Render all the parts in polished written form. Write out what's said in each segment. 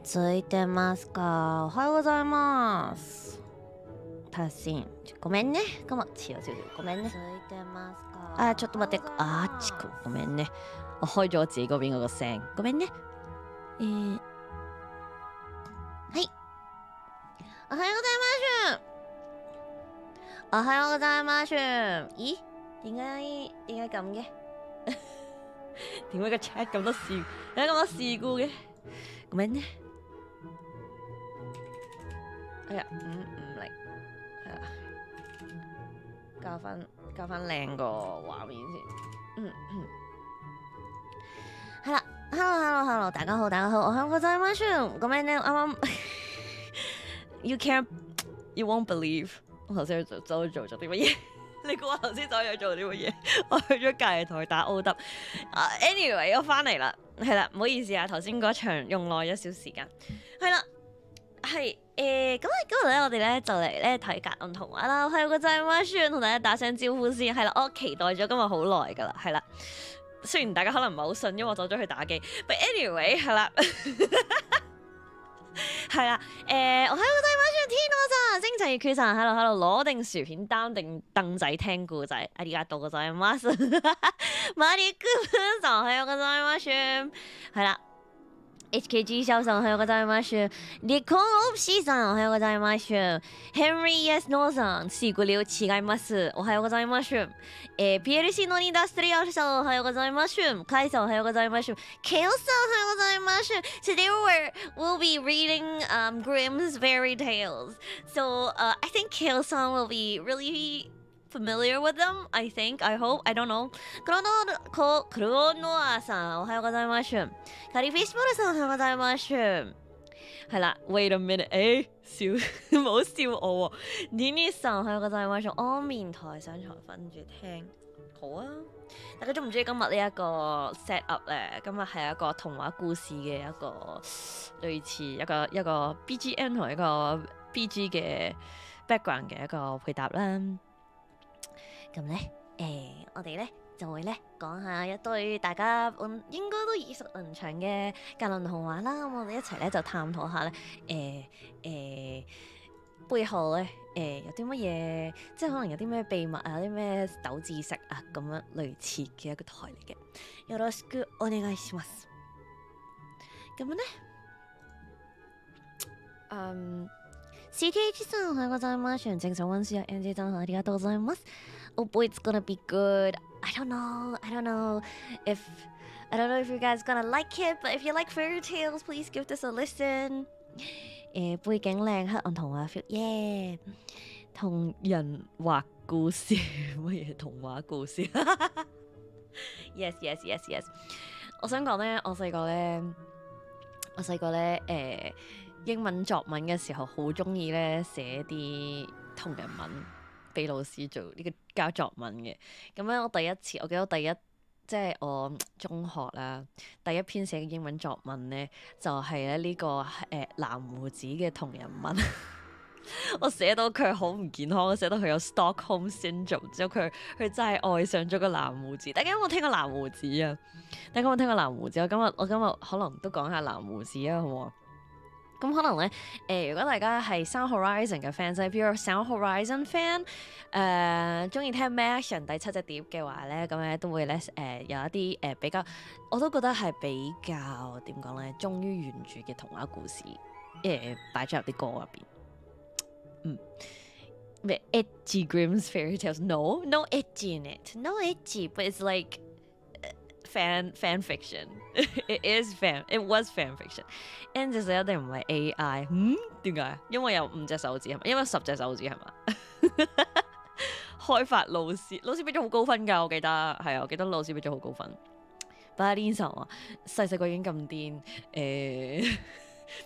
ついてますか？おはようございます。タッシン、ごめんね。今日遲咗少少，ごめんね。ついてますか？ちょっと待って。チク，ごめんね。我開咗自己嗰邊嗰個聲，ごめんね。はい。おはようございます。おはようございます。咦？點解咁嘅？點解個 chat 咁多事？點解咁多事故嘅？ごめんね。哎呀，唔嚟，係啦，校翻靚個畫面先。係啦 ，hello， 大家好，我係我在馬上。咁樣咧，啱啱，you won't believe， 我頭先走去做咗啲乜嘢？你估我頭先走去做啲乜嘢？我去咗隔離台打 O-dub。anyway， 我翻嚟啦，係啦，唔好意思啊，頭先嗰場用耐咗少時間。係啦，係咁今日咧，我哋咧就嚟咧睇格林童話啦。係我就係 Marshmallow 同大家打聲招呼先。係啦，我期待咗今日好耐㗎啦，係啦。雖然大家可能唔係好信，因為我走咗去打機。But anyway， 係啦。係啦，我喺個大馬上Tinoさん，星塵月缺さん喺度攞定薯片擔定凳仔聽故仔，ありがとうございます。マリクさんおはようございます。係啦。HKG さんおはようございます。離婚オプシーさんおはようございます。ヘンリー・イエスノーさん、シーグリを違います。おはようございます。PLC のインダストリアルさんおはようございます。カイさんおはようございます。ケイオさんおはようございます。Today we'll be reading Grimm's fairy tales. So I think Kaleさんwill be really familiar with them, I hope, I don't know. クロノアさんおはようございます。カリフィッシュボールさんおはようございます。係啦 ，wait a minute， 唔好笑我喎。Nini さんおはようございます。安眠台上床瞓住聽，好啊！大家中唔中意今日呢一個 set up 咧？今日係一個童話故事嘅一個類似一個 BGM 同一個 BG 嘅 background 嘅一個配搭啦。咁咧，我哋咧就會咧講下一堆大家應該都耳熟能詳嘅格林童話啦。咁我哋一齊咧就探討下咧，背後咧有啲乜嘢，即係可能有啲咩秘密啊，有啲咩斗知識啊咁樣類似嘅一個台嚟嘅。よろしくお願いします。咁樣咧，CKH さんおはようございます。正常温書や NJ さんありがとうございます。Oh boy, it's gonna be good. I don't know if you guys gonna like it, but if you like fairy tales, please give this a listen. 背景靚黑暗童話 feel， 耶！同人畫故事，乜嘢童話故事？Yes。我想講咧，我細個咧，英文作文嘅時候好中意咧寫啲同人文俾老師做呢個交作文嘅。咁咧，我記得即係我中學啦，第一篇寫嘅英文作文咧，就係咧呢個藍胡子嘅同人文。我寫到佢好唔健康，我寫到佢有 Stockholm syndrome， 之後佢真係愛上咗個藍胡子。大家有冇聽過藍胡子啊？大家有冇聽過藍胡子？我今日可能都講下藍胡子啊，好唔好啊？咁可能咧，如果大家係 Sound Horizon 嘅 fans， 譬如 Sound Horizon fan， 中意聽 Maction 第7隻碟嘅話咧，咁咧都會咧有一啲比較，我都覺得係比較點講咧，忠於原著嘅童話故事，擺咗入啲歌入邊。咩 edgy Grimm's fairy tales？No edgy in it， no edgy，but it's like fan fiction. It was fan fiction. And 其實一定唔係 AI。點解？因為有5隻手指係咪？因為10隻手指係嘛？開發老師俾咗好高分㗎，我記得係啊，我記得老師俾咗好高分。But Lisa 話細個已經咁癲，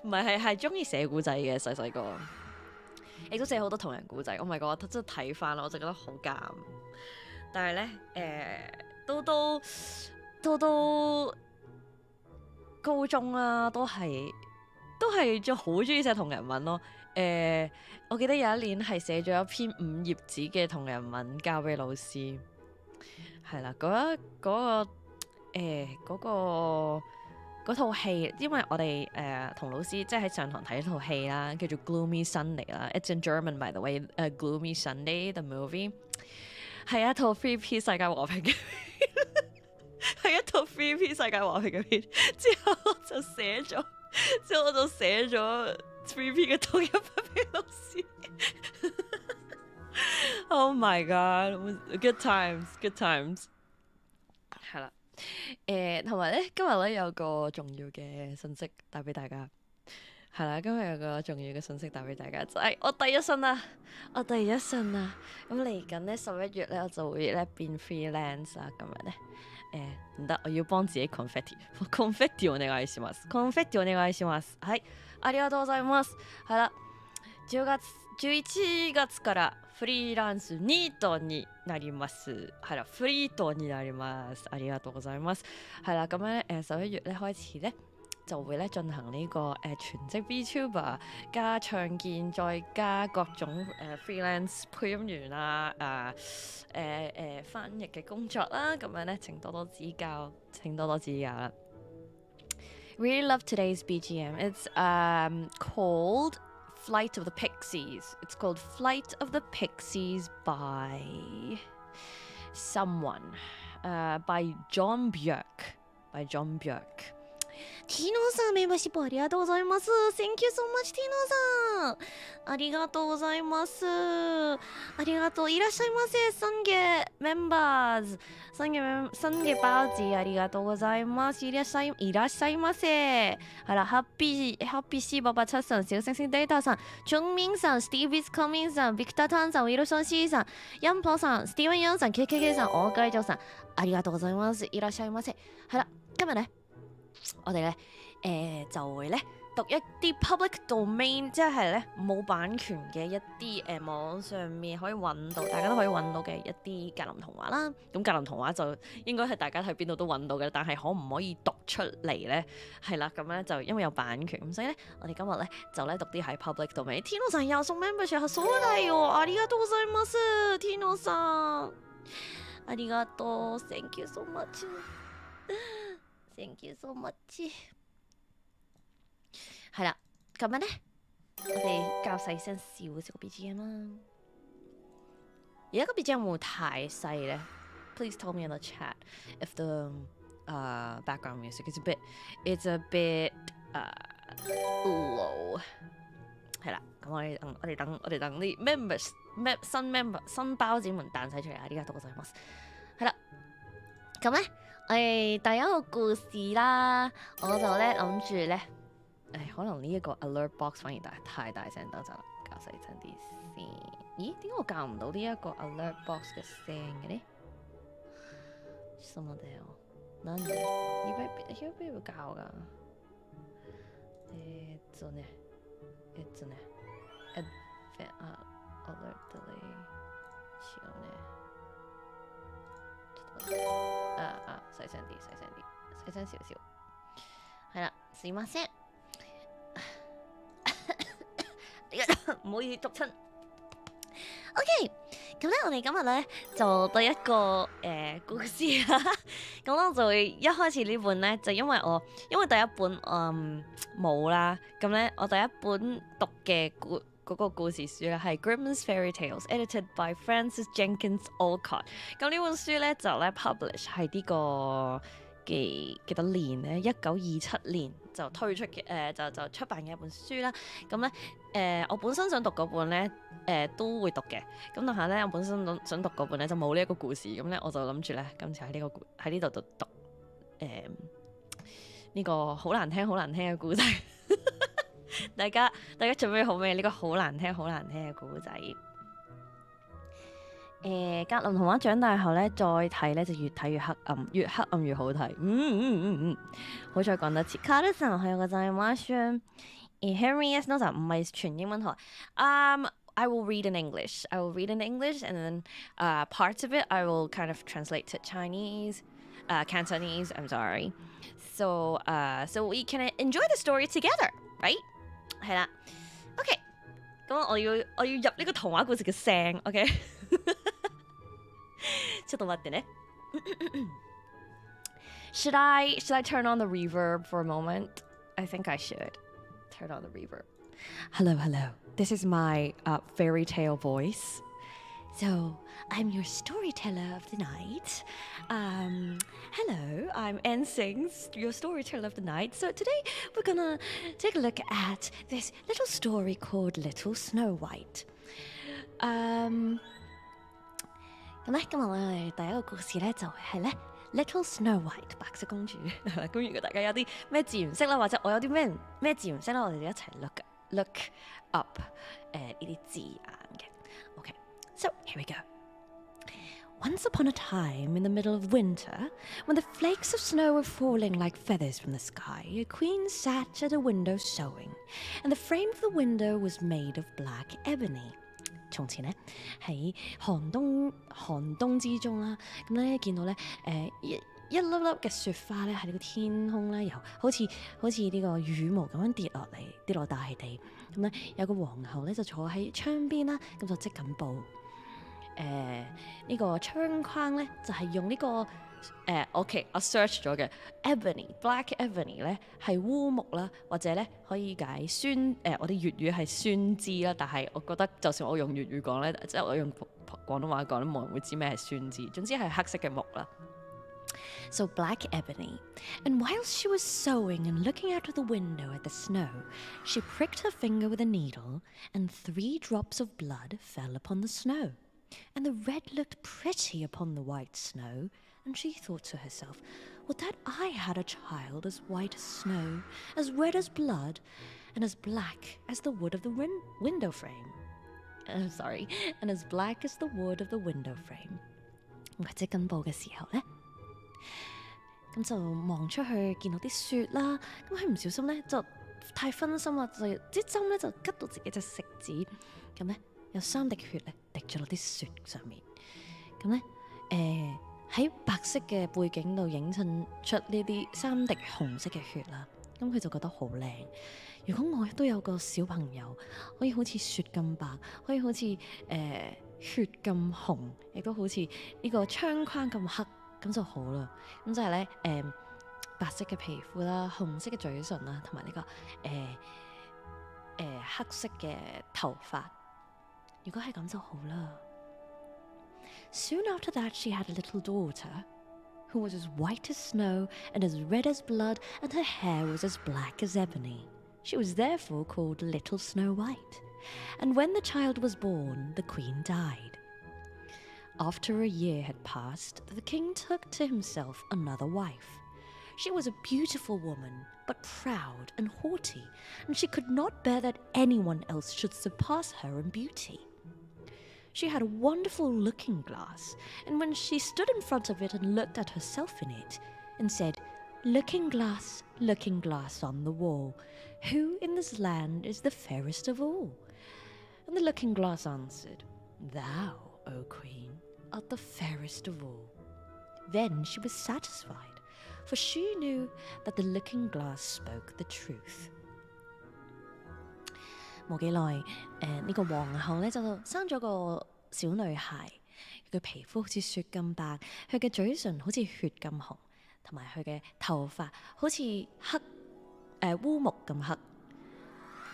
唔係中意寫故仔嘅細個，亦都寫好多同人故仔。Oh my god，真係睇翻啦，我就覺得好尷。但係咧到高中啦，都係就好中意寫同人文咯。我記得有一年係寫咗一篇5頁紙嘅同人文交俾老師，係啦，嗰個嗰套戲，因為我哋同老師即係喺上堂睇一套戲啦，叫做 Gloomy Sunday 啦。It's in German by the way. Gloomy Sunday the movie 係一套 3P 世界和平嘅係一套 3P 世界和平嘅片。之後我就寫咗 3P 嘅同一筆俾老師。Oh my god, good times. 係啦，同埋咧，今日咧有個重要嘅信息帶俾大家。係啦，今日有個重要嘅信息帶俾大家，就係我第一信啦。咁嚟緊咧11月咧，我就會咧變 freelance 啦。咁樣咧，唔得，我要幫自己 confetti お願いします。はい、ありがとうございます。係啦。11月からフリーランスニートになります。係啦，フリートになります。ありがとうございます。係啦，咁樣11月咧開始咧就會咧進行呢個全職 VTuber 加唱見，再加各種freelance 配音員啊翻譯嘅工作啦。咁樣咧請多多指教啦。Really love today's BGM. It's called Flight of the Pixies. It's called Flight of the Pixies by someone. By John Björk. Tino さん、メンバーシップありがとうございます。Thank you so much, Tino さん。ありがとうございます。ありがとう。いらっしゃいませ。新嘅 members。新嘅包子ありがとうございます。いらっしゃいませ。係啦 ，Happy C 887さん、小星星 Data さん、鐘明さん、Steve is coming さん、Victor Tan さん、Wilson C さん、音婆さん、Steven Young さん、KKK さん、我繼續さん、ありがとうございます。いらっしゃいませ。係啦，今日咧。我哋咧就會咧讀一啲 public domain， 即係咧冇版權嘅一啲網上面可以揾到，大家都可以揾到嘅一啲格林童話啦。咁格林童話就應該係大家喺邊度都揾到嘅，但係可唔可以讀出嚟咧？係啦，咁咧就因為有版權，咁所以咧我哋今日咧就咧讀啲喺 public domain。Tino さん又送 membership，そうだよ。ありがとうございます。Tino さん、ありがとう。Thank you so much。Thank you so much。係啦，咁樣咧，我哋較細聲少少個 BGM 啦。而家個 BGM 會唔會太細咧 ？Please tell me in the chat if the background music is a bit low。係啦，咁我哋等啲 members 新包子們彈晒出嚟啊！呢家多謝ます。係啦，咁咧。我哋第一個故事啦，我就咧諗住咧，可能呢一個 alert box 反而太大聲，等陣啦，較細聲啲先。咦？點解我校唔到呢一個 alert box 嘅聲嘅咧？什麼的哦？なんで？要不要校㗎？alert delay 違うね。細聲少少，係啦，すいません，唔好意思，捉親。OK， 咁咧，我哋今日咧就第一個故事啦。咁我就會一開始呢本咧，就因為第一本冇啦，咁咧我第一本讀嘅嗰個故事書咧係 Grimm's Fairy Tales，edited by Francis Jenkins Olcott。咁呢本書咧就咧 publish 係呢個幾多年咧？1927年就推出嘅就出版嘅一本書啦。咁咧我本身想讀嗰本咧都會讀嘅。咁但係咧我本身想讀嗰本咧就冇呢一個故事。咁咧我就諗住咧今次喺呢度讀呢個好難聽嘅故仔。大家準備好未？呢個好難聽嘅故仔。格林童話長大後咧，再睇咧就越睇越黑暗，越黑暗越好睇。好彩講得切。卡德さんおはようございます。Henry S. No さん唔係全英文台。I will read in English. And then parts of it I will kind of translate to Chinese, Cantonese. I'm sorry. So we can enjoy the story together, right? 係啦 ，OK， 咁我要入呢個童話故事嘅聲 ，OK， ちょっと待ってね。Should I turn on the reverb for a moment? I think I should turn on the reverb. Hello. This is my fairy tale voice. So, I'm your storyteller of the night. Hello, I'm Ensing, your storyteller of the night. So today we're gonna take a look at this little story called Little Snow White. 咁咧，今日我哋第一個故事咧就係咧 Little Snow White 白色公主。咁如果大家有啲咩字唔識啦，或者我有啲咩字唔識啦，我哋就一齊 look up 呢啲字眼嘅。OK。So, here we go. Once upon a time, in the middle of winter, when the flakes of snow were falling like feathers from the sky, a queen sat at a window sewing, and the frame of the window was made of black ebony. 從前咧喺寒冬之中啦，咁咧見到咧一粒粒嘅雪花咧喺呢個天空咧，好似呢個羽毛咁樣跌落大地。咁咧有個皇后咧就坐喺窗邊啦，咁就織緊布。呢個窗框咧就係用呢個OK， 我 search 咗嘅 black ebony 咧係烏木啦，或者咧可以解我哋粵語係酸枝啦，但係我覺得就算我用粵語講咧，即係我用廣東話講咧，冇人會知咩係酸枝。總之係黑色嘅木啦。So black ebony. And while she was sewing and looking out of the window at the snow, she pricked her finger with a needle, and 3 drops of blood fell upon the snow. And the red looked pretty upon the white snow, and she thought to herself, would that I had a child as white as snow, as red as blood, and as black as the wood of the window frame. And as black as the wood of the window frame. 佢織緊布嘅時候咧，咁就望出去見到啲雪啦，咁佢唔小心咧就太分心啦，就啲針咧就拮到自己隻食指，咁咧有3滴血咧滴咗落啲雪上面，咁咧喺白色嘅背景度影襯出呢啲3滴紅色嘅血啦，咁佢就覺得好靚。如果我都有個小朋友可以好似雪咁白，可以好似血咁紅，亦都好似呢個窗框咁黑，咁就好啦。咁就係咧白色嘅皮膚啦，紅色嘅嘴唇啦，同埋呢個黑色嘅頭髮。如果係咁就好啦。Soon after that, she had a little daughter who was as white as snow and as red as blood, and her hair was as black as ebony. She was therefore called Little Snow White. And when the child was born, the queen died. After a year had passed, the king took to himself another wife. She was a beautiful woman, but proud and haughty, and she could not bear that anyone else should surpass her in beauty. She had a wonderful looking glass, and when she stood in front of it and looked at herself in it, and said, looking glass on the wall, who in this land is the fairest of all? And the looking glass answered, thou, O queen, art the fairest of all. Then she was satisfied, for she knew that the looking glass spoke the truth. 冇幾耐，呢個皇后咧就生咗個小女孩，佢嘅皮膚好似雪咁白，佢嘅嘴唇好似血咁紅，同埋佢嘅頭髮好似烏木咁黑。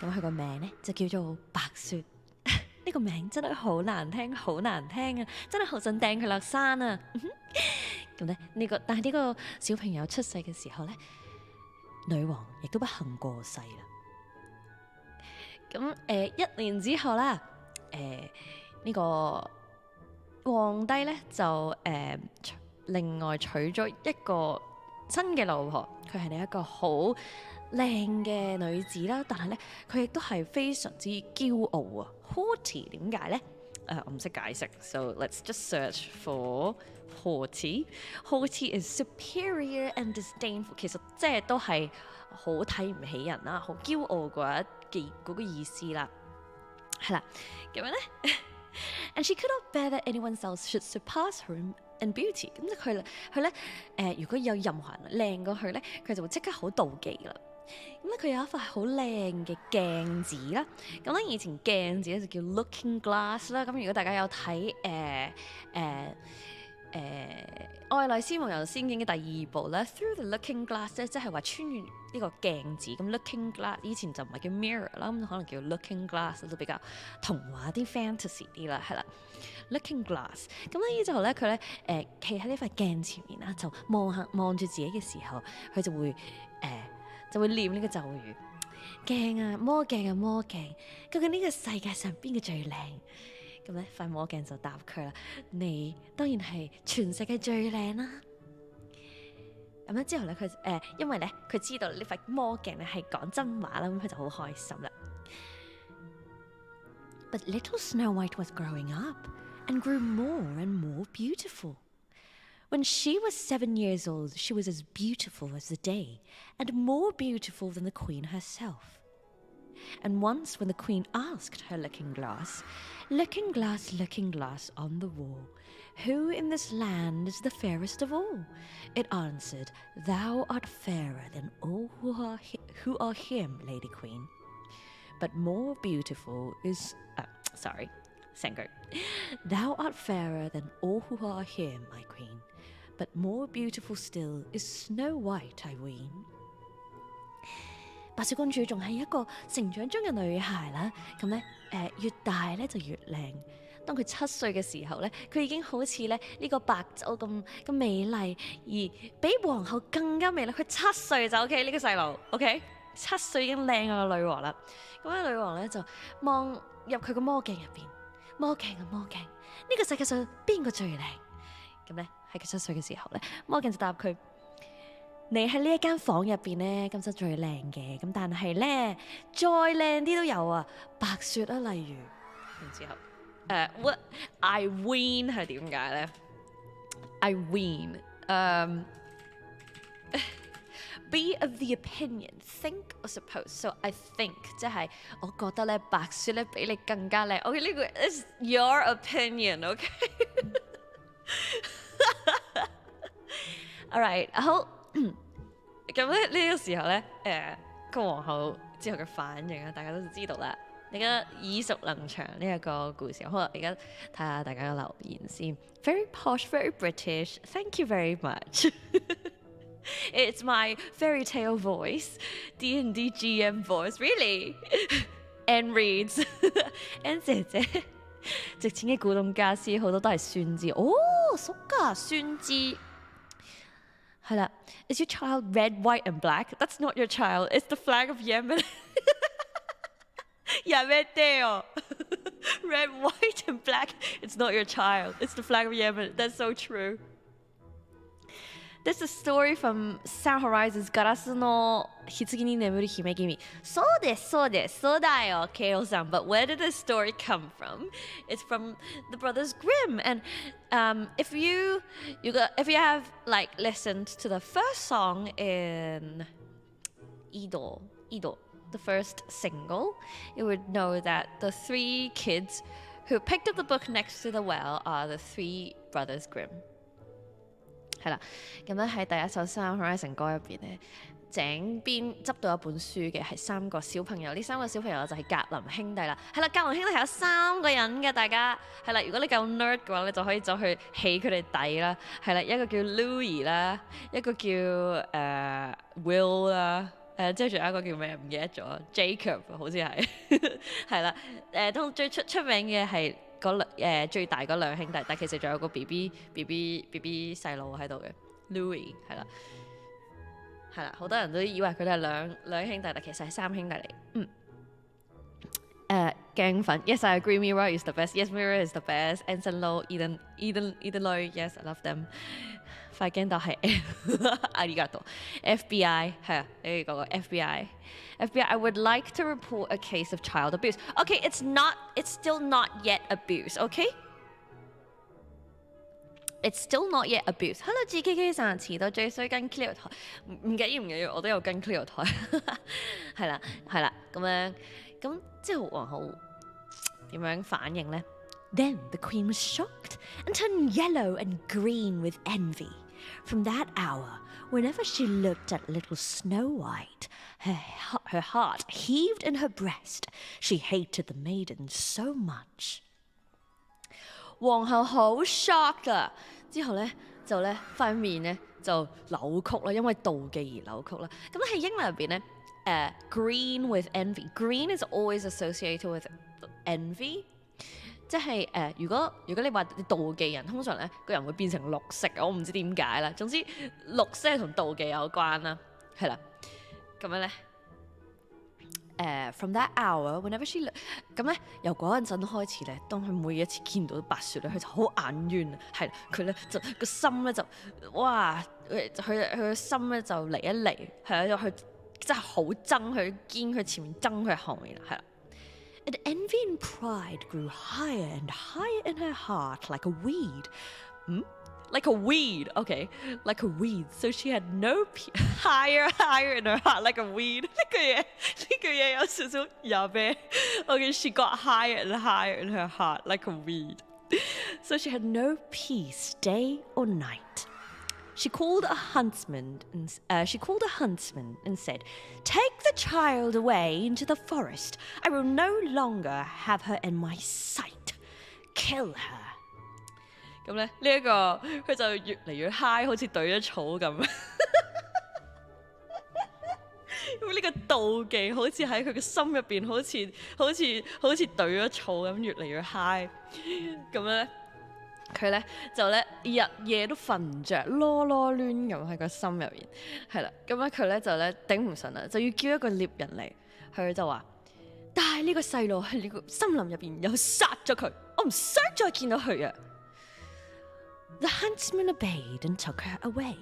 咁佢個名咧就叫做白雪。呢個名真係好難聽啊！真係好想掟佢落山啊！咁咧但係呢個小朋友出世嘅時候咧，女王亦都不幸過世啦。咁1年之後啦，呢個皇帝咧就另外娶咗一個新嘅老婆，佢係一個好靚嘅女子啦，但係咧佢亦都係非常之驕傲啊 ！Haughty 點解咧？我唔識解釋 ，so let's just search for haughty. Haughty is superior and disdainful， 其實即係都係好睇唔起人啦，好驕傲嗰個意思啦，係啦，咁樣咧。And she could not bear that anyone else should surpass her in beauty。咁即係佢咧如果有任何人靚過佢咧，佢就會即刻好妒忌啦。咁咧佢有一塊好靚嘅鏡子啦。咁咧以前鏡子咧就叫 looking glass 啦。咁如果大家有睇愛麗絲夢遊仙境嘅第二部咧 ，Through the Looking Glass 咧，即係話穿越呢個鏡子。咁 Looking Glass 以前就唔係叫 mirror 啦，咁可能叫 Looking Glass 都比較童話啲 fantasy 啲啦，係啦。Looking Glass 咁咧之後咧，佢咧企喺呢塊鏡前面啦，就望住自己嘅時候，佢就會念呢個咒語。鏡啊，魔鏡啊，魔鏡，究竟呢個世界上邊個最靚？咁咧，塊魔鏡就答佢啦，你當然係全世界最靚啦。咁咧之後咧，因為咧佢知道呢塊魔鏡咧係講真話啦，咁佢就好開心啦。But little Snow White was growing up and grew more and more beautiful. When she was 7 years old, she was as beautiful as the day, and more beautiful than the queen herself. And once when the queen asked her looking glass, "Looking glass, looking glass on the wall, who in this land is the fairest of all?" It answered, "Thou art fairer than all who are here, Lady Queen. But more beautiful is..." "Thou art fairer than all who are here, my queen. But more beautiful still is Snow White, I ween." 白雪公主仲係一個成長中嘅女孩啦，咁咧越大咧就越靚。當佢7歲嘅時候咧，佢已經好似咧呢個白晝咁美麗，而比皇后更加美麗。佢7歲就 OK 呢個細路 OK，7歲已經靚過個女王啦。咁咧女王咧就望入佢個魔鏡入邊，魔鏡啊魔鏡，呢個世界上邊個最靚？咁咧喺佢7歲嘅時候咧，魔鏡就答佢。你喺呢一間房入邊咧，咁就最靚嘅。咁但係咧，再靚啲都有啊，白雪啊，例如。然之後，what I ween 係點解咧 ？I ween be of the opinion, think or suppose. So I think 即係我覺得咧，白雪咧比你更加靚。OK， 呢個 is your opinion. OK 。All right， 好。咁咧呢個時候咧，個皇后之後嘅反應咧，大家都知道啦。大家耳熟能詳呢一個故事。好啦，而家睇下大家嘅留言先。Very posh, very British. Thank you very much. It's my fairy tale voice, D&D GM voice. Really? Anne reads. Anne 姐姐，值錢嘅古董家私好多都係酸枝。哦，そっか，酸枝。係啦 ，Is your child red, white and black? That's not your child. It's the flag of Yemen. やめてよ。Red, white and black. It's not your child. It's the flag of Yemen. That's so true. This is a story from Sound Horizons ガラスの棺に眠る姫君。そうです、そうです、そうだよ、Kaleさん。But where did this story come from? It's from the brothers Grimm. And if you have like listened to the first song in Ido, the first single, you would know that the 3 kids who picked up the book next to the well are the 3 brothers Grimm. 係啦，咁咧喺第一首《Sound Horizon》歌入邊咧，井邊執到一本書嘅係3個小朋友，呢3個小朋友就係格林兄弟啦。係啦，格林兄弟係有3個人嘅，大家係啦。如果你夠 nerd 嘅話，你就可以走去起佢哋底啦。係啦，一個叫 Louis 啦，一個叫Will 啦，即係仲有一個叫咩唔記得咗 ，Jacob 好似係係啦。通最出名嘅係。最大嗰2兄弟，但其實仲有個 BB 細路喺度嘅 Louis 係啦，好多人都以為佢哋係兩兄弟，但其實係3兄弟嚟。鏡粉 Yes, I agree. Mirror is the best. Yes, Mirror is the best. Anson Lo, Eden Lo. Yes, I love them. 塊鏡度係ありがとう。FBI 係啊，呢個 FBI. I would like to report a case of child abuse. Okay, it's still not yet abuse, okay? It's still not yet abuse. Hello, GKK さん遲到最衰跟 Cleo 台，唔緊要，我都有跟 Cleo 台。係啦，咁樣咁之後皇后點樣反應咧？ Then the queen was shocked and turned yellow and green with envy. From that hour, whenever she looked at little Snow White, her heart heaved in her breast. She hated the maiden so much. 皇后好 shocked 啊！之後咧就咧塊面咧就扭曲啦，因為妒忌而扭曲啦。咁喺英文入邊咧，green with envy，green is always associated with envy。即係如果你話你妒忌人，通常咧個人會變成綠色，我唔知點解啦。總之綠色係同妒忌有關啦，係啦。咁樣咧，from that hour whenever she 咁咧，由嗰陣開始咧，當佢每一次見到白雪咧，佢就好眼冤，係佢咧就個心咧就哇，佢個心咧就嚟一嚟，係啊，佢真係好憎佢肩佢前面憎佢後面，係啦。And envy and pride grew higher and higher in her heart like a weed. Like a weed, okay, like a weed. So she had no higher in her heart like a weed. 呢句嘢有少少有咩 ？Okay, she got higher and higher in her heart like a weed. So she had no peace day or night. She called a huntsman and said, "Take the child away into the forest. I will no longer have her in my sight. Kill her." 咁咧呢一個佢就越嚟越 high， 好似懟咗草咁。咁呢個妒忌好似喺佢嘅心入邊，好似懟咗草咁，越嚟越 high。咁咧佢咧就咧日夜都瞓唔着，囉囉攣咁喺個心入邊，係啦。咁咧佢咧就咧頂唔順啦，就要叫一個獵人嚟。佢就話：但係呢個細路喺呢個森林入邊又殺咗佢，我唔想再見到佢啊！ The huntsman obeyed and took her away.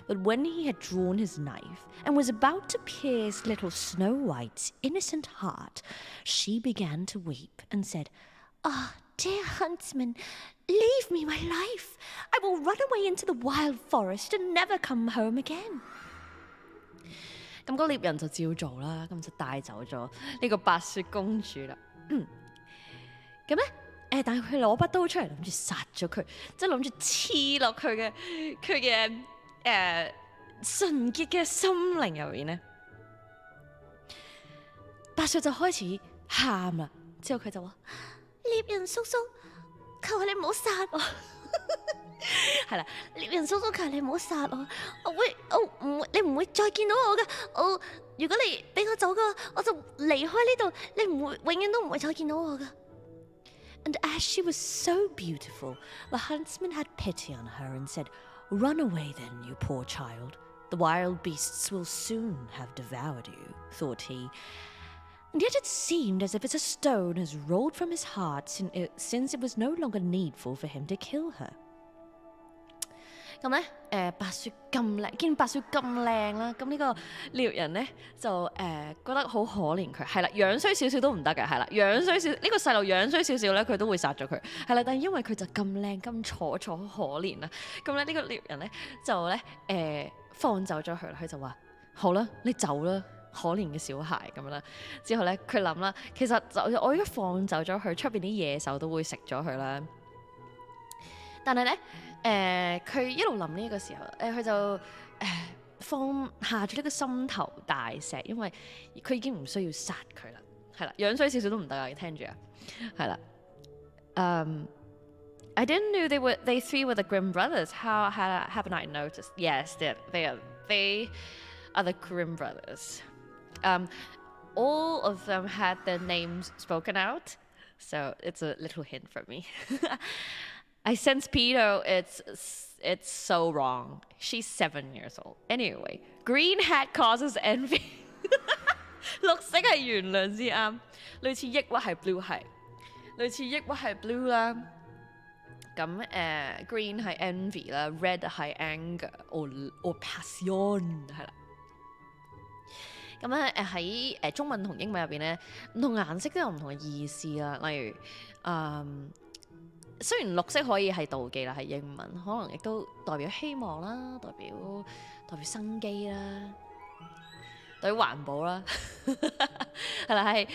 But when he had drawn his knife and was about to pierce little Snow White's innocent heart, she began to weep and said, "Ah, dear huntsman, leave me my life. I will run away into the wild forest and never come home again." 咁個獵人就照做啦，咁就帶走咗呢個白雪公主啦。咁咧。但係佢攞把刀出嚟，諗住殺咗佢，即係諗住刺落佢嘅純潔嘅心靈入面咧。白雪就開始喊啦，之後佢就話：獵人叔叔，求你唔好殺我。係啦，獵人叔叔，求你唔好殺我，你唔會再見到我噶。如果你俾我走嘅話，我就離開呢度，你永遠都唔會再見到我噶。And as she was so beautiful, the huntsman had pity on her and said, "Run away then, you poor child. The wild beasts will soon have devoured you," thought he. And yet it seemed as if a stone has rolled from his heart since it was no longer needful for him to kill her. 咁咧，白雪咁靚，見白雪咁靚啦，咁呢個獵人咧就覺得好可憐佢，係啦，樣衰少少都唔得嘅，係啦，樣衰少呢個細路樣衰少少咧，佢都會殺咗佢，係啦，但係因為佢就咁靚咁楚可憐啦，咁咧呢個獵人咧就咧放走咗佢啦，佢就話：好啦，你走啦，可憐嘅小孩咁樣啦。之後咧佢諗啦，其實就我而家放走咗佢，出邊啲野獸都會食咗佢啦。但係咧。佢一路諗呢個時候，佢就放下咗呢個心頭大石，因為佢已經唔需要殺佢啦，係啦，樣衰少少都唔得啊！你聽住啊，係啦。I didn't know they three were the Grimm brothers. How haven't I noticed? Yes, they are the Grimm brothers. All of them had their names spoken out, so it's a little hint for me. I sense Tino, it's so wrong. She's 7 years old. Anyway, green hat causes envy. 綠色係原諒先啱，類似抑鬱係 blue 係，類似抑鬱係 blue 啦。咁green 係 envy 啦 ，red 係 anger or passion 係啦。咁咧喺中文同英文入邊咧，唔同顏色都有唔同嘅意思啦。例如雖然綠色可以係妒忌啦，係英文，可能亦都代表希望啦，代表生機啦，代表環保啦，係啦，喺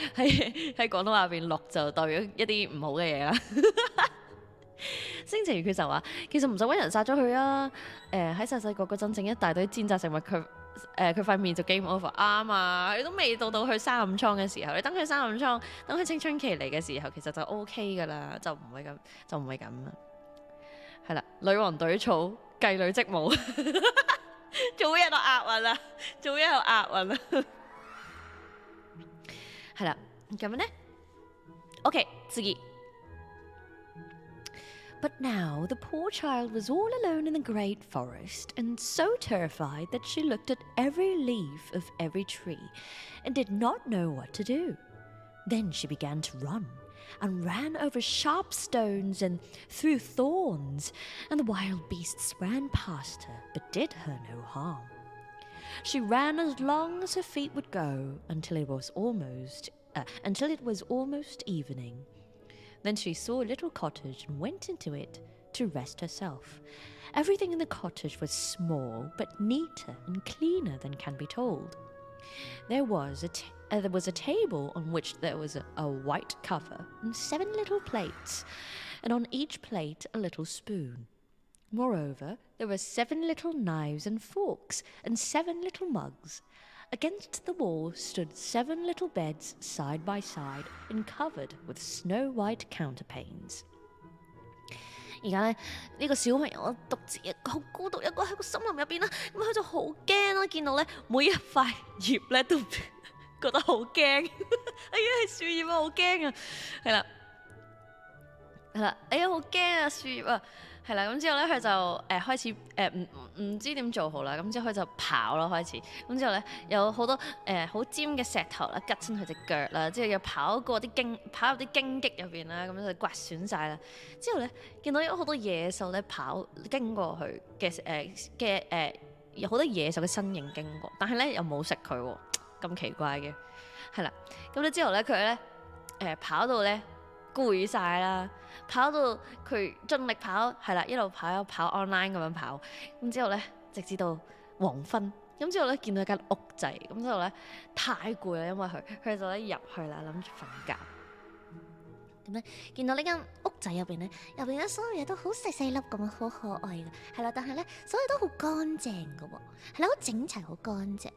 廣東話入邊綠就代表一啲唔好嘅嘢啦。星塵月缺就話其實唔使揾人殺咗佢啊，喺細個嗰陣整一大堆煎炸食物佢塊面就 game over 啱啊！你都未到佢生暗瘡嘅時候，你等佢生暗瘡，等佢青春期嚟嘅時候，其實就 OK 噶啦，就唔會咁啊，係啦，女王隊草，繼女職務，做嘢就押韻啦，做嘢就押韻啦，係啦，咁樣咧 ，OK， 次。But now the poor child was all alone in the great forest, and so terrified that she looked at every leaf of every tree, and did not know what to do. Then she began to run, and ran over sharp stones and through thorns, and the wild beasts ran past her, but did her no harm. She ran as long as her feet would go until it was almost evening. Then she saw a little cottage and went into it to rest herself. Everything in the cottage was small, but neater and cleaner than can be told. There was a table on which there was a white cover and 7 little plates, and on each plate a little spoon. Moreover, there were 7 little knives and forks and 7 little mugs. Against the wall stood 7 little beds side by side and covered with snow-white counterpanes. 而家咧呢個小朋友獨自一個好孤獨一個喺個森林入邊啦，咁佢就好驚啦，見到咧每一塊葉咧都覺得好驚，哎呀係樹葉啊，好驚啊，係啦，哎呀好驚啊樹葉啊！係啦，咁之後咧佢就開始唔知點做好啦，咁之後佢就跑咯開始，咁之後咧有好多好尖嘅石頭啦，拮親佢隻腳啦，之後又跑入啲荊棘入邊啦，咁就刮損晒啦。之後咧見到有好多野獸咧經過佢嘅有好多野獸嘅身影經過，但係咧又冇食佢喎，咁奇怪嘅，係啦。咁咧之後咧佢咧跑到咧攰晒啦，跑到佢盡力跑，係啦，一路跑跑 online 咁樣跑，咁之後咧直至到黃昏，咁之後咧見到一間屋仔，咁之後咧太攰啦，因為佢就咧入去啦，諗住瞓覺。咁咧見到呢間屋仔入邊咧所有嘢都好細細粒咁樣，好可愛嘅，係啦，但係咧所有都好乾淨嘅喎，係啦，好整齊，好乾淨。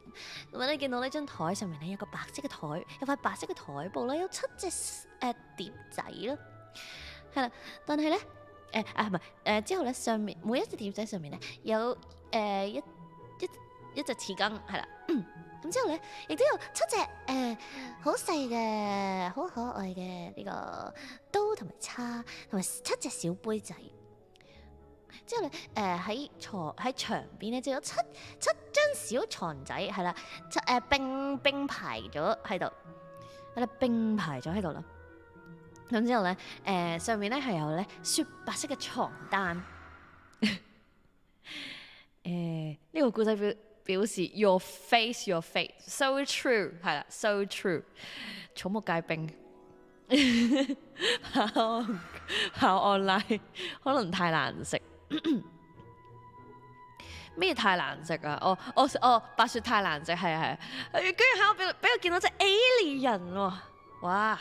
咁你見到呢張台上面咧有個白色嘅台，有塊白色嘅台布啦，有7隻碟仔啦，係啦，但係咧唔係之後咧上面每一隻碟仔上面咧有一隻匙羹，係啦。咁之後咧，亦都有7隻好細嘅、好可愛嘅呢個刀同埋叉，同埋7隻小杯仔。之後咧，喺牆邊咧就有七張小床仔，係啦，並排咗喺度，係啦，並排咗喺度啦。咁之後咧，上面咧係有咧雪白色嘅床單。呢個故仔表示 your face so true 係啦 so true 草木皆兵跑 online 可能太難食咩太難食啊？白雪太難食係啊，居然喺我俾我見到隻 alien 喎！哇！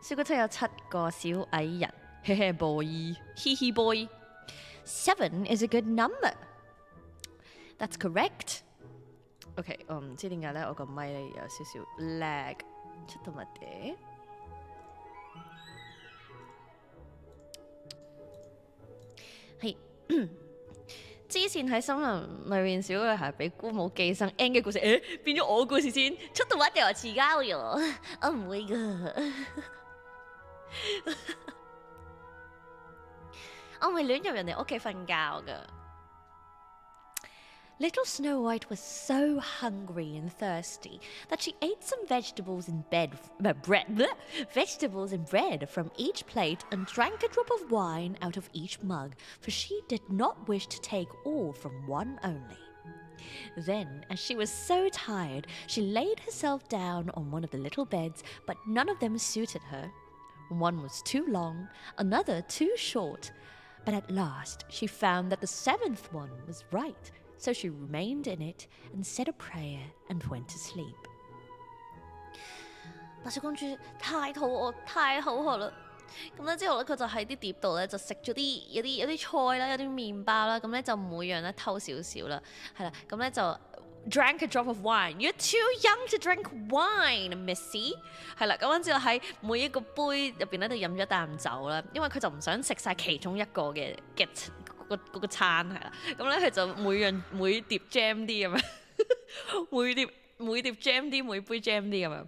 小古仔有7個小矮人，嘿嘿 boy， 嘻嘻 boy。7 is a good number. That's correct.OK， 我唔知點解咧，我個咪咧有少少 lag， ちょっと待って。係之前喺森林裏面，小女孩俾姑母寄生 N 嘅故事，變咗我故事先。ちょっと待って我遲交咗，我唔會噶，我唔會亂入人哋屋企瞓覺噶。Little Snow White was so hungry and thirsty that she ate some vegetables and bread from each plate and drank a drop of wine out of each mug, for she did not wish to take all from one only. Then, as she was so tired, she laid herself down on one of the little beds, but none of them suited her. One was too long, another too short, but at last she found that the 7th one was right.So she remained in it and said a prayer and went to sleep. 白雪公主太肚餓，太口渴啦。咁咧之後咧，佢就喺啲碟度咧就食咗有啲菜啦，有啲麵包啦。咁咧就每樣咧偷少少啦，係啦。咁咧就 drank a drop of wine. You're too young to drink wine, Missy. 係啦。咁樣之後喺每一個杯入邊咧都飲咗啖酒啦，因為佢就唔想食晒其中一個嘅個餐係啦。咁咧佢就每碟 jam 啲咁樣，每碟 jam 啲，每杯 jam 啲咁樣，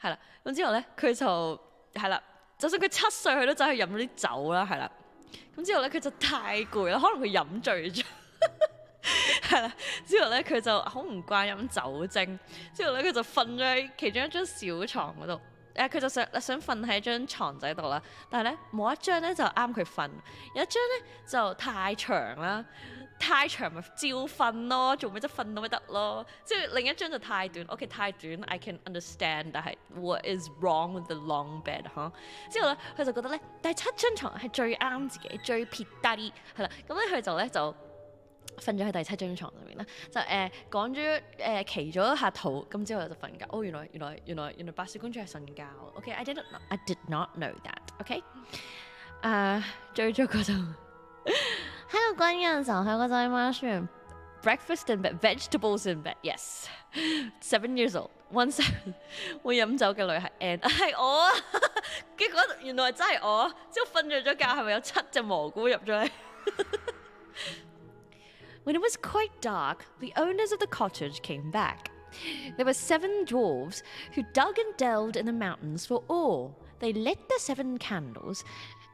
係啦。咁之後咧佢就係啦，就算佢7歲，佢都走去飲咗啲酒啦，係啦。咁之後咧佢就太攰啦，可能佢飲醉咗。係啦，之後咧佢就好唔慣飲酒精，之後咧佢就瞓咗喺其中一張小床嗰度。佢就想瞓喺張床仔度啦，但係咧冇一張咧就啱佢瞓，有一張咧就太長啦，太長咪照瞓咯，做咩啫，瞓到咪得咯。即係另一張就太短，OK 太短 I can understand， 但係 what is wrong with the long bed 嚇？之後咧佢就覺得咧第7張床係最啱自己，最撇低係啦，咁咧佢就瞓咗喺第7張床上面啦，就講咗祈咗一下禱，咁之後就瞓覺。哦，原來白雪公主係瞓覺。OK，I did not know that。OK， 最咗嗰度喺度講嘅時候，喺個仔媽說 breakfast in bed, vegetables in bed。Yes， 7 years old，1 7會飲酒嘅女孩 ，and 係我啊。結果原來真係我，之後瞓着咗覺，係咪有7隻蘑菇入咗嚟？When it was quite dark, the owners of the cottage came back. There were 7 dwarves who dug and delved in the mountains for ore. They lit the 7 candles,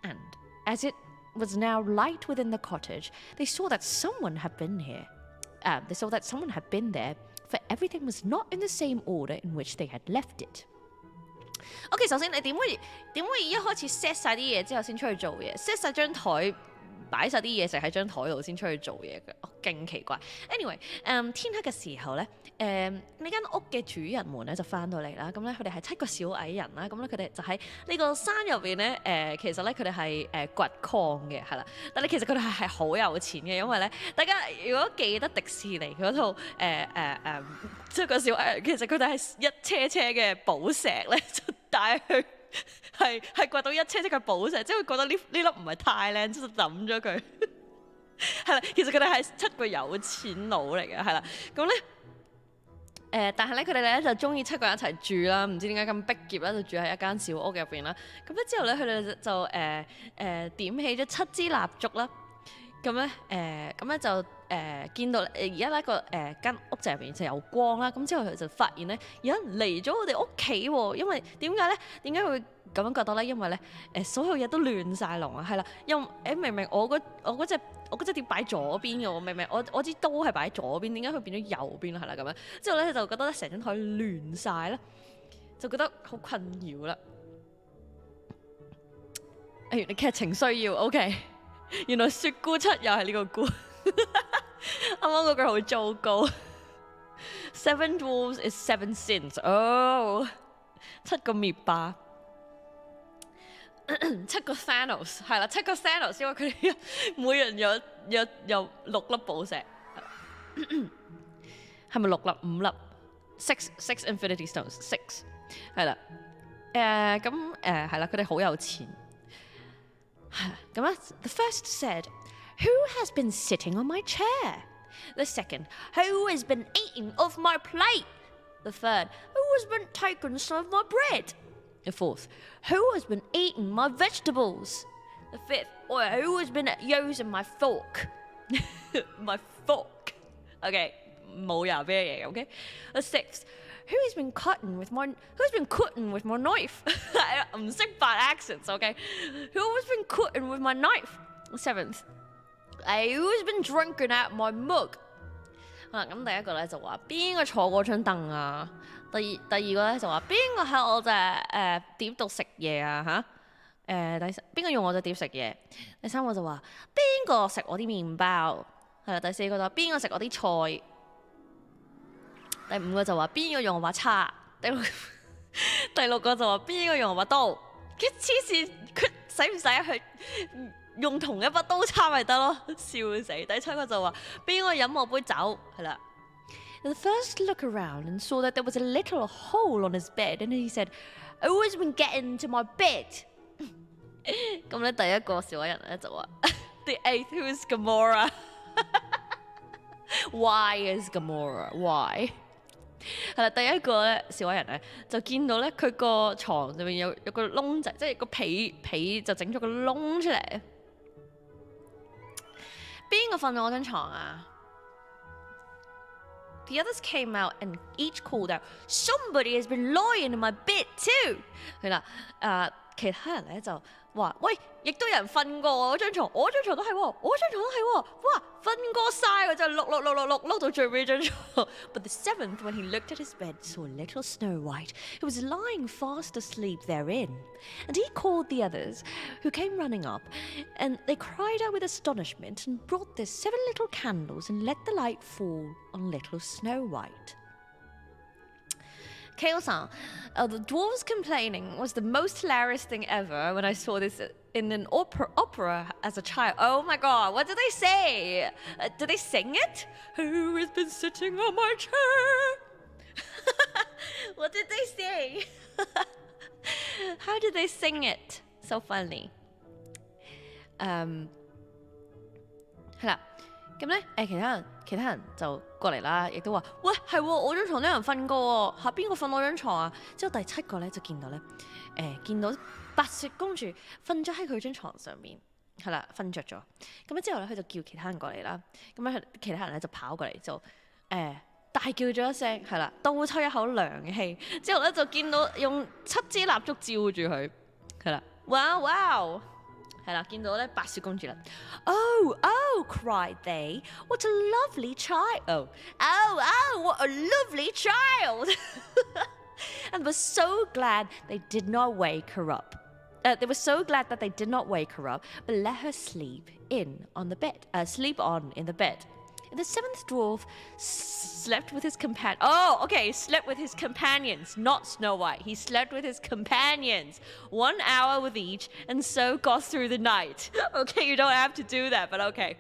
and as it was now light within the cottage, they saw that someone had been here. They saw that someone had been there, for everything was not in the same order in which they had left it. OK， 首先你點會一開始 set 晒啲嘢之後先出去做嘢 ？set 晒張台。擺晒啲嘢食喺張台度先出去做嘢嘅，勁奇怪。Anyway， 天黑嘅時候咧，呢間屋嘅主人們咧就翻到嚟啦。咁咧佢哋係7個小矮人啦。咁咧佢哋就喺呢個山入邊咧，其實咧佢哋係掘礦嘅，係啦。但係其實佢哋係好有錢嘅，因為咧大家如果記得迪士尼嗰套7個小矮人，其實佢哋係一車車嘅寶石咧，就帶去。係掘到一車車嘅寶石，即係佢覺得呢粒唔係太靚，就抌咗佢。係啦，其實佢哋係7個有錢佬嚟嘅，係啦。咁咧但係咧佢哋咧就中意7個人一齊住啦，唔知點解咁逼傑啦，就住喺一間小屋入邊啦。咁咧之後咧佢哋就點起咗7支蠟燭啦。咁咧就見到而家咧個間屋仔入邊就有光啦，咁之後佢就發現咧有人嚟咗我哋屋企喎，因為點解咧？點解會咁樣覺得咧？因為咧所有嘢都亂晒龍啊，係啦，明明我嗰隻碟擺左邊嘅喎，明明我支刀係擺左邊，點解佢變咗右邊啦？係啦咁樣，之後咧就覺得咧成張台亂晒啦，就覺得好困擾啦。原來劇情需要 OK。原來雪姑7又係呢個姑，啱啱嗰句好糟糕。7 dwarves is 7 sins。哦，7個滅霸，7個 Thanos 係啦，7個 Thanos，因為佢哋每人有6粒寶石，係咪6粒5粒？6 Infinity Stones 6係啦，咁係啦，佢哋好有錢。咁啊 The first said, "Who has been sitting on my chair?" The second, "Who has been eating off my plate?" The third, "Who has been taking some of my bread?" The fourth, "Who has been eating my vegetables?" The fifth, "Who has been using my fork?" My fork. Okay, 冇嘢嘢 OK. The sixth, Who has been cutting with my knife? 唔識扮 accents, okay? Who has been cutting with my knife? Seventh, who has been drinking out my mug? 咁第一個咧就話邊個坐嗰張凳啊？第二個咧就話邊個喺我隻碟度食嘢啊？邊個用我隻碟食嘢？第三個就話邊個食我啲麵包？係啦，第四個就話邊個食我啲菜？第5個就話邊個用我把叉，第六個就話邊個用我把刀，佢黐線，佢使唔使去用同一把刀叉咪得咯？笑死！第7個就話邊個飲我杯酒，係啦。The first looked around and saw that there was a little hole on his bed, and he said, "Who has been getting into my bed?" 咁咧第一個小矮人咧就話 The eighth, who is Gamora? Why is Gamora? Why?係啦，第一個咧小矮人咧就見到咧佢個床上面有個窿仔，即係個被就整咗個窿出嚟。邊個瞓我張床啊？ The others came out and each called out, "Somebody has been lying in my bed too." 係啦，其他人咧就話：喂，亦都有人瞓過我張床，我張床都係喎，我張床都係喎，哇，瞓過晒我就碌到最尾張床。But the seventh, when he looked at his bed, saw little Snow White, who was lying fast asleep therein. And he called the others, who came running up, and they cried out with astonishment and brought their 7 little candles and let the light fall on little Snow White. Kale-san, the dwarves complaining was the most hilarious thing ever when I saw this in an opera as a child. Oh my god, what did they say? Did they sing it? Who has been sitting on my chair? What did they say? How did they sing it? So funny. 係啦。咁咧，其他人就過嚟啦，亦都話：喂，係喎，我張床都有人瞓過喎，邊個瞓我張床啊？之後第7個咧就見到白雪公主瞓咗喺佢張床上面，係啦，瞓着咗。咁之後咧，佢就叫其他人過嚟啦。咁咧，其他人咧就跑過嚟就大叫咗一聲，係啦，倒抽一口涼氣。之後咧就見到用7支蠟燭照住佢，係啦，哇！係啦，見到咧白雪公主啦。Oh, cried they. What a lovely child. Oh, what a lovely child. And were so glad they did not wake her up. They were so glad that they did not wake her up, but let her sleep on in the bed. And the 7th dwarf slept with his slept with his companions, not Snow White. He slept with his companions, 1 hour with each, and so got through the night. Okay, you don't have to do that, but okay.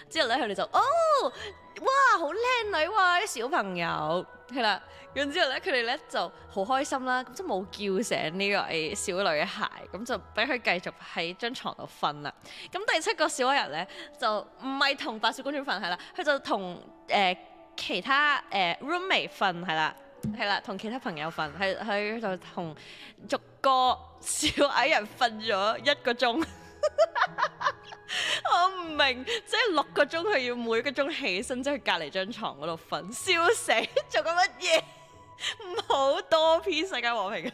之後咧，佢哋就哇，好靚女喎！啲小朋友係啦，咁之後咧，佢哋咧就好開心啦，咁就冇叫醒呢個小女孩，咁就俾佢繼續喺張床度瞓啦。咁第7個小矮人咧就唔係同白雪公主瞓，係啦，佢就同其他roommate 瞓，係啦，同其他朋友瞓，佢就同逐個小矮人瞓咗1個鐘。我唔明，即係6個鐘佢要每個鐘起身，即係隔離張床嗰度瞓，笑死！做緊乜嘢？唔好多 P 世界和平，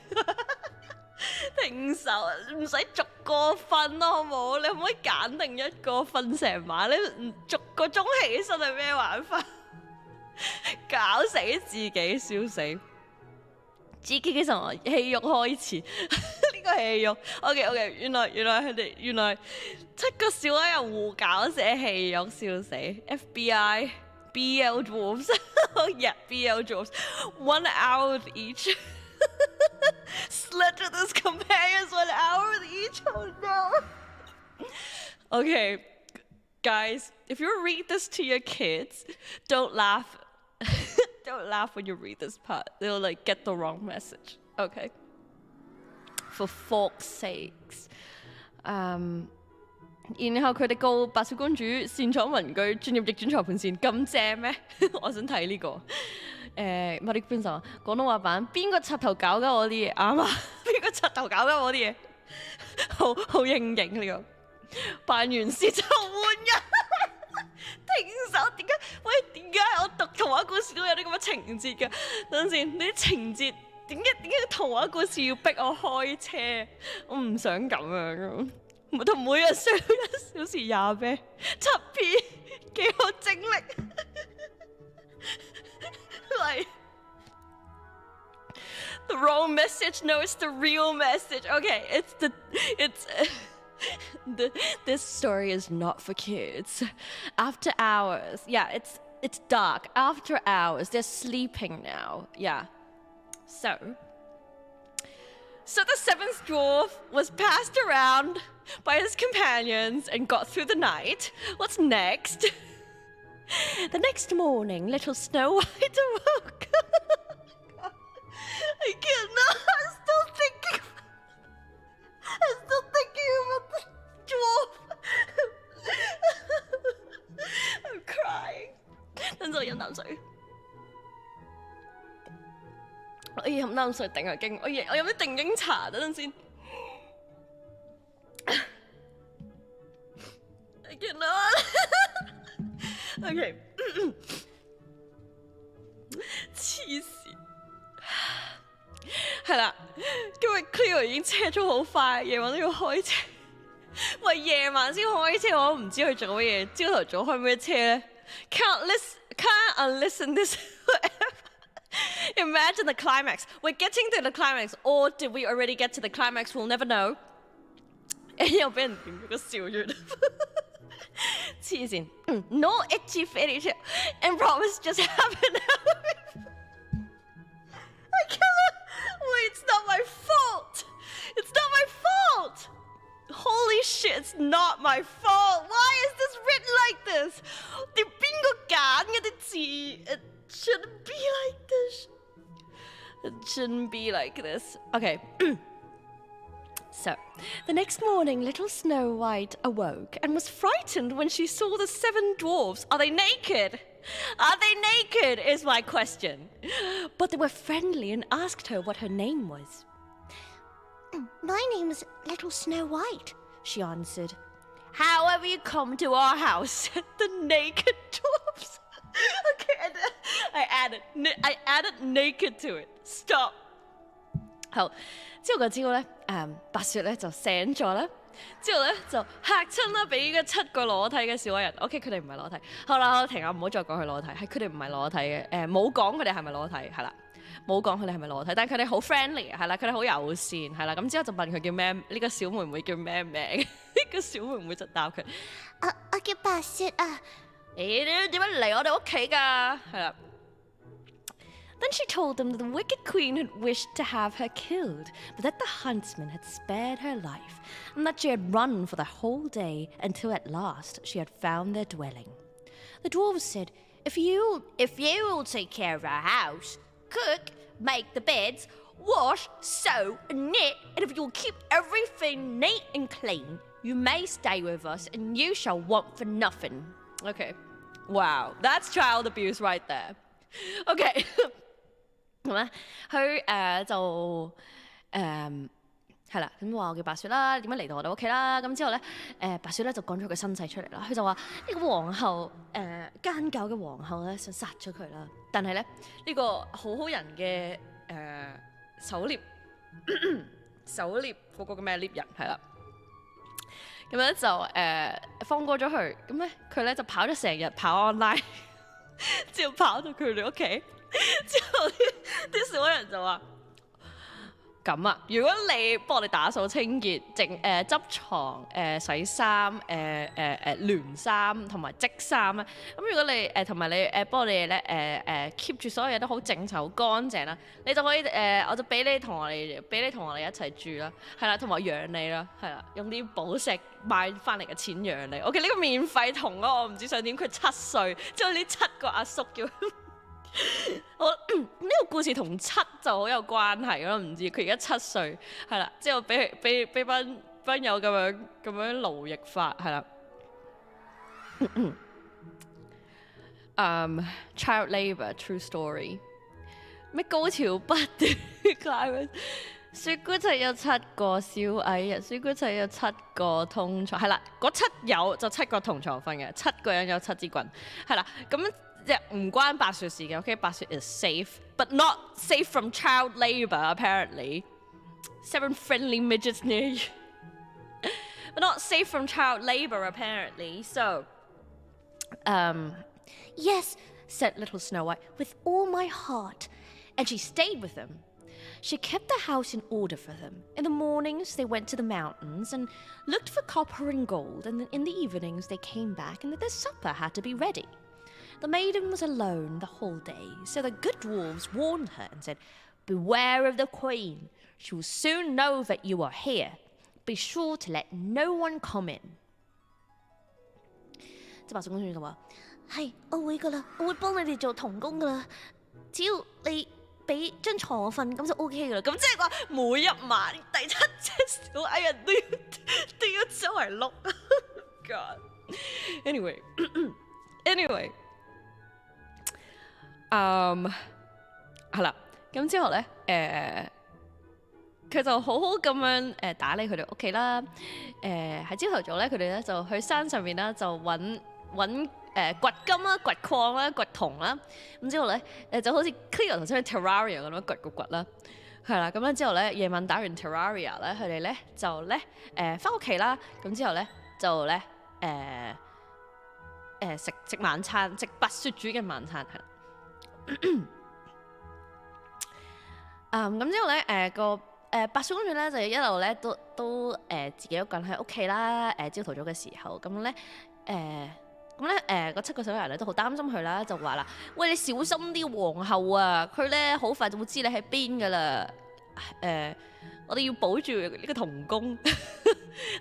停手，唔使逐個瞓咯，好冇？你可唔可以揀定一個瞓成晚？你唔逐個鐘起身係咩玩法？搞死自己，笑死！自己嘅什麼戲肉開始？呢個戲肉 ，OK， 原來佢哋7個小矮人胡搞寫戲肉，笑死 ！FBI BL dwarves， yeah BL dwarves， 1 hour with each， slept with his companions 1 hour with each. Oh no. Okay, guys, if you read this to your kids, don't laugh. Don't laugh when you read this part. They'll get the wrong message. Okay. For fuck's sakes. 然後佢哋告白雪公主擅闖文具，進入逆轉裁判線，咁正咩？我想睇呢個。我哋邊就廣東話版，邊個柒頭搞緊我啲嘢啱啊？邊個柒頭搞緊我啲嘢？好應景呢個。辦完事就換人。停手！點解我讀童話故事都有啲咁嘅情節㗎？等陣先，你啲情節點解童話故事要逼我開車？我唔想咁樣㗎，同每日上1小時20啤7P， 幾好精力。Like the wrong message. No, it's the real message. Okay, this story is not for kids. After hours, yeah, it's dark. After hours, they're sleeping now. Yeah. So the 7th dwarf was passed around by his companions and got through the night. What's next? The next morning, little Snow White awoke. I cannot. I'm still thinking about the dwarf. I'm crying. 等陣我飲啖水。我要飲啖水定下驚。我飲啲定驚茶，等陣先。I cannot. OK， 黐線，係啦，因為 Cleo 已經車咗好快，夜晚都要開車。喂，夜晚先開車，我都唔知佢做乜嘢。朝頭早開咩車咧 ？Can't unlisten this forever. Imagine the climax. We're getting to the climax, or did we already get to the climax? We'll never know. 又俾人點咗個笑咗。黐線 ，No itchy fairy tale and promise just happened. I cannot. Wait, it's not my fault. It's not my fault. Holy shit, it's not my fault. Why is this written like this? 你邊個揀嗰啲字 ？It shouldn't be like this. It shouldn't be like this. Okay. So, the next morning, little Snow White awoke and was frightened when she saw the 7 dwarfs. Are they naked? Are they naked is my question. But they were friendly and asked her what her name was. My name's Little Snow White, she answered. How have you come to our house? Said the naked dwarfs. Okay, I added naked to it. Stop. 好，之後嗰朝咧，白雪咧就醒咗啦，之後咧就嚇親啦，俾嗰7個裸體嘅小矮人。OK， 佢哋唔係裸體。好啦，我停下，唔好再講佢裸體，係佢哋唔係裸體嘅。冇講佢哋係咪裸體，係啦，冇講佢哋係咪裸體，但係佢哋好 friendly， 係啦，佢哋好友善，係啦。咁之後就問佢叫咩？呢個小妹妹叫咩名？呢個小妹妹就答佢：我叫白雪啊。你點解嚟我哋屋企㗎？係啦。Then she told them that the wicked queen had wished to have her killed, but that the huntsman had spared her life, and that she had run for the whole day until at last she had found their dwelling. The dwarves said, If you'll take care of our house, cook, make the beds, wash, sew, and knit, and if you'll keep everything neat and clean, you may stay with us and you shall want for nothing. Okay. Wow. That's child abuse right there. Okay. 咁咧，佢就係啦，咁話我叫白雪啦，點樣嚟到我哋屋企啦？咁之後咧，白雪咧就講咗個身世出嚟啦。佢就話呢個皇后奸狡嘅皇后咧，想殺咗佢啦。但係咧，呢個好好人嘅狩獵嗰個叫咩獵人係啦。咁咧就放過咗佢，咁咧佢咧就跑咗成日跑 online， 之後跑到佢哋屋企。之後啲小矮人就話：咁啊，如果你幫我哋打掃清潔、執床、洗衫、亂衫同埋織衫咧，咁如果你同埋你幫我哋咧keep 住所有嘢都好整齊、好乾淨啦，你就可以我就俾你同我哋一齊住啦，係啦，同埋養你啦，係啦，用啲寶石買翻嚟嘅錢養你。OK， 呢個免費同咯，我唔知想點。佢7歲，之後呢7個阿叔叫。我呢個故事同7就好有關係咯，唔知佢而家7歲，係啦，之後俾班友咁樣勞役法，係啦。Child labour true story， 咩高潮不斷雪姑齊有7個小矮人，雪姑齊有7個同床，係啦，嗰7有就7個同床瞓嘅，7個人有7支棍，係啦，咁。唔關白雪事嘅 ，OK？ 白雪 is safe, but not safe from child labour apparently. 7 friendly midgets near you, but not safe from child labour apparently. So, yes, said little Snow White, with all my heart, and she stayed with them. She kept the house in order for them. In the mornings, they went to the mountains and looked for copper and gold, and then in the evenings, they came back and their supper had to be ready. The maiden was alone the whole day, so the good dwarves warned her and said, Beware of the queen. She will soon know that you are here. Be sure to let no one come in. 即係白雪公主就話：係，我會噶啦，我會幫你哋做童工噶啦。只要你俾張床我瞓，咁就 OK 噶啦。咁即係話每一晚第7隻小矮人都要周圍碌。God. Anyway. 係啦，咁之後咧，佢就好好咁樣打理佢哋屋企啦。喺朝頭早咧，佢哋咧就去山上面啦，就揾掘金啦、掘礦啦、掘銅啦，咁之後咧就好似 Cleo 頭先嘅 Terraria 咁樣掘個掘啦，係啦，咁咧之後咧夜晚打完 Terraria 咧，佢哋咧就咧翻屋企啦，咁之後咧就咧食晚餐，食白雪煮嘅晚餐係啦。咁之後咧個白雪公主咧就一路咧都自己一個人喺屋企啦，朝頭早嘅時候咁咧個7個小人咧都好擔心佢啦，就話啦：喂，你小心啲皇后啊！佢咧好快就會知你喺邊噶啦。我哋要保住呢個童宮，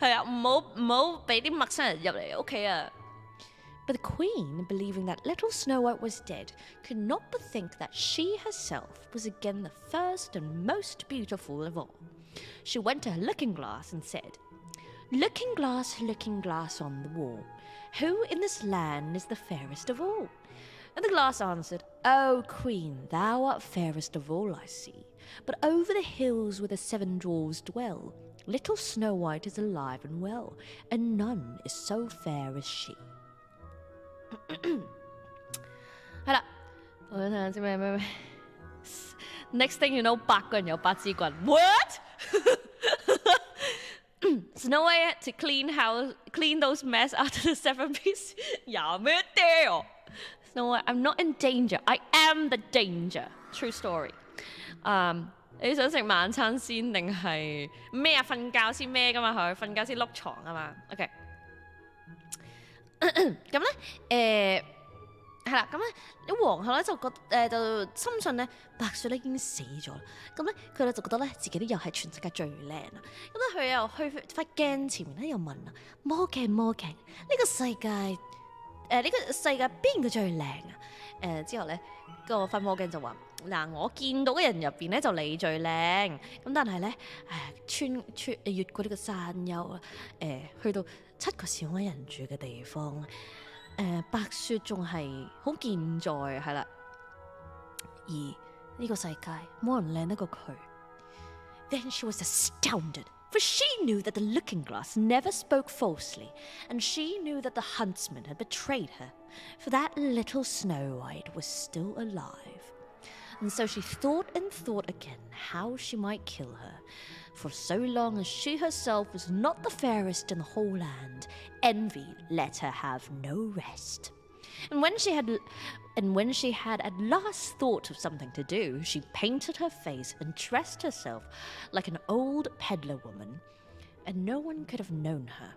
係啊，唔好俾啲陌生人入嚟屋企啊。But the queen, believing that little Snow White was dead, could not but think that she herself was again the first and most beautiful of all. She went to her looking glass and said, Looking glass on the wall, who in this land is the fairest of all? And the glass answered, O queen, thou art fairest of all, I see. But over the hills where the 7 dwarves dwell, little Snow White is alive and well, and none is so fair as she. 係啦，我睇下先咩 Next thing you know， 8個人有8支棍。What？ Snow White had to clean those mess out of the 7 pieces。有咩屌 ？Snow White, I'm not in danger. I am the danger. True story。你想食晚餐先定係咩啊？瞓覺先咩㗎嘛？佢瞓覺先碌床啊嘛。OK。咁咧係啦，咁咧啲皇后咧就就深信咧白雪咧已經死咗啦。咁咧佢咧就覺得咧自己咧又係全世界最靚啦。咁咧佢又去塊鏡前面咧又問啦：魔鏡呢個世界邊個最靚啊？之後咧個塊魔鏡就話：嗱，我見到嘅人入邊咧就你最靚。咁但係咧越過呢個山丘去到7個小矮人住嘅地方，白雪仲係好健在，係啦。而呢個世界冇人靚得過佢。Then she was astounded, for she knew that the looking glass never spoke falsely, and she knew that the huntsman had betrayed her, for that little Snow White was still alive. And so she thought again how she might kill her. For so long as she herself was not the fairest in the whole land, envy let her have no rest. And when she had at last thought of something to do, she painted her face and dressed herself like an old peddler woman, and no one could have known her.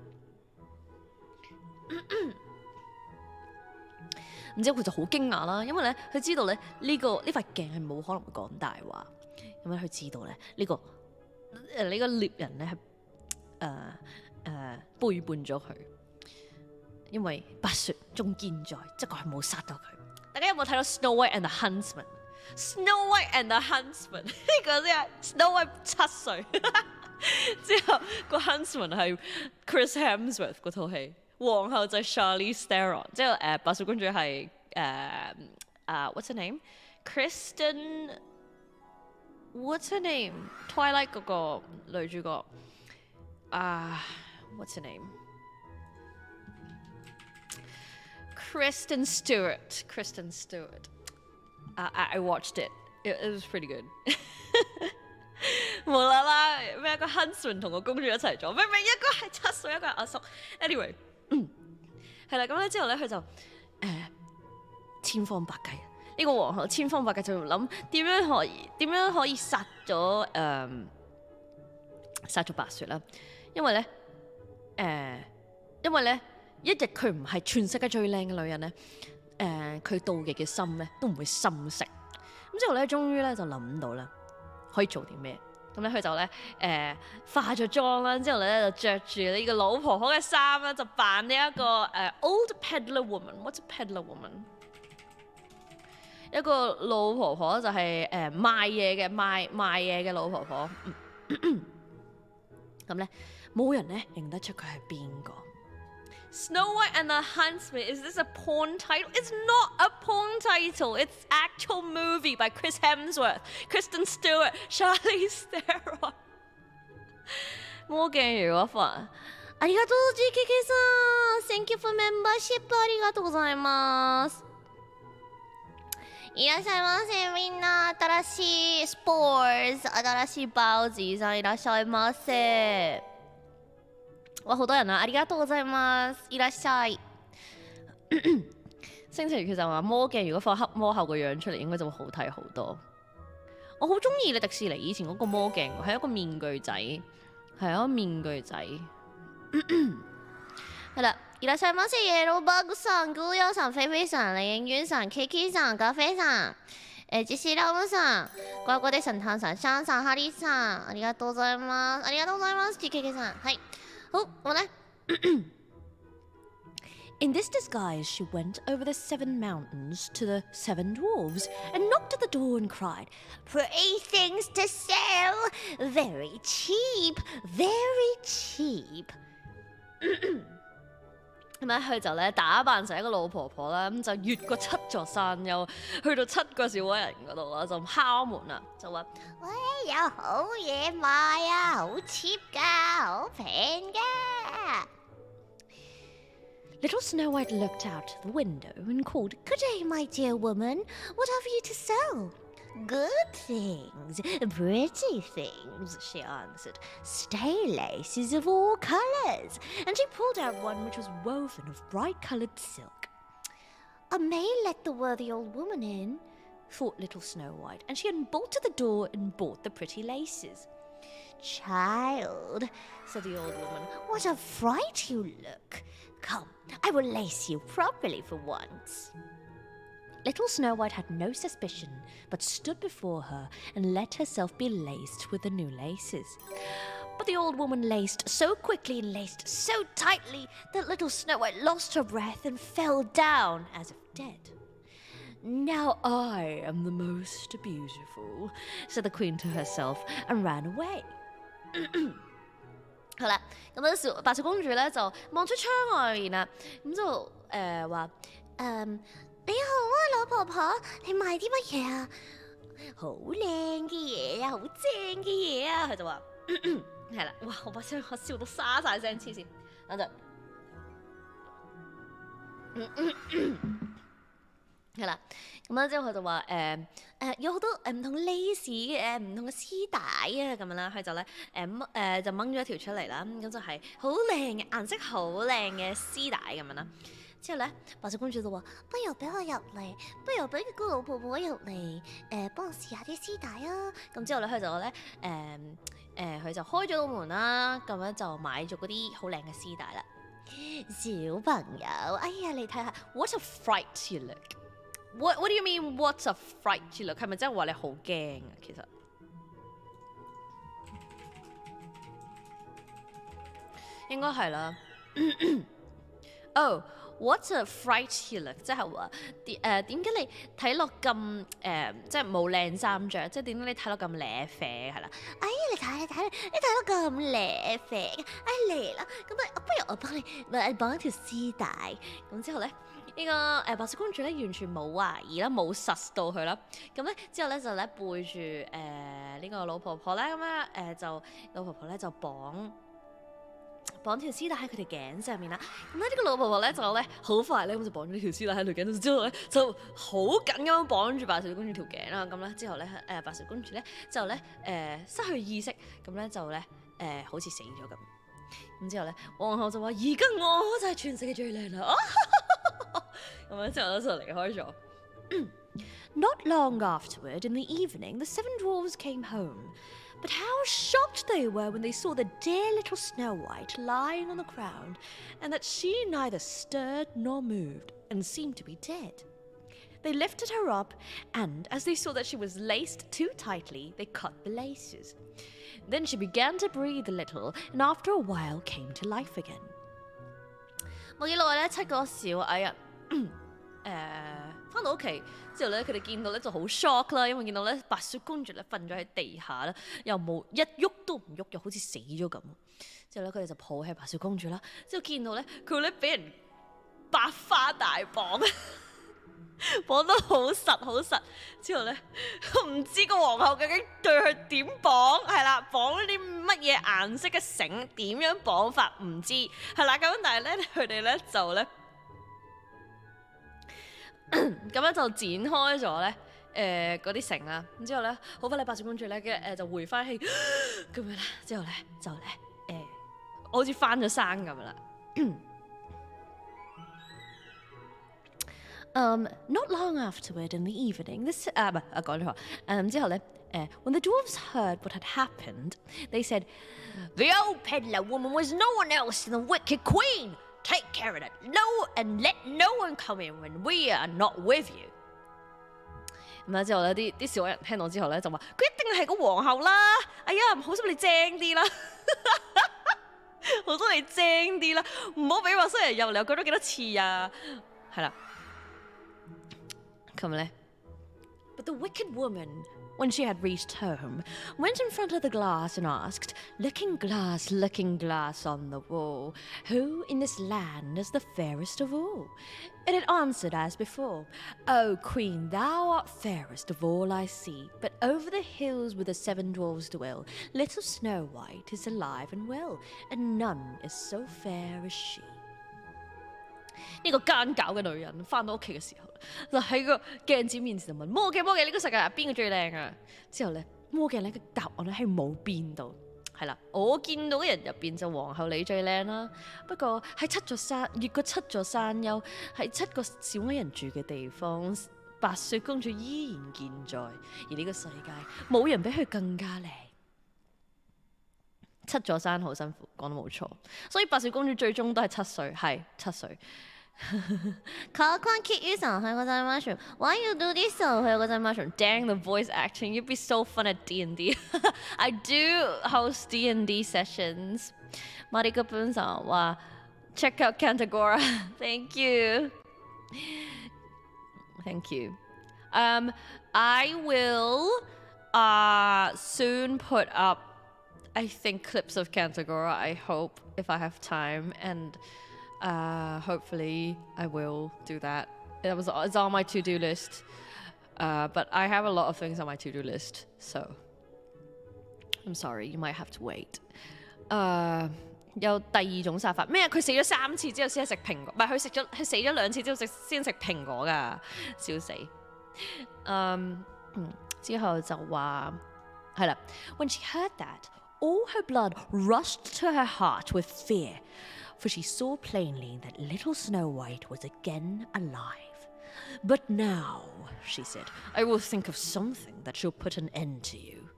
然之後佢就好驚訝啦，因為咧佢知道咧呢塊鏡係冇可能會講大話，咁樣佢知道咧呢個獵人咧係背叛咗佢，因為白雪仲健在，即係佢係冇殺到佢。大家有冇睇到 Snow White and the Huntsman？Snow White and the Huntsman 呢個先係 Snow White 7歲，之後個 Huntsman 係 Chris Hemsworth 嗰套戲。皇后就係 Charlize Theron， 之後白雪公主係what's her name？ What's her name？ Twilight 嗰個女主角what's her name？ Kristen Stewart。I watched it. It was pretty good. 無啦啦咩一個 Huntsman 同個公主一齊咗，明明一個係7歲，一個係阿叔。Anyway。係啦，咁咧之後咧，佢就千方百計，呢個皇后千方百計就諗點樣可以殺咗白雪啦。因為咧一日佢唔係全世界最靚嘅女人咧，佢妒忌嘅心咧都唔會深色。咁之後咧，終於咧就諗到啦，可以做啲咩？咁咧佢就咧化咗妝啦，之後咧就着住呢個老婆婆嘅衫啦，就扮呢一個old peddler woman。What's a peddler woman？ 一個老婆婆就係賣嘢嘅老婆婆。咁咧冇人咧認得出佢係邊個。Snow White and the Huntsman, is this a porn title? It's not a porn title. It's actual movie by Chris Hemsworth, Kristen Stewart, Charlize Theron. 魔鏡如果發，ありがとう GKK さん ，Thank you for membership ありがとうございます。いらっしゃいませみんな。新しいスポーツ、新しいバウジーさんいらっしゃいませ。哇，好多人啊！ありがとうございます。いらっしゃい。星塵月缺就話魔鏡如果放黑魔后個樣出嚟，應該就會好睇好多。我好中意咧迪士尼以前嗰個魔鏡，係一個面具仔，係一個面具仔。係啦，いらっしゃいませ。イエローバグさん、グーヨーさん、フェイフェイさん、李英淵さん、ケイキーさん、ガフェさん、ジシラムさん、乖乖的神探さん、シャンさん、ハリーさん、ありがとうございます。ありがとうございます。GKK さん、はい。好，我咧。In this disguise, she went over the 7 mountains to the 7 dwarves and knocked at the door and cried, "Pretty things to sell! Very cheap! Very cheap!" 咁咧，佢就咧打扮成一個老婆婆啦，咁就越過7座山，又去到7個小矮人嗰度啦，就敲門啦，就話：喂，有好嘢賣啊，好 cheap 㗎，好平㗎。Little Snow White looked out the window and called, "Good day, my dear woman. What have you to sell?" "Good things, pretty things," she answered. "Stay laces of all colours." And she pulled out one which was woven of bright-coloured silk. "I may let the worthy old woman in," thought Little Snow White, and she unbolted the door and bought the pretty laces. "Child," said the old woman, "what a fright you look. Come, I will lace you properly for once." Little Snow White had no suspicion, but stood before her and let herself be laced with the new laces. But the old woman laced so quickly and laced so tightly that Little Snow White lost her breath and fell down as if dead. "Now I am the most beautiful," said the queen to herself and ran away. 好啦，咁樣白雪公主咧就望出窗外面啦，咁就話你好啊，老婆婆，你賣啲乜嘢啊？好靚嘅嘢啊，好正嘅嘢啊！佢就話係啦，哇！我把聲我笑到沙晒聲，黐線，等陣。係啦，咁樣之後佢就話有好多唔同 lace 嘅唔同嘅絲帶啊咁樣啦，佢就咧就掹咗一條出嚟啦，咁就係好靚嘅顏色好靚嘅絲帶咁樣啦。之後咧，白雪公主就話：不如俾我入嚟，不如俾個老婆婆入嚟幫我試下啲絲帶啊！咁之後咧，佢就咧佢就開咗道門啦，咁樣就買咗嗰啲好靚嘅絲帶啦。小朋友，哎呀，你睇下 ，What a fright you look！What do you mean? What's a fright you look？ 係咪真係話你好驚啊？其實應該係啦。What's a fright you look？ 即係話點解你睇落咁即係冇靚衫着？即係點解你睇落咁瀨啡係啦？哎呀，你睇落咁瀨啡，哎嚟啦！咁啊，不如我幫你綁一條絲帶。咁之後咧。呢個白雪公主咧完全冇懷疑啦，冇實到佢啦。咁咧之後咧就咧背住呢個老婆婆咧，咁咧就老婆婆咧就綁條絲帶喺佢條頸上面啦。咁咧呢個老婆婆咧就咧好快咧咁就綁咗呢條絲帶喺條頸度，之後咧就好緊咁綁住白雪公主條頸啦。咁咧之後咧白雪公主咧就咧失去意識，咁咧就咧好似死咗咁。咁之後咧皇后就話：而家我就係全世界最靚啦！咁樣之後咧就離開咗。Not long afterward, in the evening, the 7 dwarves came home. But how shocked they were when they saw the dear little Snow White lying on the ground, and that she neither stirred nor moved, and seemed to be dead. They lifted her up, and as they saw that she was laced too tightly, they cut the laces. Then she began to breathe a little, and after a while came to life again. 冇幾耐咧，7個小矮人翻到屋企之後咧，佢哋見到咧就好 shock 啦，因為見到咧白雪公主咧瞓咗喺地下啦，又冇一喐都唔喐，又好似死咗咁。之後咧佢哋就抱起白雪公主啦，之後見到咧佢咧俾人百花大綁。綁得好實好實。之後咧，唔知個皇后究竟對佢點綁，係啦，綁啲乜嘢顏色嘅繩，點樣綁法唔知，係啦。咁但係咧，佢哋咧就咧咁樣就展開咗咧嗰啲繩啦。咁之後咧，好快你白雪公主咧就回翻氣咁樣啦。之後咧就咧好似翻咗生咁樣啦。Not long afterward in the evening, this when the dwarves heard what had happened, they said, "The old peddler woman was no one else than the wicked queen. Take care of it, and let no one come in when we are not with you." 咁之後咧，啲小人聽到之後咧就話：佢一定係個皇后啦！哎呀，好心你精啲啦，好心你精啲啦，唔好俾陌生人入嚟，我講咗幾多次啊？係啦。咁咧 But the wicked woman, when she had reached home, went in front of the glass and asked, looking glass on the wall, who in this land is the fairest of all? And it answered as before, O queen, thou art fairest of all I see, but over the hills where the 7 dwarves dwell, little Snow White is alive and well, and none is so fair as she. 呢個奸狡嘅女人翻到屋企嘅時候，就喺個鏡子面前就問魔鏡，呢個世界入邊個最靚啊？之後咧，魔鏡咧嘅答案咧係冇變到，係啦，我見到嘅人入邊就皇后你最靚啦。不過喺越過7座山丘，喺7個小矮人住嘅地方，白雪公主依然健在，而呢個世界冇人比佢更加靚。7座山好辛苦，講得冇錯。所以白雪公主最終都係7歲，係7歲。Why you do this? Dang the voice acting, you'd be so fun at D&D. I do host D&D sessions. Marika Pun-san 話 check out Cantagora. Thank you. Thank you. I will soon put up, I think, clips of Cantagora, I hope, if I have time, and hopefully I will do that. It's on my to-do list, but I have a lot of things on my to-do list, so I'm sorry, you might have to wait. 有第2種殺法咩啊？佢死咗3次之後先係食蘋果，唔係佢死咗2次之後先食蘋果㗎，笑死。之後就話係啦 When she heard that, all her blood rushed to her heart with fear, for she saw plainly that little Snow White was again alive. But now, she said, I will think of something that shall put an end to you.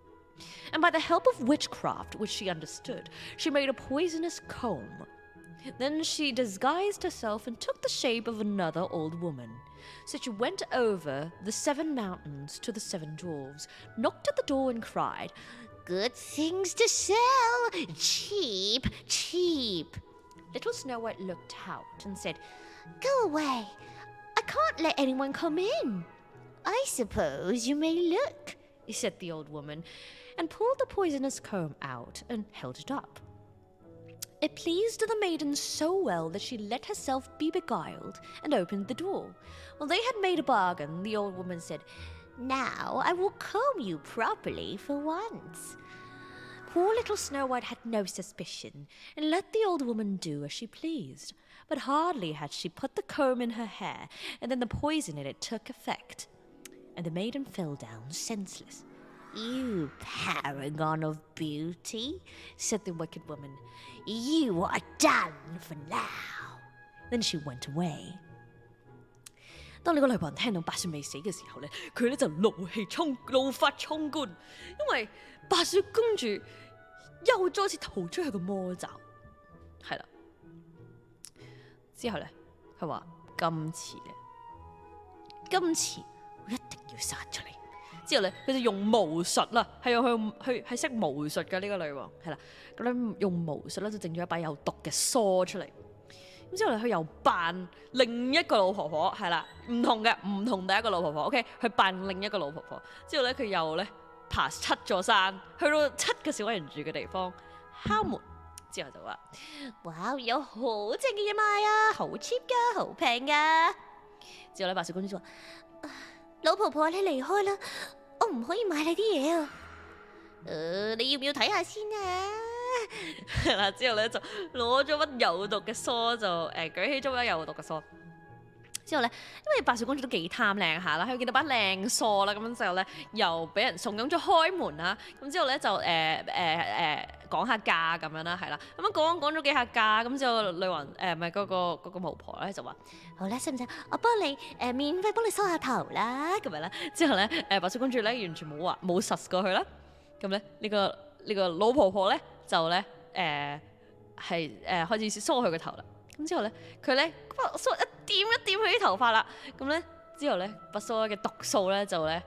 And by the help of witchcraft, which she understood, she made a poisonous comb. Then she disguised herself and took the shape of another old woman. So she went over the 7 mountains to the 7 dwarves, knocked at the door and cried, Good things to sell! Cheap, cheap! Little Snow White looked out and said, Go away! I can't let anyone come in. I suppose you may look, said the old woman, and pulled the poisonous comb out and held it up. It pleased the maiden so well that she let herself be beguiled and opened the door. When they had made a bargain, the old woman said, Now I will comb you properly for once. Poor little Snow White had no suspicion, and let the old woman do as she pleased. But hardly had she put the comb in her hair, and then the poison in it took effect, and the maiden fell down senseless. You paragon of beauty, said the wicked woman. You are done for now. Then she went away. 當呢個女僕人聽到白雪未死嘅時候咧，佢咧就怒髮衝冠，因為白雪公主又再次逃出去個魔爪，係啦。之後咧，佢話今次我一定要殺咗你。之後咧，佢就用巫術啦，係識巫術嘅呢個女王，係啦。咁咧用巫術咧就整咗一把有毒嘅梳出嚟。咁之後咧，佢又扮另一個老婆婆，係啦，唔同第一個老婆婆。OK， 佢扮另一個老婆婆。之後咧，佢又咧爬7座山，去到7個小矮人住嘅地方敲門。之後就話：哇，有好正嘅嘢賣啊，好 cheap 㗎，好平㗎。之後咧，白雪公主就話：老婆婆你離開啦，我唔可以買你啲嘢啊。你要唔要睇下先啊？係啦，之後咧就攞咗筆有毒嘅梳，就舉起咗筆有毒嘅梳。之後咧，因為白雪公主都幾貪靚下啦，佢見到把靚梳啦，咁之後咧又俾人慫恿咗開門啦，咁之後咧就講下價咁樣啦，係啦，咁樣講咗幾下價，咁之後女王唔係嗰個巫婆咧就話：好啦，使唔使我幫你免費幫你梳下頭啦？咁樣啦，之後咧白雪公主咧完全冇實過去啦，咁咧呢個老婆婆咧就咧開始梳佢個頭啦。咁之後咧，佢咧梳一掂佢啲頭髮啦，咁咧之後咧，拔梳嘅毒素咧就咧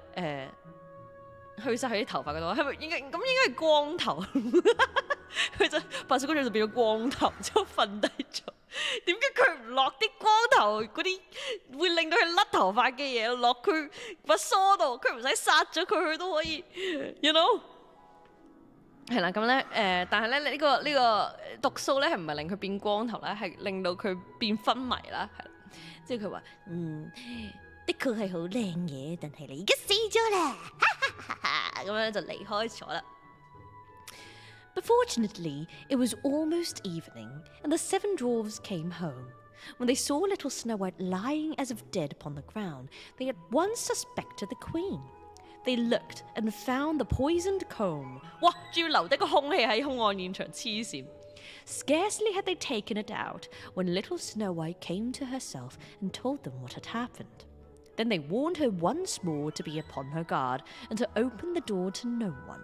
去晒佢啲頭髮嗰度，係咪應該係光頭？佢就白雪公主就變咗光頭，之後瞓低咗。點解佢唔落啲光頭嗰啲會令到佢甩頭髮嘅嘢落佢拔梳度？佢唔使殺咗佢都可以 ，you know？係啦，咁咧但係咧呢個毒素咧係唔係令佢變光頭咧，係令到佢變昏迷啦，係啦。即係佢話的確係好靚嘅，但係你而家死咗啦，咁樣就離開咗啦。But fortunately, it was almost evening, and the 7 dwarves came home. When they saw little Snow White lying as if dead upon the ground, they at once suspected the queen.They looked and found the poisoned comb. 哇！仲要留低個兇器喺兇案現場，黐線。Scarcely had they taken it out when little Snow White came to herself and told them what had happened. Then they warned her once more to be upon her guard and to open the door to no one.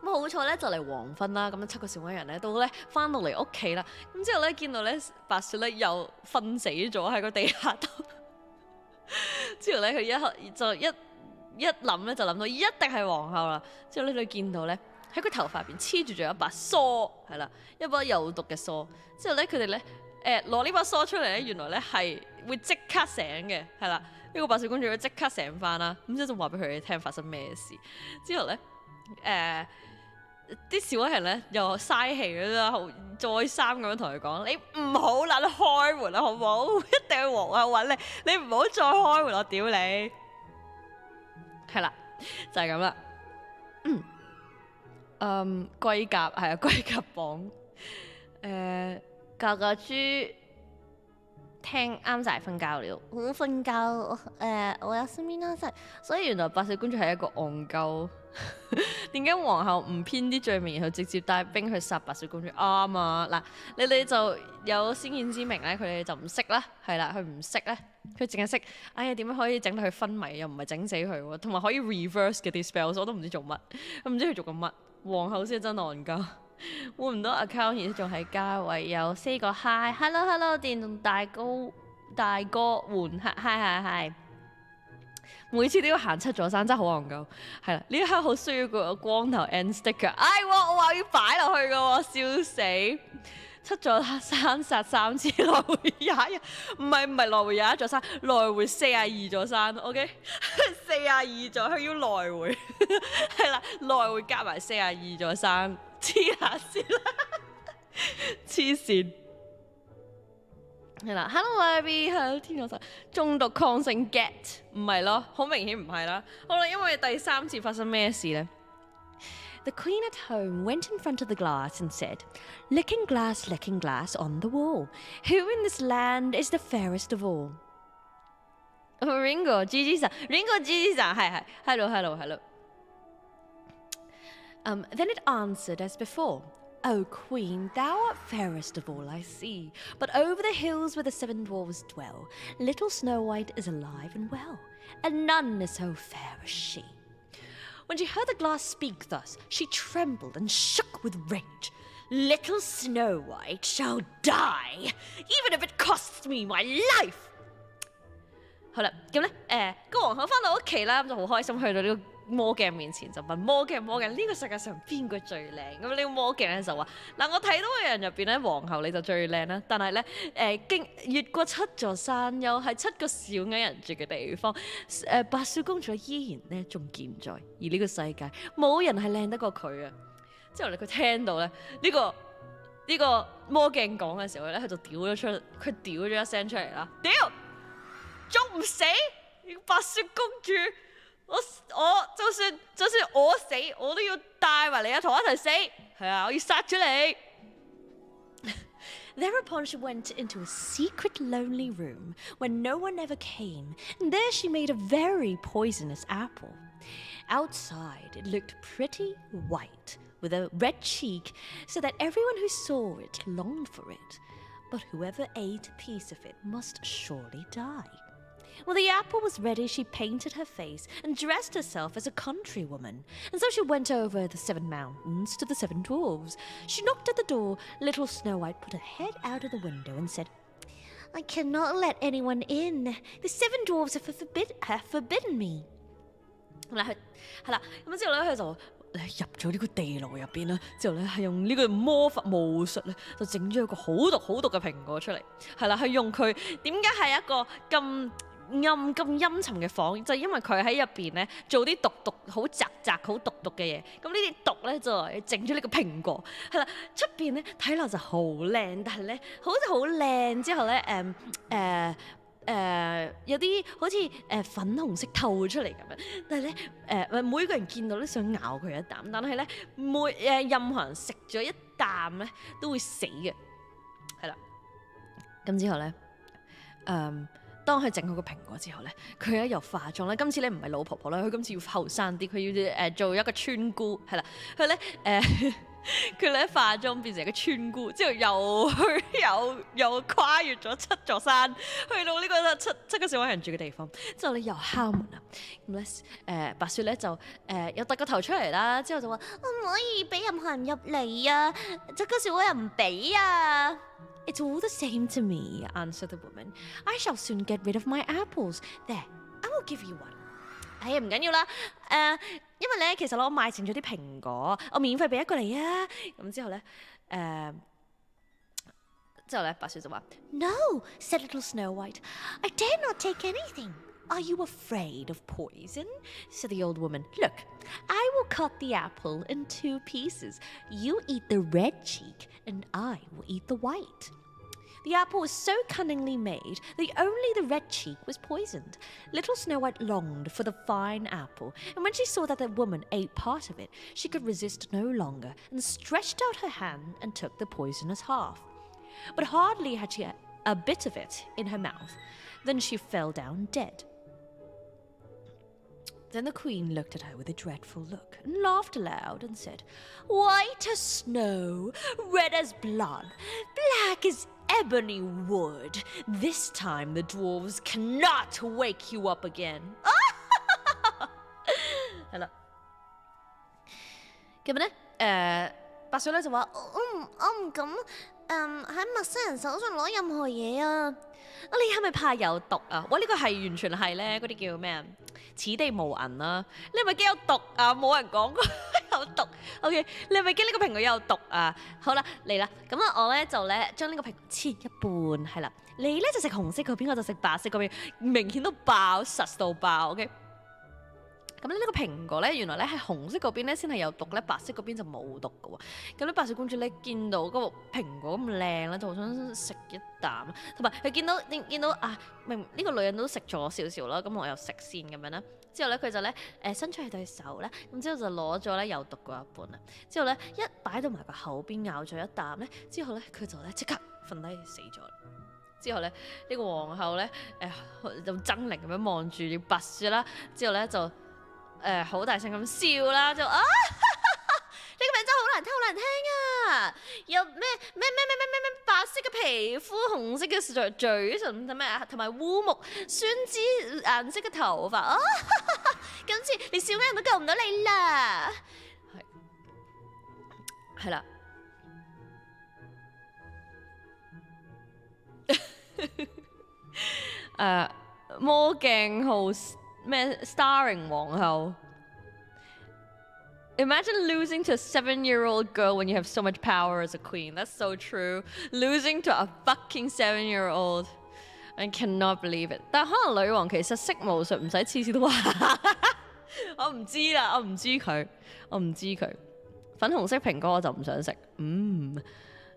咁好彩咧，就嚟黃昏啦，咁樣7個小矮人咧都咧翻到嚟屋企啦。咁之後咧見到咧白雪咧又瞓死咗喺個地下度。之後咧佢一諗咧就諗到一定係皇后啦。之後咧你見到咧喺佢頭髮入邊黐住咗一把梳，係啦，一把有毒嘅梳。之後咧佢哋咧攞呢把梳出嚟咧，原來咧係會即刻醒嘅，係啦。呢個白雪公主會即刻醒翻啦。咁之後就話俾佢哋聽發生咩事。之後咧啲小矮人咧又嘥氣啦，再三咁樣同佢講：你唔好啦，你開門啦，好唔好？一定係皇后揾你，你唔好再開門，我屌你！係啦，就係咁啦。龜甲係啊，龜甲榜教個豬聽啱晒瞓覺了，好瞓覺我有身邊啦，真係，所以原來白雪公主係一個戇鳩。點解皇后唔編啲罪名，然後直接帶兵去殺白雪公主？啱啊！嗱，你哋就有先見之明咧，佢哋就唔識啦，係啦，佢唔識咧，佢淨係識，哎呀點樣可以整到佢昏迷，又唔係整死佢喎，同埋可以 reverse 嘅啲 spells， 我都唔知做乜，唔知佢做緊乜。皇后先真戇鳩，換唔到 account， 而家仲喺家，唯有 say 個 hi，hello， 電動大哥換 hi。每次都要行7座山，真係好戇鳩。係啦，呢一刻好需要個光頭 and sticker。我話要擺落去㗎喎，笑死！7座山殺3次，來回21，唔係來回21座山，來回42座山。OK， 42座，佢要來回，係啦，來回夾埋42座山，黐下線啦，黐線。係啦 ，Hello Abby，Hello Tino， 中毒抗性 get 唔係咯，好明顯唔係啦。好啦，因為第3次發生咩事咧 ？The queen at home went in front of the glass and said, licking glass on the wall. Who in this land is the fairest of all? Ringo Gigi さん，係 ，hello。Then it answered as before.O Queen, thou art fairest of all I see, but over the hills where the 7 dwarves dwell, little Snow White is alive and well, and none is so fair as she. When she heard the glass speak thus, she trembled and shook with rage. Little Snow White shall die, even if it costs me my life. 好啦，咁咧，個皇后翻到屋企啦，咁就好開心去到呢個魔鏡面前就問魔鏡呢個世界上邊個最靚？咁呢個魔鏡咧就話：嗱，我睇到嘅人入邊咧，皇后你就最靚啦。但係咧經越過7座山，又係7個小矮人住嘅地方，白雪公主依然咧仲健在，而呢個世界冇人係靚得過佢啊！之後咧佢聽到咧呢個魔鏡講嘅時候咧，佢就屌咗一聲出嚟啦！屌！仲唔死？白雪公主，我就算我死，我都要帶埋你同我一齊死。係啊，我要殺咗你。Thereupon she went into a secret lonely room where no one ever came, and there she made a very poisonous apple. Outside, it looked pretty white, with a red cheek, so that everyone who saw it longed for it. But whoever ate a piece of it must surely die. When the apple was ready, she painted her face and dressed herself as a countrywoman. And so she went over the 7 mountains to the 7 dwarves. She knocked at the door. Little Snow White put her head out of the window and said, I cannot let anyone in. The 7 dwarves have forbidden me. 係啦，咁之後咧佢就入咗呢個地牢入邊啦，之後咧係用呢個魔法巫術咧，就整咗一個好毒嘅蘋果出嚟。係啦，係用佢點解係一個咁暗咁陰沉嘅房，就係因為佢喺入邊咧做啲毒好雜好毒嘅嘢。咁呢啲毒咧就整咗呢個蘋果。係啦，出邊咧睇落就好靚，但係咧好靚之後咧有啲好似粉紅色透出嚟咁樣，但係咧每個人見到都想咬佢一啖，但係咧任何人食咗一啖咧都會死嘅，係啦。咁之後咧當佢整好個蘋果之後咧，佢咧又化妝咧。今次咧唔係老婆婆啦，佢今次要後生啲，佢要做一個村姑，係啦。佢咧佢咧化妝變成一個村姑，之後又跨越咗7座山，去到呢個七個小矮人住嘅地方。之後咧又敲門啦，咁咧白雪咧就又突個頭出嚟啦，之後就話我唔可以俾任何人入嚟啊，7個小矮人唔俾啊。It's all the same to me, answered the woman. I shall soon get rid of my apples. There, I will give you one. 唔緊要啦，因為咧其實我賣剩咗啲蘋果，我免費俾一個你啊。咁之後咧白雪就話 No, said little Snow White. I dare not take anything. Are you afraid of poison? Said the old woman. Look, I will cut the apple in 2 pieces. You eat the red cheek, and I will eat the white. The apple was so cunningly made that only the red cheek was poisoned. Little Snow White longed for the fine apple, and when she saw that the woman ate part of it, she could resist no longer, and stretched out her hand and took the poisonous half. But hardly had she a bit of it in her mouth, than she fell down dead. Then the queen looked at her with a dreadful look, and laughed aloud, and said, White as snow, red as blood, black as ebony wood. This time the dwarves cannot wake you up again. 係啦，咁咧白雪咧就話我唔敢喺陌生人手上攞任何嘢啊！你係咪怕有毒啊？哇！呢個係完全係咧嗰啲叫咩啊？此地無銀啦！你係咪驚有毒啊？冇人講過有毒。OK， 你係咪驚呢個蘋果有毒啊？好啦，嚟啦！咁啊，我咧就咧將呢個蘋果切一半，係啦。你咧就食紅色嗰邊，我就食白色嗰邊，明顯到爆，實到爆。OK。咁呢個蘋果咧，原來咧係紅色嗰邊咧先係有毒咧，白色嗰邊就冇毒嘅喎。咁咧白雪公主咧見到嗰個蘋果咁靚咧，就好想食一啖。同埋佢見到啊，明呢個女人都食咗少少啦，咁我又食先咁樣啦。之後咧佢就咧伸出去對手咧，咁之後就攞咗咧有毒嗰一半啦。之後咧一擺到埋個口邊咬咗一啖咧，之後咧佢就咧即刻瞓低死咗。之後咧呢個皇后咧就猙獰咁樣望住白雪啦，之後咧就好大聲咁笑啦，就啊！呢個名真係好難聽啊！有咩白色嘅皮膚、紅色嘅嘴唇，同埋烏木、酸枝顏色嘅頭髮啊！今次連小矮人都救唔到你啦！係啦。魔鏡號咩 starring 皇后。Imagine losing to a 7-year-old girl when you have so much power as a queen. That's so true. Losing to a fucking 7-year-old. I cannot believe it. 但可能女王其實識巫術，唔使次次都話。我唔知啦，我唔知佢。粉紅色蘋果我就唔想食。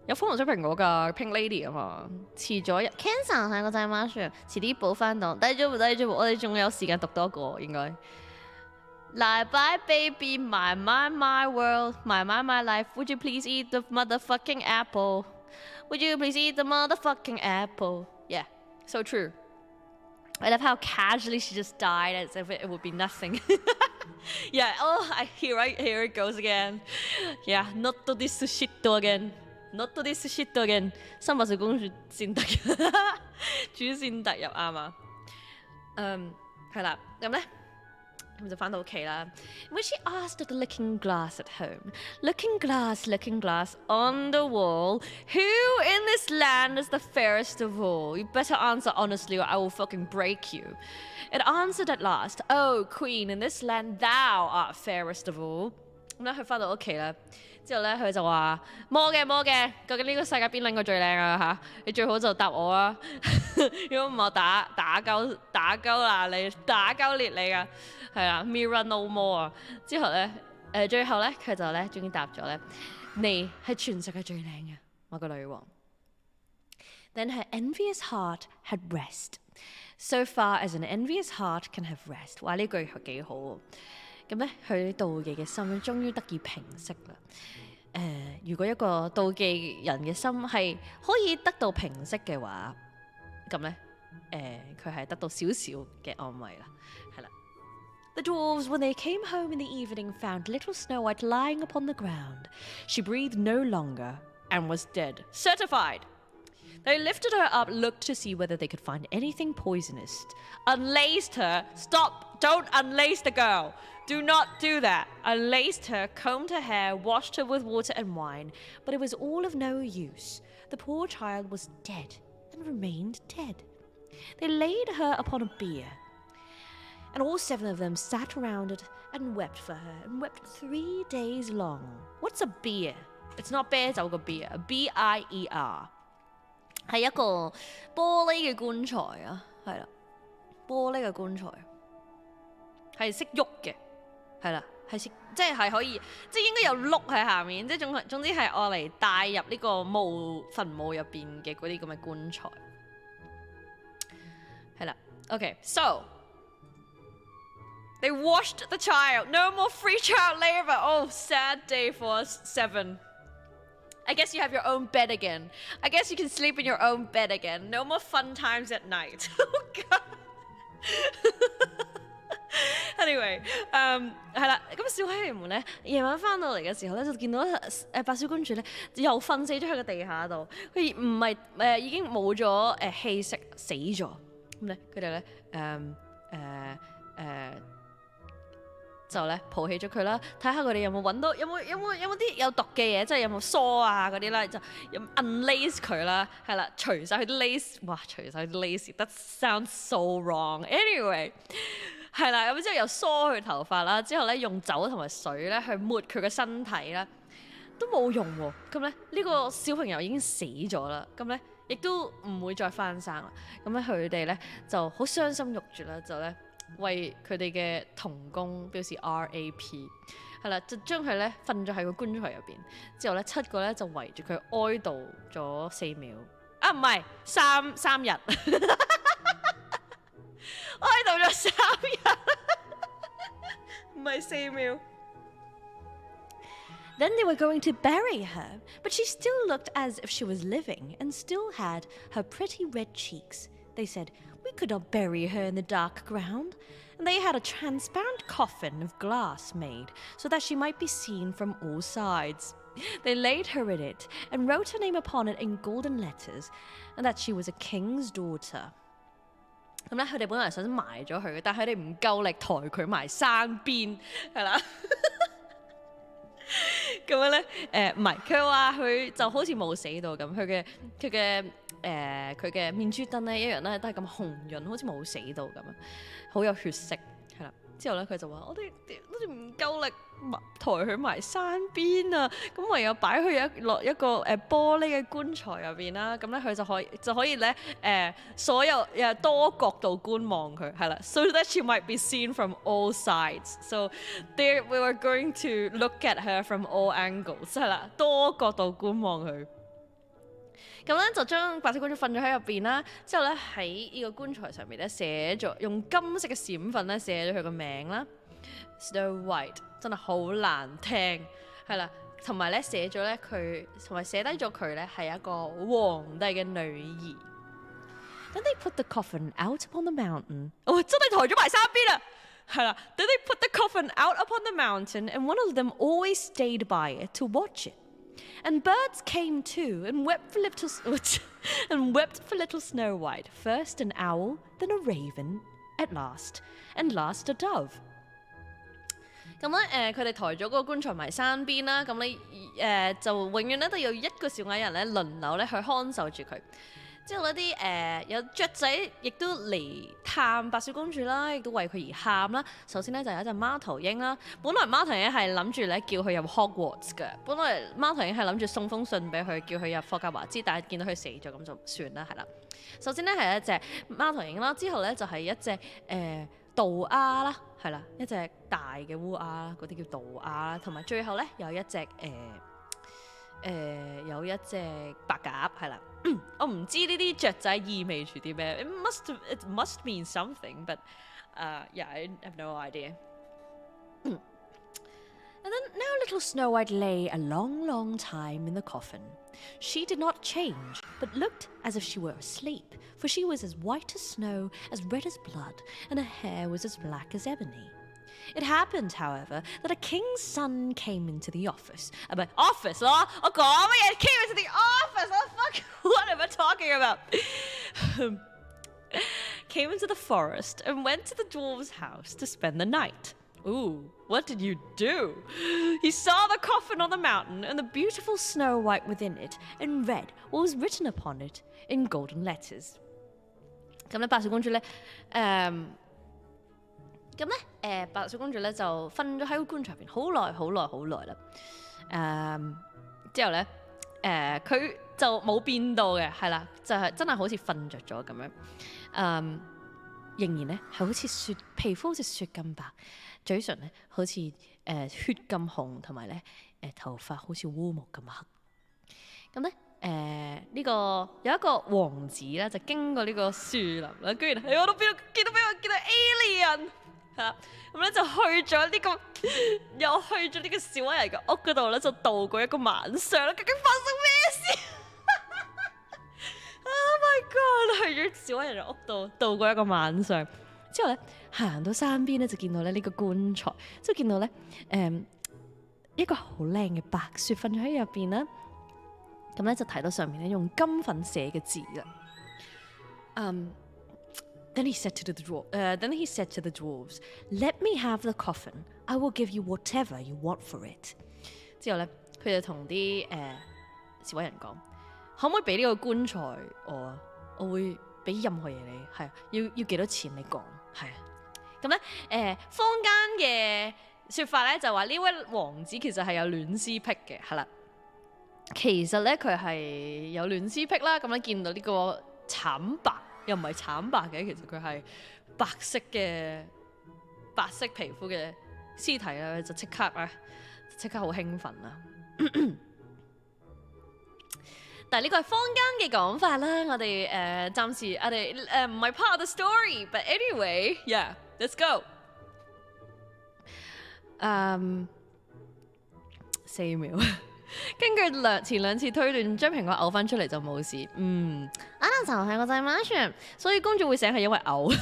有粉紅色蘋果㗎 ，Pink Lady 啊嘛，遲咗一 Cancer 係個仔馬樹，遲啲補翻檔。低咗，我哋仲有時間讀多個應該。來 bye baby, my world, my life. Would you please eat the motherfucking apple? Would you please eat the motherfucking apple? Yeah, so true. I love how casually she just died as if it would be nothing. Yeah, here it goes again. Yeah, not to this shit again. Not to this shit again. 新白雪公主先突入，主線突入啱嘛？係啦，咁咧。咁就翻到屋企啦。When she asked the looking glass at home, looking glass on the wall, who in this land is the fairest of all? You better answer honestly or I will fucking break you. It answered at last, Oh, queen, in this land thou art fairest of all. 咁咧，佢翻到屋企啦，之後咧佢就話摸嘅，究竟呢個世界邊兩個最靚啊嚇？你最好就答我啦，如果唔係我打鳩嗱你，打鳩裂你啊！係啦 ，Mirror no more 啊！之後咧，最後咧，佢就咧終於答咗咧，你係全世界最靚嘅，我個女王。Then her envious heart had rest, so far as an envious heart can have rest。哇！呢句係幾好喎。咁咧，佢妒忌嘅心終於得以平息啦。如果一個妒忌人嘅心係可以得到平息嘅話，咁咧，佢係得到少少嘅安慰啦，係啦。The dwarves, when they came home in the evening, found little Snow White lying upon the ground. She breathed no longer and was dead. Certified! They lifted her up, looked to see whether they could find anything poisonous. Unlaced her. Stop! Don't unlace the girl! Do not do that! Unlaced her, combed her hair, washed her with water and wine. But it was all of no use. The poor child was dead and remained dead. They laid her upon a bier.And all 7 of them sat around it and wept for her, and wept 3 days long. What's a beer? It's not 啤酒個 beer, B-I-E-R. 係一個玻璃嘅棺材啊，係啦，玻璃嘅棺材係識喐嘅，係啦，係識即係可以，即係應該有碌喺下面，即係總之係愛嚟帶入呢個墳墓入邊嘅嗰啲咁嘅棺材，係啦。Okay, so.They washed the child. No more free child labor. Oh, sad day for us 7. I guess you have your own bed again. I guess you can sleep in your own bed again. No more fun times at night. Oh God. Anyway, 係啦，咁小黑們咧，夜晚翻到嚟嘅時候咧，就見到白雪公主咧又瞓死咗喺個地下度。佢唔係已經冇咗氣息，死咗。咁咧，佢哋咧就咧抱起咗佢啦，睇下佢哋有冇揾到有冇啲有毒嘅嘢，即係有冇梳啊嗰啲啦，就 unlace 佢啦，係啦，除晒佢啲 lace， 哇，除晒佢啲 lace，that sounds so wrong。Anyway， 係啦，咁之後又梳佢頭髮啦，之後咧用酒同埋水咧去抹佢嘅身體啦，都冇用喎。咁咧呢個小朋友已經死咗啦，咁咧亦都唔會再翻生啦。咁咧佢哋咧就好傷心欲絕啦，就咧。為佢哋嘅童工表示 RAP， 係啦，就將佢咧瞓咗喺個棺材入邊，之後咧7個咧就圍住佢哀悼咗4秒，啊唔係3日，哀悼咗3日，唔係4秒。Then they were going to bury her, but she still looked as if she was living and still had her pretty red cheeks. They said,We could not bury her in the dark ground, and they had a transparent coffin of glass made, so that she might be seen from all sides. They laid her in it, and wrote her name upon it in golden letters, and that she was a king's daughter. 咁咧，佢哋本來想埋咗佢嘅，但係佢哋唔夠力抬佢埋山邊，係啦。咁樣咧，唔係，佢話佢就好似冇死到咁，佢嘅面珠燈咧一樣咧都係咁紅潤，好似冇死到咁樣，好有血色，係啦。之後咧佢就話：我哋唔夠力抬佢埋山邊啊，咁唯有擺佢落一個玻璃嘅棺材入邊啦。咁咧佢就可以咧所有多角度觀望佢，係啦。So that she might be seen from all sides. So there we were going to look at her from all angles， 係啦，多角度觀望佢。咁咧就將白雪公主瞓咗喺入邊啦，之後咧喺呢個棺材上面咧寫咗用金色嘅閃粉咧寫咗佢個名啦 ，Snow White 真係好難聽，係啦，同埋咧寫咗咧佢，同埋寫低咗佢咧係一個皇帝嘅女兒。Then they put the coffin out upon the mountain。真係抬咗埋山邊啦，係啦。Then they put the coffin out upon the mountain, and one of them always stayed by it to watch it.And birds came too, and wept for little Snow White. First an owl, then a raven, and last a dove. 咁咧佢哋抬咗嗰個棺材埋山邊啦，咁你就永遠咧都有一個小矮人咧輪流咧去看守住佢。之後嗰啲有雀仔亦都嚟探白雪公主啦，亦都為佢而喊啦。首先咧就有一隻貓頭鷹啦，本來貓頭鷹係諗住咧叫佢入 Hogwarts 嘅，本來貓頭鷹係諗住送封信俾佢，叫佢入霍格華茲，但係見到佢死咗咁就算啦，係啦。首先咧係一隻貓頭鷹啦，之後咧就係一隻渡鴉啦，係啦，一隻大嘅烏鴉啦，嗰啲叫渡鴉啦，同埋最後咧有一隻白鴿，係啦。我唔知呢啲雀仔意味住啲咩 ，it must mean something, but yeah, I have no idea. And then now little Snow White lay a long, long time in the coffin. She did not change, but looked as if she were asleep, for she was as white as snow, as red as blood, and her hair was as black as ebony.It happened, however, that a king's son came into the office. Office 咯，我講乜嘢 came into the office? What am I talking about? Came into the forest and went to the dwarf's house to spend the night. Ooh, what did you do? He saw the coffin on the mountain and the beautiful Snow White within it, and read what was written upon it in golden letters. 咁咧，白雪公主咧，咁咧，白雪公主咧就瞓咗喺個棺材入邊好耐啦。之後咧，佢就冇變到嘅，係啦，就係真係好似瞓着咗咁樣。仍然咧係好似雪，皮膚好似雪咁白，嘴唇咧好似血咁紅，同埋咧頭髮好似烏木咁黑。咁咧呢個有一個王子咧就經過呢個樹林啦，居然喺我度見到 alien。係啦，咁咧就去咗呢個，又去咗呢個小矮人嘅屋嗰度咧，就度過一個晚上啦。究竟發生咩事？Oh my god！ 去咗小矮人嘅屋度度過一個晚上，之後咧行到山邊咧，就見到咧呢個棺材，即係見到咧一個好靚嘅白雪瞓咗喺入邊啦。咁咧就睇到上面咧用金粉寫嘅字啦。Then he said to the dwarves, "Let me have the coffin. I will give you whatever you want for it." 之後咧，佢就同啲小矮人講：可唔可以俾呢個棺材我啊？我會俾任何嘢你，係啊，要幾多錢你講，係啊。咁咧坊間嘅説法咧就話呢位王子其實係有戀屍癖嘅，係啦。其實咧佢係有戀屍癖啦。咁咧見到呢個慘白。又唔係慘白嘅，其實佢係白色皮膚嘅屍體咧，就即刻好興奮啦！但係呢個係坊間嘅講法啦，我哋暫時我哋唔係 part of the story，but anyway， yeah，let's go。4秒。根據前兩次推斷，將蘋果嘔翻出嚟就冇事。可能就係個仔媽，所以公主會醒係因為嘔。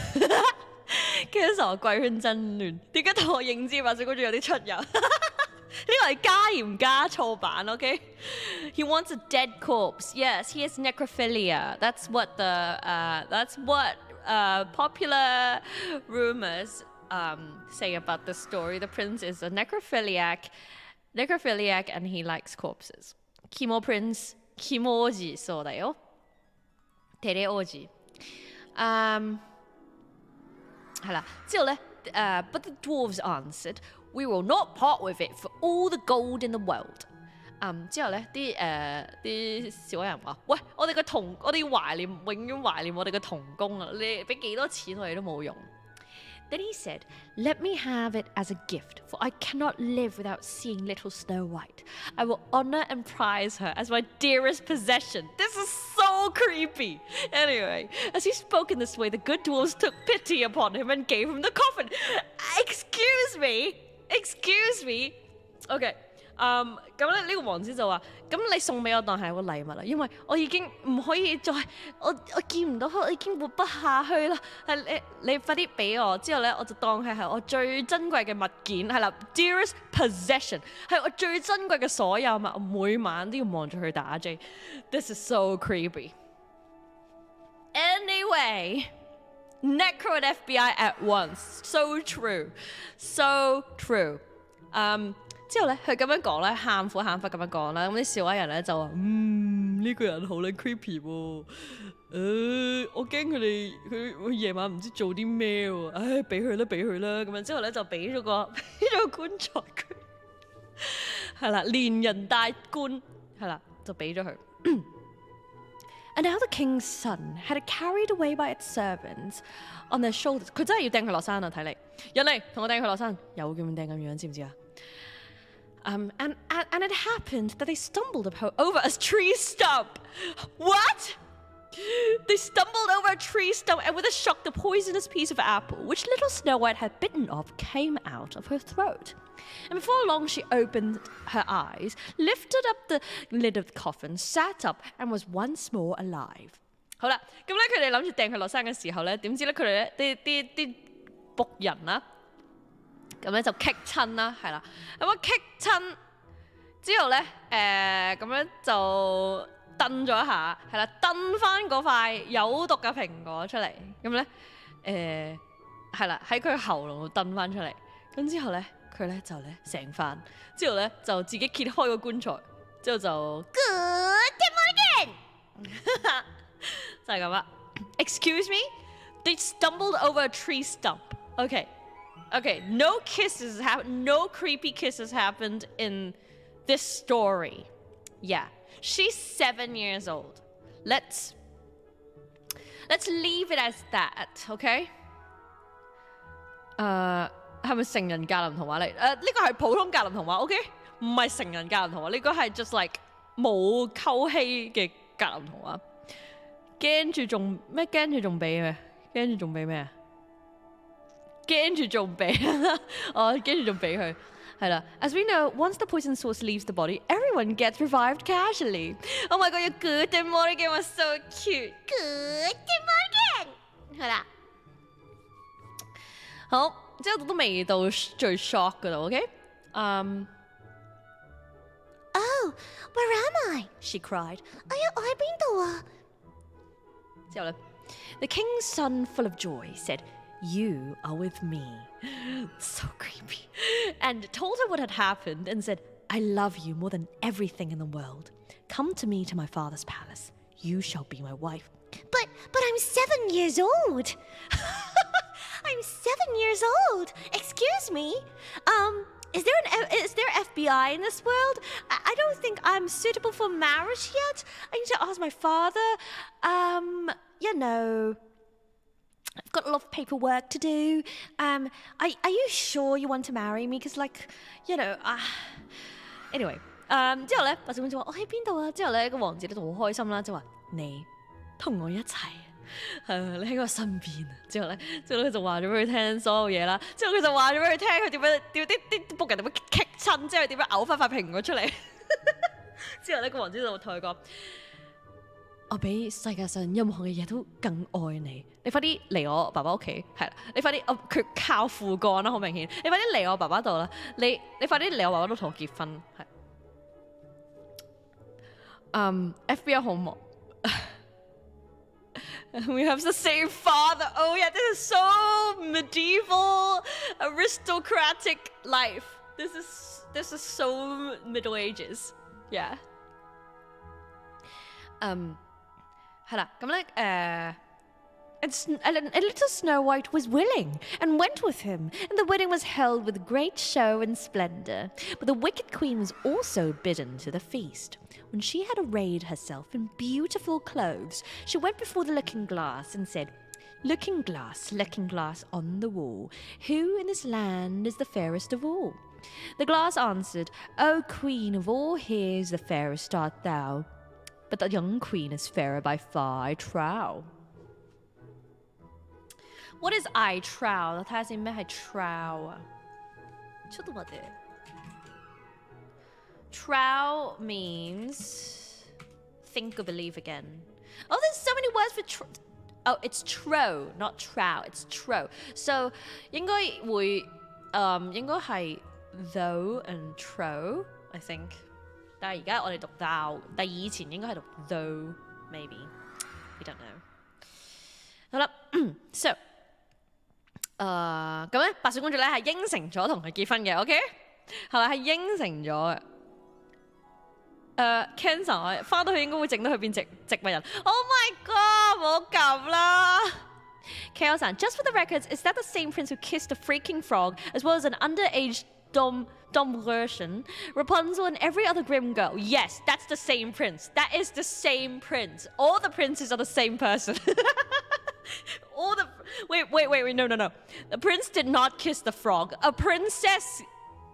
跟住就貴圈真亂，點解同我認知白雪公主有啲出入？呢個係加鹽加醋版 ，OK？ He wants a dead corpse. Yes, he has necrophilia. That's what popular rumors say about the story. The prince is a necrophiliac, and he likes corpses. Kimo Prince, Kimoji そうだよ。テレ王子。係啦，之後咧，but the dwarves answered, "We will not part with it for all the gold in the world." 之後咧，啲小矮人話：喂，我哋要懷念，永遠懷念我哋嘅童工啊！你俾幾多錢我哋都冇用。Then he said, "Let me have it as a gift, for I cannot live without seeing little Snow White. I will honor and prize her as my dearest possession." This is so creepy. Anyway, as he spoke in this way, the good dwarves took pity upon him and gave him the coffin. Excuse me. Okay. 咁咧呢個王子就話：咁你送俾我當係一個禮物啦，因為我已經唔可以再我見唔到佢，我已經活不下去啦。係你快啲俾我，之後咧我就當係我最珍貴嘅物件，係啦 ，dearest possession 係我最珍貴嘅所有物，我每晚都要望住佢打 J。This is so creepy. Anyway, Necro and FBI at once. So true. 之後咧，佢咁樣講咧，喊苦喊忽咁樣講啦，咁啲小矮人咧就話：呢個人好撚 creepy 喎，我驚佢夜晚唔知做啲咩喎，唉，俾佢啦，咁樣之後咧就俾咗個棺材佢，係啦，連人帶棺，係啦，就俾咗佢。And now the king's son had it carried away by its servants on their shoulders。佢真係要掟佢落山啊！睇嚟，人嚟同我掟佢落山，有咁掟咁樣，知唔知啊？And it happened that they stumbled over a tree stump. What? They stumbled over a tree stump, and with a shock, the poisonous piece of apple, which little Snow White had bitten off, came out of her throat. And before long, she opened her eyes, lifted up the lid of the coffin, sat up, and was once more alive. 好啦，咁咧佢哋諗住掟佢落山嘅時候咧，點知咧佢哋咧啲僕人啦。咁咧就棘親啦，係啦，咁啊棘親之後咧，咁樣就燉咗一下，係啦，燉翻嗰塊有毒嘅蘋果出嚟，咁咧係啦，喺佢喉嚨度燉翻出嚟，咁之後咧佢咧就咧醒翻，之後咧就自己揭開個棺材，之後就 Good morning， 就係咁啦。Excuse me, they stumbled over a tree stump. Okay, no creepy kisses happened in this story. Yeah, she's 7 years old. Let's leave it as that, okay? 係咪成人格林童話嚟？呢個係普通格林童話 ，OK？ 唔係成人格林童話，呢個係 just like 冇溝稀嘅格林童話。驚住仲咩？驚住仲俾咩？驚住仲俾咩啊？驚住仲俾驚住仲俾佢係啦。As we know, once the poison source leaves the body, everyone gets revived casually. Oh my god, your good morning was so cute. Good morning 係啦。好，之後都未到最 shock 嗰度 ，OK？ Oh, where am I? She cried. 我喺邊度啊？之後咧 The king's son, full of joy, said, You are with me. So creepy. And told her what had happened and said, I love you more than everything in the world. Come to me to my father's palace. You shall be my wife. But I'm 7 years old. I'm 7 years old. Excuse me. Is there FBI in this world? I don't think I'm suitable for marriage yet. I need to ask my father. I've got a lot of paperwork to do. Are you sure you want to marry me? Because anyway. 之後咧，白雪公主話：我喺邊度啊？之後咧，個王子咧就好開心啦，就話：你同我一齊，你喺我身邊啊！之後咧佢就話咗俾佢聽所有嘢啦。之後佢就話咗俾佢聽，佢點啲僕人點樣棘親，之後點樣嘔翻塊蘋果出嚟。之後咧，個王子就同佢講：我比世界上任何嘅嘢都更愛你。你快啲嚟我爸爸屋企，係啦！你快啲，佢靠父幹啦，好明顯。你快啲嚟我爸爸度啦！你快啲嚟我爸爸度同我結婚，係。FBI 好忙。We have the same father. Oh yeah, this is so medieval, aristocratic life. This is so Middle Ages. Yeah. 係啦，咁咧And little Snow White was willing and went with him, and the wedding was held with great show and splendor. But the wicked queen was also bidden to the feast. When she had arrayed herself in beautiful clothes, she went before the looking-glass and said, looking glass on the wall, who in this land is the fairest of all? The glass answered, O queen of all here's the fairest art thou. But the young queen is fairer by far, I trow. What is I trow? 睇下先咩係 trow 啊？ちょっと待って。Trow means think or believe again. Oh, there's so many words for Oh, it's tro, not trow. It's tro. So 應該係 though and tro, I think. 但係而家我哋讀 thou， 但係以前應該係讀 though, maybe. We don't know. 好啦，so 咁咧，白雪公主咧係應承咗同佢結婚嘅 ，OK？ 係啦，係應承咗嘅。Cancer 我翻到去應該會整到佢變植物人。Oh my god！ 唔好咁啦。Kale-san, just for the records, is that the same prince who kissed a freaking frog as well as an underage Domröschen, Rapunzel, and every other Grimm girl? Yes, that's the same prince. That is the same prince. All the princes are the same person. Wait, no. The prince did not kiss the frog. A princess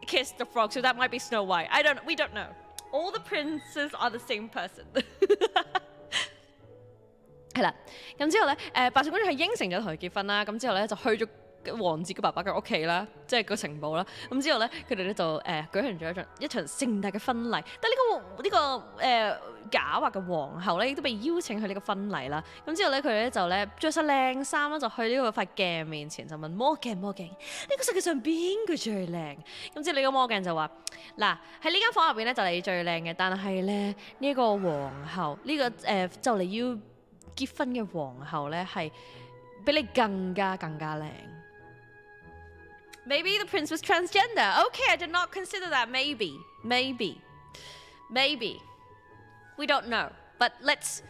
kissed the frog, so that might be Snow White. We don't know. All the princes are the same person. 係啦，咁之後咧，白雪公主係應承咗同佢結婚啦，咁之後咧就去咗王子嘅爸爸嘅屋企啦，即係個城堡啦。咁之後咧，佢哋咧就舉行咗一場盛大嘅婚禮。但係呢個假話嘅皇后咧，亦都被邀請去呢個婚禮啦。咁之後咧，佢哋咧就咧着晒靚衫啦，就去呢個塊鏡面前就問魔鏡，呢個世界上邊個最靚？咁之後呢個魔鏡就話：嗱，喺呢間房入邊咧就你最靚嘅，但係咧呢個皇后呢個就嚟要結婚嘅皇后咧係比你更加靚。Maybe the prince was transgender. Okay, I did not consider that. Maybe. We don't know. But let's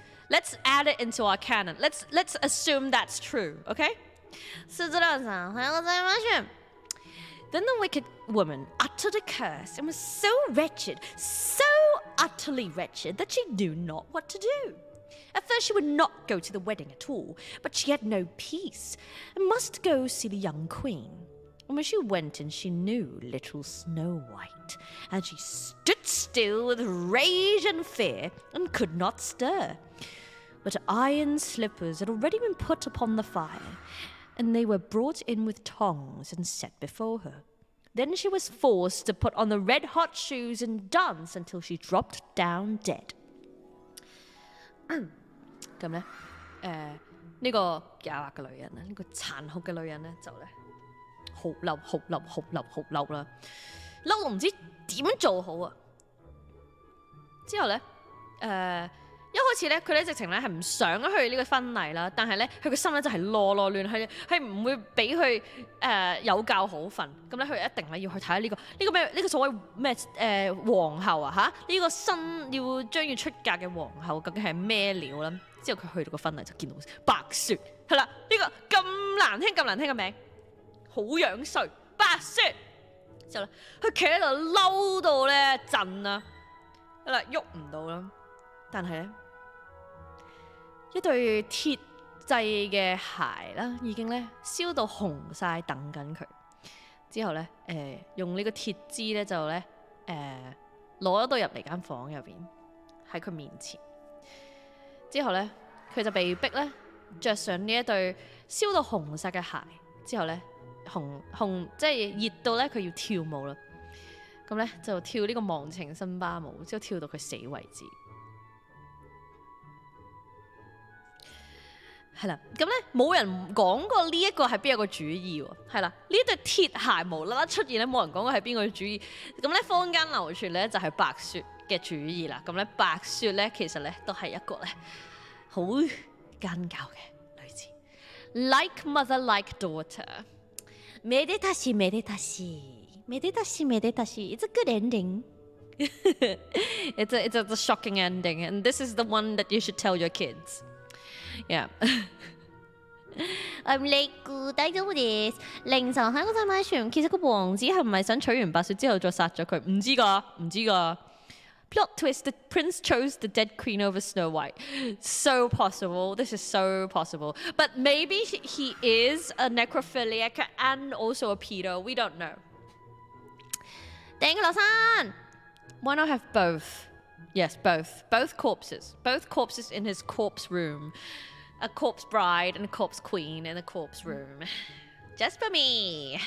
add it into our canon. Let's assume that's true. Okay? 是这样子啊，おはようございます。Then the wicked woman uttered a curse and was so utterly wretched that she knew not what to do. At first she would not go to the wedding at all, but she had no peace and must go see the young queen. And when she went in, she knew little Snow White, and she stood still with rage and fear and could not stir. But iron slippers had already been put upon the fire, and they were brought in with tongs and set before her. Then she was forced to put on the red-hot shoes and dance until she dropped down dead. 咁咧，呢個狡猾嘅女人咧，呢個殘酷嘅女人咧，就咧好嬲啦，嬲到唔知點樣做好啊！之後咧，一開始咧，佢咧直情咧係唔想去呢個婚禮啦，但係咧佢個心咧就係囉亂，係唔會俾佢有覺好瞓。咁咧佢一定咧要去睇下呢個所謂咩皇后啊嚇，呢個將要出嫁嘅皇后究竟係咩料啦？之後佢去到個婚禮就見到白雪，係啦，呢個咁難聽嘅名，好樣衰，白雪。之後咧，佢企喺度嬲到咧震啊，係啦，喐唔到啦。但係咧，一對鐵製嘅鞋啦，已經咧燒到紅晒，等緊佢。之後咧，用呢個鐵枝咧就咧攞到入嚟間房入邊，喺佢面前。之後咧，佢就被逼咧着上呢一對燒到紅晒嘅鞋。之後咧，紅即係熱到咧，佢要跳舞啦。咁咧就跳呢個忘情森巴舞，之後跳到佢死為止。係啦，咁咧冇人講過呢一個係邊一個主意喎，係啦，呢對鐵鞋無啦啦出現咧，冇人講過係邊個主意。咁咧坊間流傳咧就係白雪嘅主意啦。咁咧白雪咧其實咧都係一個咧好奸狡嘅女子 ，like mother like daughter。めでたし。It's a good ending. It's a shocking ending, and this is the one that you should tell your kids. Yeah. I'm like 大丈夫です。凌晨喺嗰陣買船，其實個王子係唔係想娶完白雪之後再殺咗佢？唔知㗎。Plot twist: the prince chose the dead queen over Snow White. So possible. This is so possible. But maybe he is a necrophiliac and also a pedo. We don't know. 頂佢落山。 Why not have both? Yes, both corpses in his corpse room. A corpse bride and a corpse queen in a corpse room. Just for me.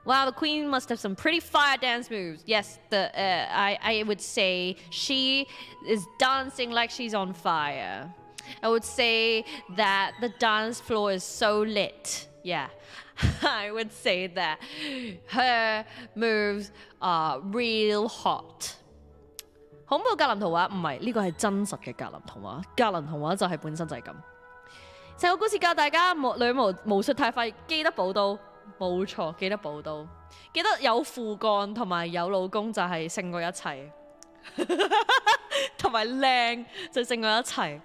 Wow, the queen must have some pretty fire dance moves. Yes, I would say she is dancing like she's on fire. I would say that the dance floor is so lit. Yeah, I would say that her moves are real hot. 恐怖格林童話唔係，呢個係真實嘅格林童話。格林童話就係本身就係咁。成個故事教大家女巫術太快，記得補刀。冇錯，記得補刀，記得有父幹同埋有老公就係勝過一切，同埋靚就勝過一切。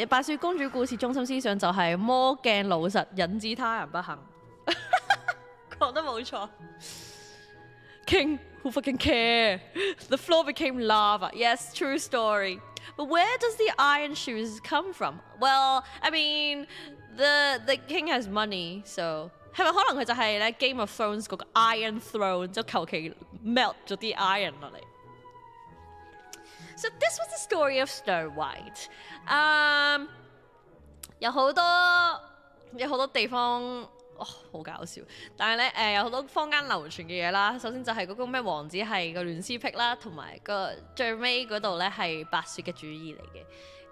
白雪公主故事中心思想就係魔鏡老實，引致他人不幸。講得冇錯。King, who fucking care? The floor became lava. Yes, true story. But where does the iron shoes come from? Well, I mean, the king has money, so 係咪可能佢就係咧 Game of Thrones 嗰個 Iron Throne， 就求其 melt 咗啲 iron 落嚟。So this was the story of Snow White. 有好多地方。好搞笑，但係咧有好多坊間流傳嘅嘢啦。首先就係嗰個咩王子係個亂屍癖啦，同埋個最尾嗰度咧係白雪嘅主意嚟嘅。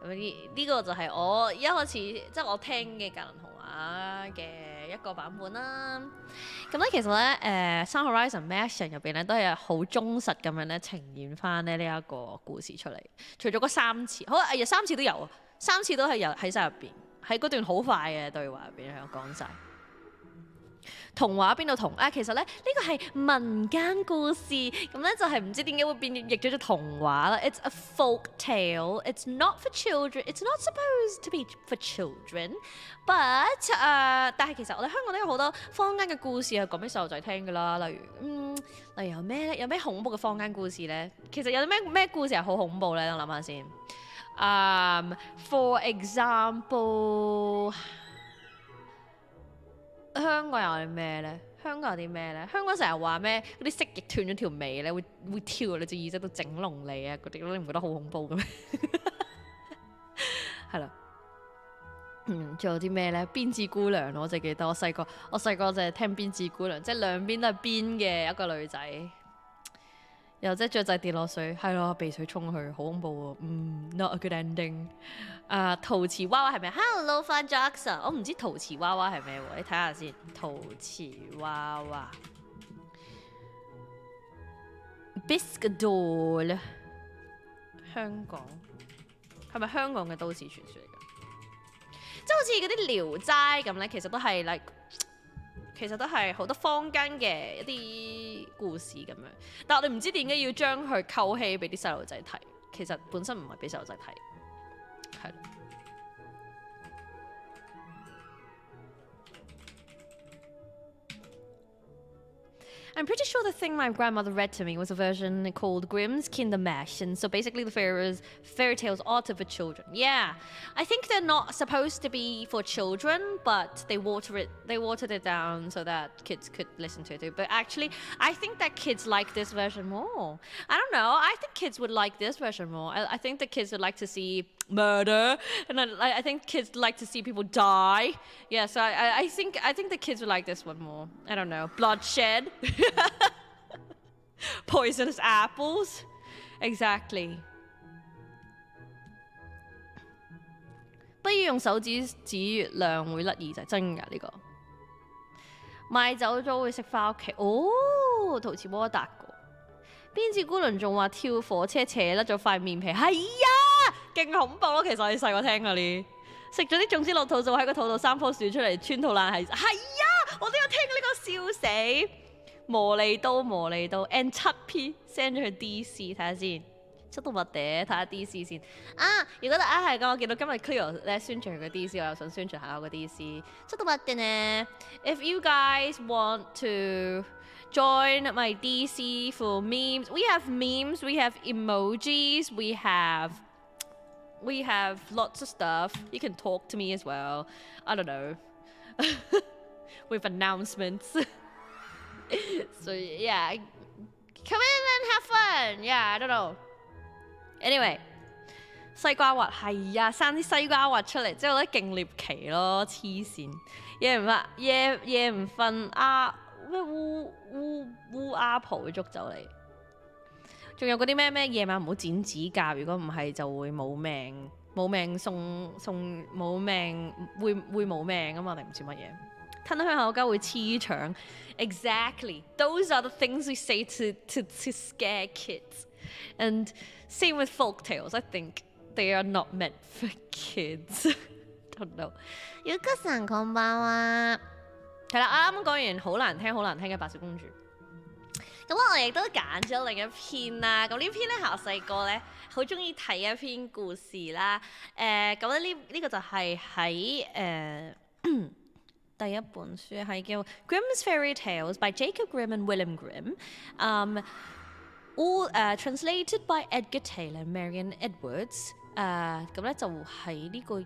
咁呢個就係我一開始即係我聽嘅格林童話嘅一個版本啦。咁咧其實咧《Sun Horizon Maxion》入邊咧都係好忠實咁樣咧呈現翻咧呢一個故事出嚟。除咗嗰3次，3次都有，3次都係有喺晒入邊，喺嗰段好快嘅對話入邊有講晒。童話邊度同啊？其實咧呢個係民間故事，咁咧就係唔知點解會變譯咗做童話啦。It's a folk tale. It's not for children. It's not supposed to be for children. But 但係其實我哋香港都有好多坊間嘅故事係講俾細路仔聽㗎啦。例如有咩咧？有咩恐怖嘅坊間故事咧？其實有啲咩故事係好恐怖咧？我諗下先。For example。香港有啲咩咧？香港成日話咩嗰啲蜥蜴斷咗條尾咧，會跳落你隻耳仔度整聾你啊！嗰啲你唔覺得好恐怖嘅咩？係啦，仲有啲咩咧？辮子姑娘我就記得我細個就係聽辮子姑娘，即係兩邊都係辮嘅一個女仔，又即係雀仔跌落水，係咯，被水沖去，好恐怖喎。Not a good ending。陶瓷娃娃係咩 ？Hello, Fun Jackson。我唔知陶瓷娃娃係咩喎，你睇下先。陶瓷娃娃 ，Bisque doll。香港係咪香港嘅都市傳說嚟㗎？即係好似嗰啲聊齋咁咧，其實都係好多坊間嘅一啲故事咁樣，但係我哋唔知點解要將佢扣戲俾啲細路仔睇，其實本身唔係俾細路仔睇。係。I'm pretty sure the thing my grandmother read to me was a version called Grimm's Kindermärchen. So basically the fairy tales are for children. Yeah. I think they're not supposed to be for children, but they watered it down so that kids could listen to it. But actually, I think that kids like this version more. I don't know. I think kids would like this version more. I think the kids would like to see murder, and I think kids like to see people die. Yeah, so I think the kids would like this one more. I don't know. Bloodshed. Poisonous apples. Exactly. 不要用手指指月亮會甩耳仔，真㗎呢個。賣走咗會識返屋企。哦，陶瓷鍋達過。辮子姑娘仲話跳火車扯甩咗塊面皮，係啊，勁恐怖咯！其實我哋細個聽嗰啲，食咗啲種子落肚就會喺個肚度生棵樹出嚟，穿肚爛係啊！我都有聽過呢個，笑死！磨利刀 and 7P send 咗去 DC 睇下先，出到乜嘢睇下 DC 先啊！如果大家係咁，我見到今日 Cleo 咧宣傳佢個 DC， 我又想宣傳下我個 DC， 出到乜嘢呢 ？If you guys want to join my DC for memes, we have emojis, we have lots of stuff. You can talk to me as well. I don't know. With announcements. So yeah, Come in and have fun. Yeah, I don't know. Anyway， 西瓜核係啊，生啲西瓜核出嚟，之後咧勁獵奇咯，黐線，夜唔瞓咩烏鴉婆會捉走你。仲有嗰啲咩夜晚唔好剪指甲，如果唔係就會冇命冇命會冇命啊嘛，定唔知乜嘢？吞香口膠會黐腸 ，exactly. Those are the things we say to scare kids. And same with folk tales. I think they are not meant for kids. Don't know. YUKAさんこんばんは。係啦，啱啱講完好難聽嘅白雪公主。咁我亦都揀咗另一篇啦。咁呢篇咧係我細個咧好中意睇一篇故事啦。咁咧呢個就係喺第一本書係叫《Grimm's Fairy Tales》by Jacob Grimm and William Grimm。all translated by Edgar Taylor and Marian Edwards。咁咧就係呢個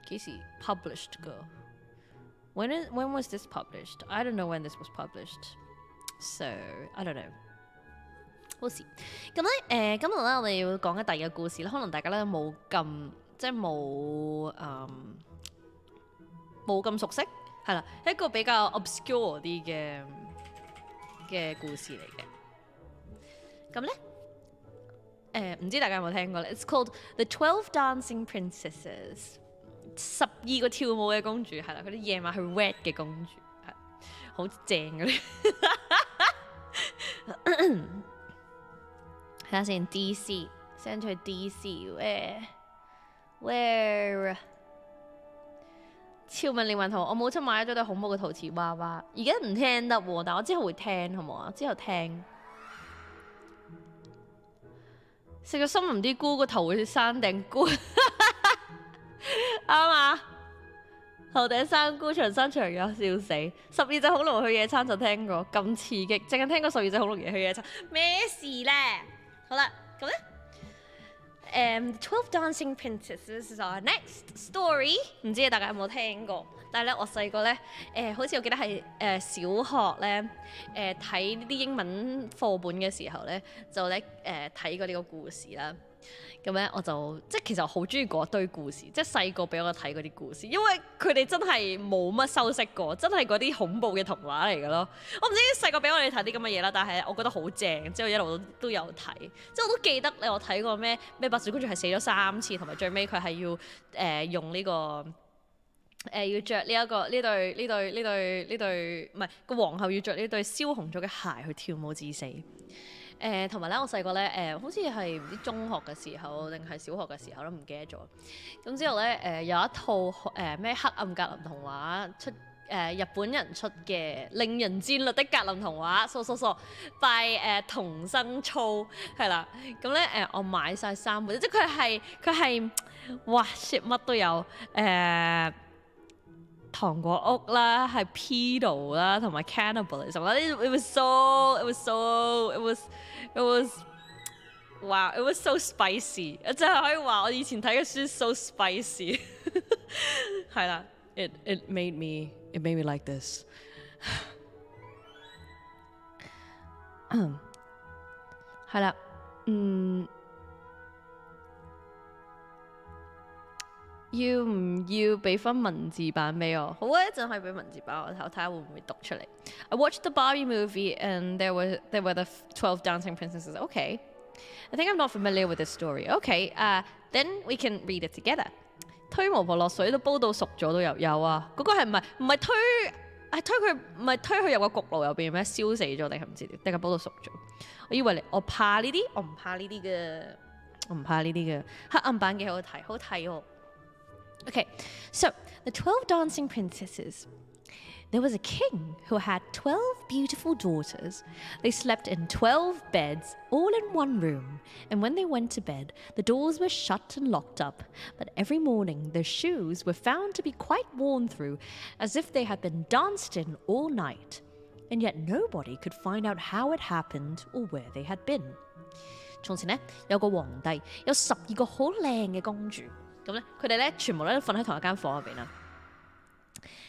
幾時 published 㗎？When was this published? I don't know when this was published. So I don't know. We'll see. 咁咧今日咧我哋要講嘅第二個故事咧，可能大家咧冇咁即係冇咁熟悉，係啦，一個比較 obscure 啲嘅故事嚟嘅。咁咧唔知大家有冇聽過咧 ？It's called The 12 Dancing Princesses。12個跳舞嘅公主係啦，佢啲夜晚去 wed 嘅公主係好正嘅咧。睇下先 ，DC send 去 DC where 超文連環圖，我母親買咗對恐怖嘅陶瓷娃娃，而家唔聽得喎，但我之後會聽，好唔好啊？之後聽。食咗森林啲菇個頭會生頂菇，啱啊！頭頂生菇長生長有笑死。12隻恐龍去野餐就聽過，咁刺激，淨係聽過12隻恐龍去野餐，咩事咧？好啦，咁咧，12 Dancing Princesses is our next story。唔知大家有冇聽過？但係咧，我細個咧，好似我記得係小學咧，睇呢啲英文課本嘅時候咧，就咧睇過呢個故事啦。咁咧我就即係其實我好中意嗰堆故事，即係細個俾我睇嗰啲故事，因為佢哋真係冇乜修飾過，真係嗰啲恐怖嘅童話嚟嘅咯。我唔知細個俾我哋睇啲咁嘅嘢啦，但係我覺得好正，之後一路都有睇，即係我都記得我睇過咩白雪公主係死咗3次，同埋最尾佢係要用呢個。要着呢對唔係個皇后要着呢對燒紅咗嘅鞋去跳舞致死。同埋咧，我細個咧好似係唔知中學嘅時候定係小學嘅時候都唔記得咗。咁之後咧有一套咩黑暗格林童話出日本人出嘅令人戰慄的格林童話，by 童生操係啦。咁咧我買晒3本，即係佢係哇 shit 乜都有糖果屋啦，係 pedo 啦，同埋 cannibalism 啦。It was so spicy。真係可以話我以前睇嘅書 so spicy。係啦 ，it made me like this。係啦，要唔要俾翻文字版俾我？好啊，一陣可以俾文字版我睇下會唔會讀出嚟。I watched the Barbie movie and there were the 12 dancing princesses. Okay, I think I'm not familiar with this story. Okay, then we can read it together. 推巫婆落水都煲到熟咗都有啊！嗰個係唔係推佢唔係推佢入個焗爐入邊咩？燒死咗定係唔知定係煲到熟咗？我以為我怕呢啲，我唔怕呢啲嘅，黑暗版幾好睇，好睇喎。Okay, so the 12 dancing princesses. There was a king who had 12 beautiful daughters. They slept in 12 beds, all in one room. And when they went to bed, the doors were shut and locked up. But every morning, their shoes were found to be quite worn through, as if they had been danced in all night. And yet nobody could find out how it happened or where they had been. 從前呢，有個皇帝，有12個好靚嘅公主。咁咧，佢哋咧全部咧瞓喺同一間房入邊啦。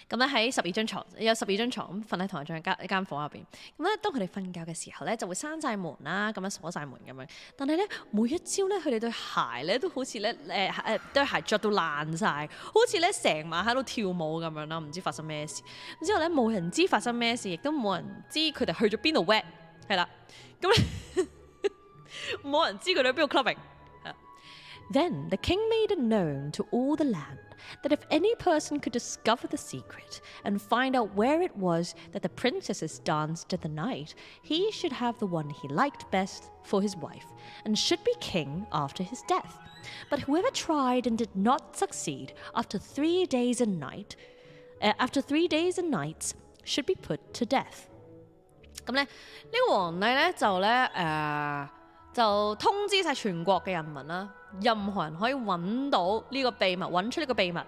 咁咧喺12張床，有12張床瞓喺同一間房入邊。咁咧當佢哋瞓覺嘅時候咧，就會閂晒門啦，咁樣鎖晒門咁樣。但係咧每一朝咧，佢哋對鞋咧都好似咧對鞋着到爛晒，好似咧成晚喺度跳舞咁樣啦，唔知發生咩事。之後咧冇人知發生咩事，亦都冇人知佢哋去咗邊度 wet 係啦。咁咧冇人知佢哋去邊度 clubbing。Then the king made it known to all the land that if any person could discover the secret and find out where it was that the princesses danced at the night, he should have the one he liked best for his wife, and should be king after his death. But whoever tried and did not succeed after 3 days and nights should be put to death. 咁咧，呢個皇帝咧就通知晒全國嘅人民啦，任何人可以揾到呢個秘密，揾出呢個秘密，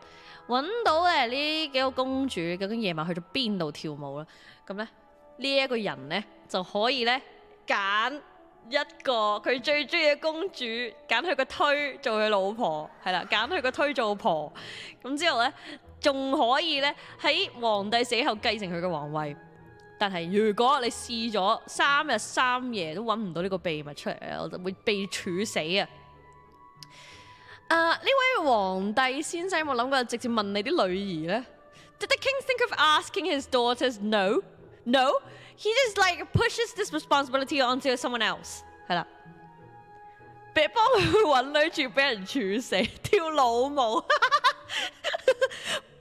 揾到呢幾個公主究竟夜晚去咗邊度跳舞啦。咁咧呢一個人咧就可以咧揀一個佢最中意嘅公主，揀佢個推做佢老婆，係啦，揀佢個推做婆。咁之後咧仲可以咧喺皇帝死後繼承佢嘅皇位。但係如果你試咗3日3夜都揾唔到呢個秘密出嚟咧，我就會被處死啊！呢位皇帝先生有冇諗過直接問你啲女兒咧 ？Did the king think of asking his daughters? No, no. He just like pushes this responsibility onto someone else. 係啦，幫佢揾女住俾人處死，跳老舞，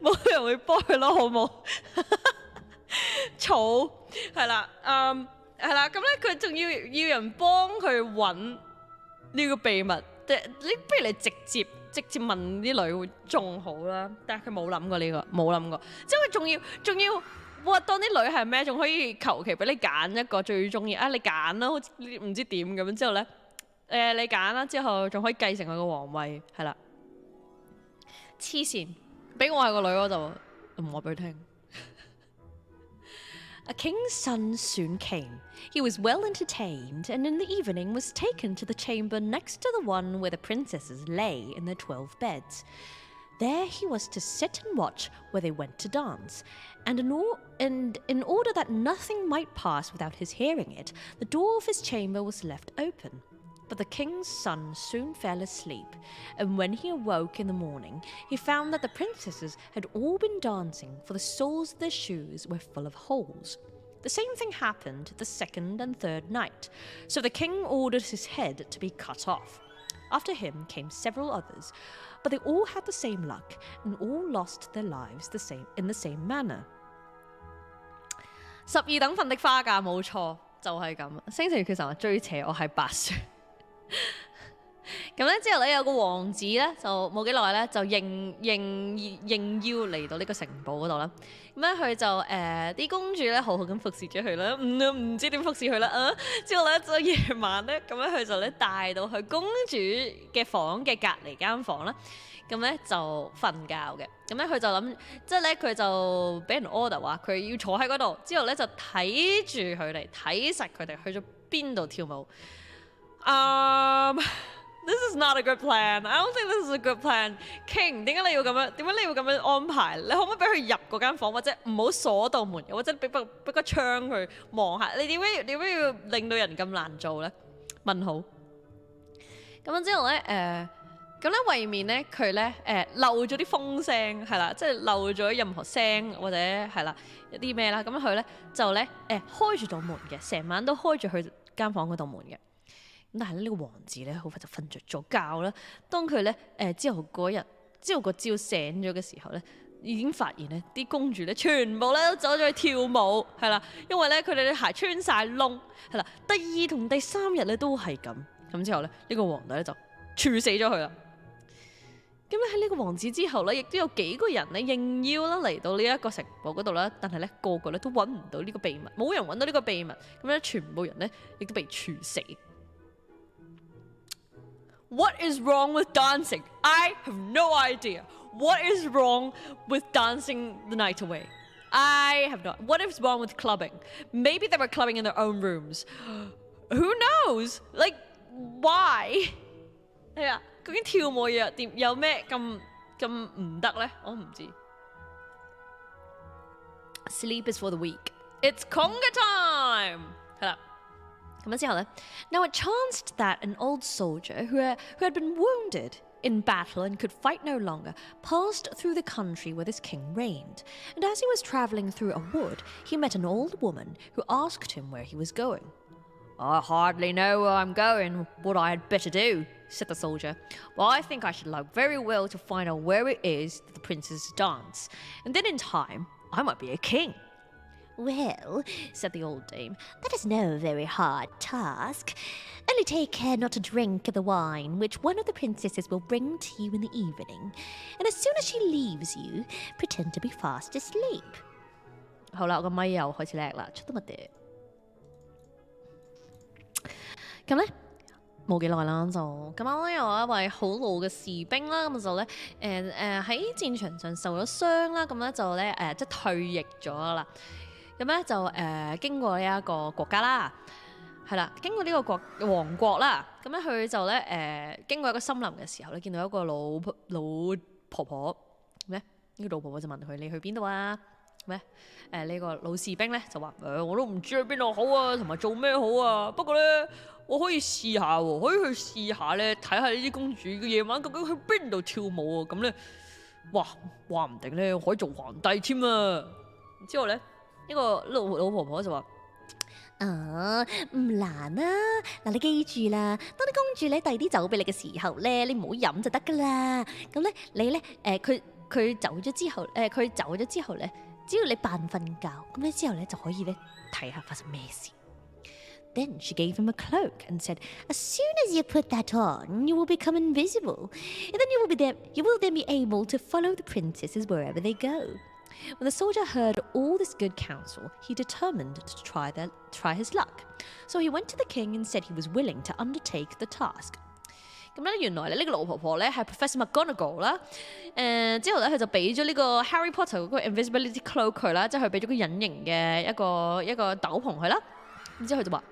冇人會幫佢咯，好冇？草係啦，係啦，咁咧佢仲要人幫佢揾呢個秘密，你不如你直接問啲女會仲好啦。但係佢冇諗過呢個，冇諗過，即係佢仲要，哇！當啲女係咩？仲可以求其俾你揀一個最中意啊！你揀啦，好似唔知點咁樣之後咧，你揀啦，之後仲可以繼承佢個皇位，係啦，黐線！俾我係個女我就唔話俾佢聽。A king's son soon came. He was well entertained, and in the evening was taken to the chamber next to the one where the princesses lay in their 12 beds. There he was to sit and watch where they went to dance, and in order that nothing might pass without his hearing it, the door of his chamber was left open. But the king's son soon fell asleep, and when he awoke in the morning, he found that the princesses had all been dancing, for the soles of their shoes were full of holes. The same thing happened the second and third night, so the king ordered his head to be cut off. After him came several others, but they all had the same luck, and all lost their lives in the same manner. 12等份的花嫁冇錯，就係咁。星辰月缺話最邪惡係白雪。咁咧之後咧有個王子咧就冇幾耐咧就應邀嚟到呢個城堡嗰度啦。咁咧佢就啲公主咧好好咁服侍咗佢啦，唔知點服侍佢啦。之後咧就夜晚咧咁咧佢就咧帶到去公主嘅房嘅隔離間房啦。咁咧就瞓覺嘅。咁咧佢就諗，即係咧佢就俾人 order 話佢要坐喺嗰度，之後咧就睇住佢哋，睇實佢哋去咗邊度跳舞。This is not a good plan. I don't think this is a good plan. King， 點解你要咁樣？點解你要咁樣安排？你可唔可以俾佢入嗰間房，或者唔好鎖道門，或者俾個窗佢望下？你點解要令到人咁難做咧？問號。咁樣之後咧，咁咧為免咧佢咧漏咗啲風聲係啦，即係漏咗任何聲或者係啦一啲咩啦，咁佢咧就咧開住道門嘅，成晚都開住佢間房嗰道門嘅。但係呢個王子咧，好快就瞓着咗覺啦。當佢咧之後個朝醒咗嘅時候咧，已經發現咧啲公主咧全部咧都走咗去跳舞，係啦，因為咧佢哋啲鞋穿晒窿，係啦。第2同第3日咧都係咁，咁之後咧呢個皇帝咧就處死咗佢啦。咁咧喺呢個王子之後咧，亦都有幾個人咧應邀啦嚟到呢一個城堡嗰度啦，但係咧個個咧都揾唔到呢個秘密，冇人揾到呢個秘密，咁咧全部人咧亦都被處死。What is wrong with dancing? I have no idea. What is wrong with dancing the night away? I have no. What is wrong with clubbing? Maybe they were clubbing in their own rooms. Who knows? Like, why? 係啊，究竟跳舞有咩咁唔得咧？我唔知。Sleep is for the weak. It's conga time. 係啦。咁之後咧 Now it chanced that an old soldier who had been wounded in battle and could fight no longer, passed through the country where this king reigned. And as he was travelling through a wood, he met an old woman who asked him where he was going. I hardly know where I'm going, what I had better do, said the soldier. But I think I should like very well to find out where it is that the princesses dance. And then in time, I might be a king. Well, said the old dame, that is no very hard task. Only take care not to drink of the wine which one of the princesses will bring to you in the evening. And as soon as she leaves you, pretend to be fast asleep. 好啦，我個咪又開始叻啦，出得乜嘢？咁咧冇幾耐啦，就咁啱咧有一位好老嘅士兵啦，咁就咧喺戰場上受咗傷啦，咁咧就咧即係退役咗啦。咁咧就經過呢一個國家啦，係啦，經過呢個王國啦，咁咧佢就咧經過一個森林嘅時候咧，見到一個老婆婆咩？呢個老婆婆就問佢：你去邊度啊？咩？呢個老士兵咧就話：我都唔知去邊度好啊，同埋做咩好啊。不過咧，我可以試下喎，可以去試下咧，睇下呢啲公主嘅夜晚究竟去邊度跳舞啊。咁咧，哇，話唔定咧可以做皇帝添啊。之後咧。呢個老婆婆就話：唔難啊！嗱，你記住啦，當啲公主咧遞啲酒俾你嘅時候咧，你唔好飲就得噶啦。咁咧，你咧佢走咗之後咧，只要你扮瞓覺，咁咧之後咧就可以咧睇下發生咩事。Then she gave him a cloak and said, "As soon as you put that on, you will become invisible, and then you will then be able to follow the princesses wherever they go." When the soldier heard all this good counsel, he determined to try his luck. So he went to the king and said he was willing to undertake the task. 咁咧，原來咧呢個老婆婆咧係 Professor McGonagall 啦。之後咧佢就俾咗呢個 Harry Potter 嗰個 invisibility cloak 佢啦，即係佢俾咗個隱形嘅一個斗篷佢啦。然之後佢就話：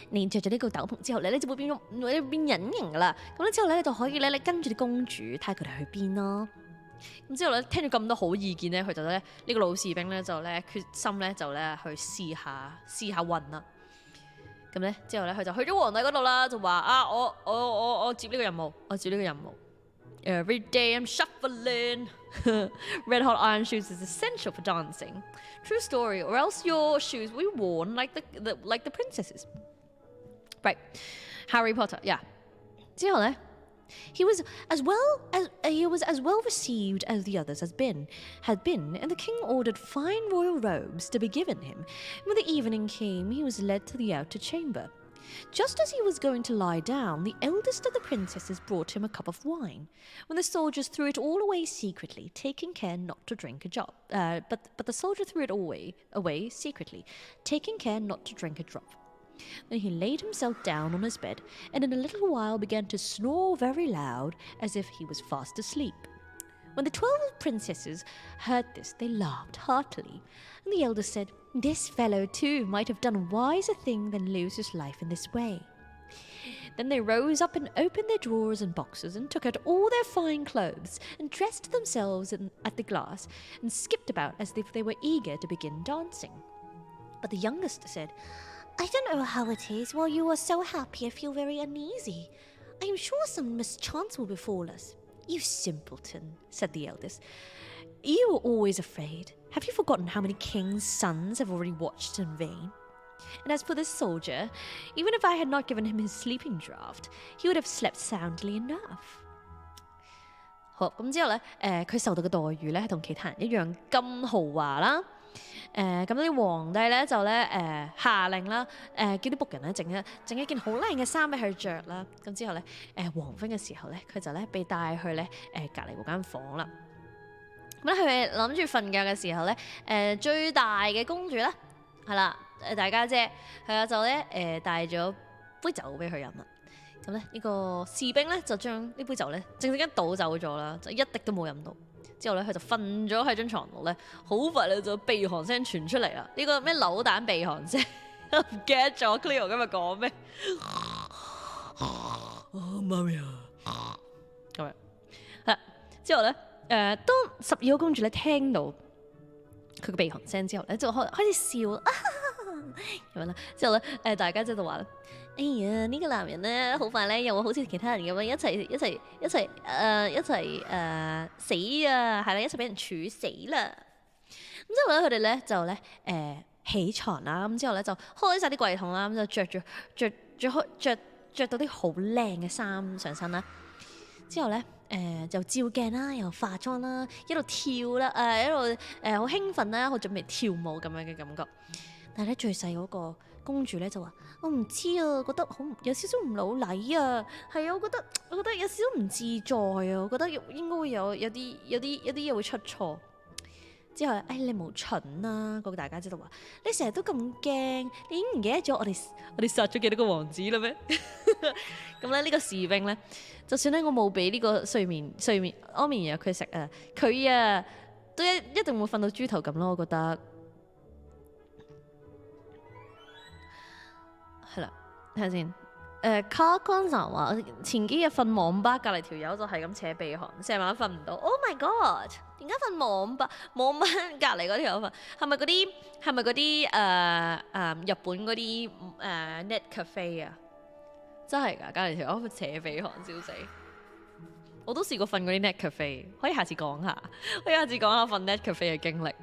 你着咗呢個斗篷之後咧，你就會變隱形噶啦。咁咧之後咧你就可以咧你跟住啲公主睇下佢哋去邊咯。咁之後咧，聽咗咁多好意見咧，佢就咧呢個老士兵咧就咧決心咧就咧去試下運啦。咁咧之後咧，佢就去咗皇帝嗰度啦，就話啊，我接呢個任務，Every day I'm shuffling. Red hot iron shoes is essential for dancing. True story, or else your shoes will be worn like the princesses. Right, Harry Potter, yeah. 之後咧。He was as well received as the others had been, and the king ordered fine royal robes to be given him. When the evening came, he was led to the outer chamber. Just as he was going to lie down, the eldest of the princesses brought him a cup of wine. When the soldiers threw it all away secretly, taking care not to drink a drop. But the soldier threw it away secretly, taking care not to drink a drop. Then he laid himself down on his bed, and in a little while began to snore very loud, as if he was fast asleep. When the 12 princesses heard this, they laughed heartily, and the eldest said, "This fellow too might have done a wiser thing than lose his life in this way." Then they rose up and opened their drawers and boxes, and took out all their fine clothes, and dressed themselves at the glass, and skipped about as if they were eager to begin dancing. But the youngest said, "I don't know how it is. While you are so happy, I feel very uneasy. I am sure some mischance will befall us." "You simpleton," said the eldest. "You were always afraid. Have you forgotten how many kings' sons have already watched in vain? And as for this soldier, even if I had not given him his sleeping draught, he would have slept soundly enough." 好，咁之後咧，佢受到嘅待遇咧係同其他人一樣咁豪華啦。咁啲皇帝咧就咧下令啦，叫啲僕人咧整一件好靚嘅衫俾佢着啦。咁之後咧黃昏嘅時候咧，佢就咧被帶去咧隔離嗰間房啦。咁咧佢諗住瞓覺嘅時候咧，最大嘅公主咧係啦，大家姐係啦，就咧帶咗杯酒俾佢飲啦。咁咧呢個士兵咧就將呢杯酒咧正倒走咗啦，就一滴都冇飲到。之後咧，佢就瞓咗喺張床度咧，好快咧就鼻鼾聲傳出嚟啦。呢個咩扭蛋鼻鼾聲，唔記得咗 Cleo 今日講咩？媽咪啊！咁樣係之後咧，當12個公主咧聽到佢個鼻鼾聲之後咧，就開始笑咁樣啦。之後咧大家就話咧，哎呀呢個男人咧好快咧又會好似其他人咁樣一齊死啊，係啦，一齊俾人處死啦。咁之後咧佢哋咧就咧起床啦，咁之後咧就開晒啲櫃桶啦，咁就着到啲好靚嘅衫上身啦。之後咧就照鏡啦，又化妝啦，一路跳啦，一路好興奮啦，好準備跳舞咁樣嘅感覺。但係咧最細嗰個公主咧就話：我唔知啊，覺得好有少少唔老禮啊，係啊，我覺得有少少唔自在啊，我覺得應該會有啲嘢會出錯。之後你冇蠢啦，嗰個大家姐就話：你成日都咁驚，你已經唔記得咗我哋殺咗幾多個王子啦咩？咁咧呢個士兵咧，就算咧我冇俾呢個睡眠安眠藥佢食啊，佢啊都一定會瞓到豬頭咁咯，我覺得。係啦，睇下先。Carl Gonzal 話前幾日瞓網吧，隔離條友就係咁扯鼻鼾，成晚瞓唔到。Oh my god！點解瞓網吧？網吧隔離嗰條友瞓，係咪嗰啲日本嗰啲net cafe 啊？真係㗎，隔離條友扯鼻鼾笑死！我都試過瞓嗰啲 net cafe，可以下次講下瞓 net cafe 嘅經歷。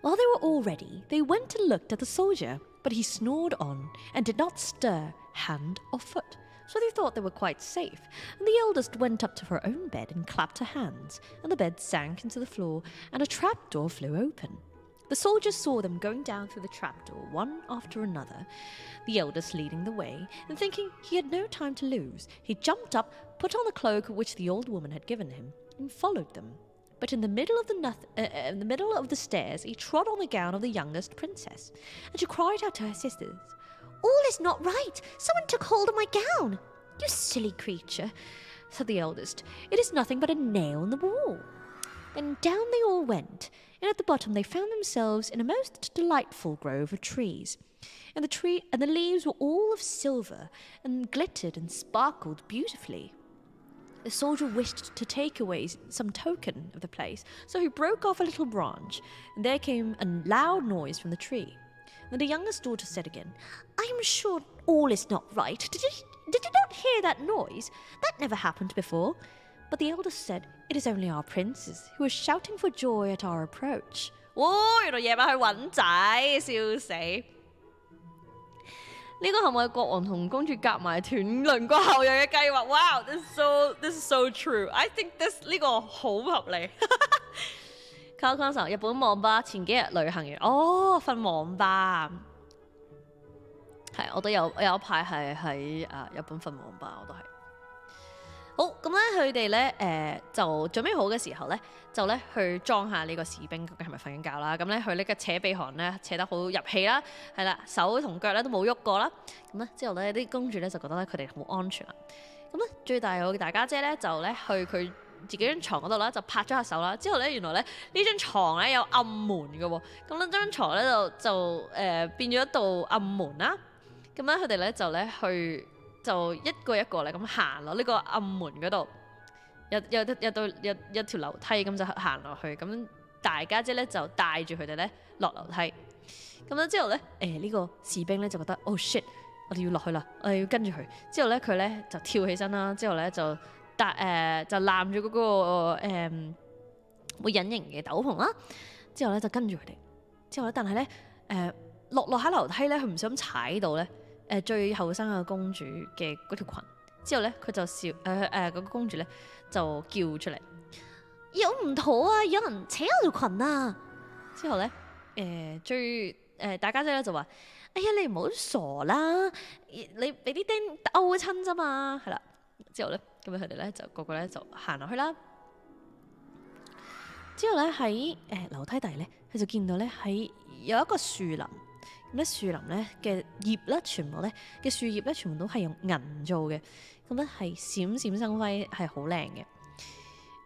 While they were all ready, they went and looked at the soldier, but he snored on and did not stir hand or foot. So they thought they were quite safe, and the eldest went up to her own bed and clapped her hands, and the bed sank into the floor, and a trapdoor flew open. The soldiers saw them going down through the trapdoor, one after another, the eldest leading the way, and thinking he had no time to lose, he jumped up, put on the cloak which the old woman had given him, and followed them. But in the middle of the stairs, he trod on the gown of the youngest princess, and she cried out to her sisters, "All is not right! Someone took hold of my gown!" "You silly creature," said the eldest, "it is nothing but a nail in the wall." Then down they all went, and at the bottom they found themselves in a most delightful grove of trees. And the leaves were all of silver, and glittered and sparkled beautifully. The soldier wished to take away some token of the place, so he broke off a little branch, and there came a loud noise from the tree. Then the youngest daughter said again, "I am sure all is not right. Did you not hear that noise? That never happened before." But the eldest said, "It is only our princess, who is shouting for joy at our approach." 原來夜晚去揾仔，笑死！呢個係咪國王同公主夾埋斷鄰國後裔嘅計劃 ？Wow, this is so true. I think 呢個好合理。Carl Gonzal 日本網吧前幾日旅行完，瞓網吧。係，我有一排係喺日本瞓網吧，我都係。好，咁咧佢哋咧就準備好嘅時候咧，就咧去裝下呢個士兵究竟係咪瞓緊覺啦。咁咧佢呢個扯鼻鼾咧扯得好入氣啦，係啦，手同腳咧都冇喐過啦。咁咧之後咧啲公主咧就覺得咧佢哋好安全啦。咁咧最大個大家姐咧就咧去佢自己張床嗰度啦，就拍咗下手啦。之後咧原來咧呢張床咧有暗門嘅喎。咁咧張床咧就變咗一道暗門啦。咁咧佢哋咧就咧去。就一個一個咧咁行落呢個暗門嗰度，有條樓梯咁就行落去，咁大家姐咧就帶住佢哋咧落樓梯，咁樣之後咧呢個士兵咧就覺得Oh shit， 我哋要落去啦，我哋要跟住佢，之後咧佢咧就跳起身啦，之後咧就攬住嗰個會隱形嘅斗篷啦，之後咧就跟住佢哋，之後咧但係咧落下樓梯咧佢唔小心踩到咧。最後生嘅公主嘅嗰條裙，之後咧佢就笑嗰個公主咧就叫出嚟，有唔妥啊！有人扯我條裙啊！之後咧大家姐咧就話：哎呀，你唔好傻啦！你俾啲釘勾親啫嘛，係啦。之後咧咁樣佢哋咧就個個咧就行落去啦。之後咧喺樓梯底咧，佢就見到咧喺有一個樹林。咁咧樹林咧嘅葉咧，全部咧嘅樹葉咧，全部都係用銀做嘅，咁咧係閃閃生輝，係好靚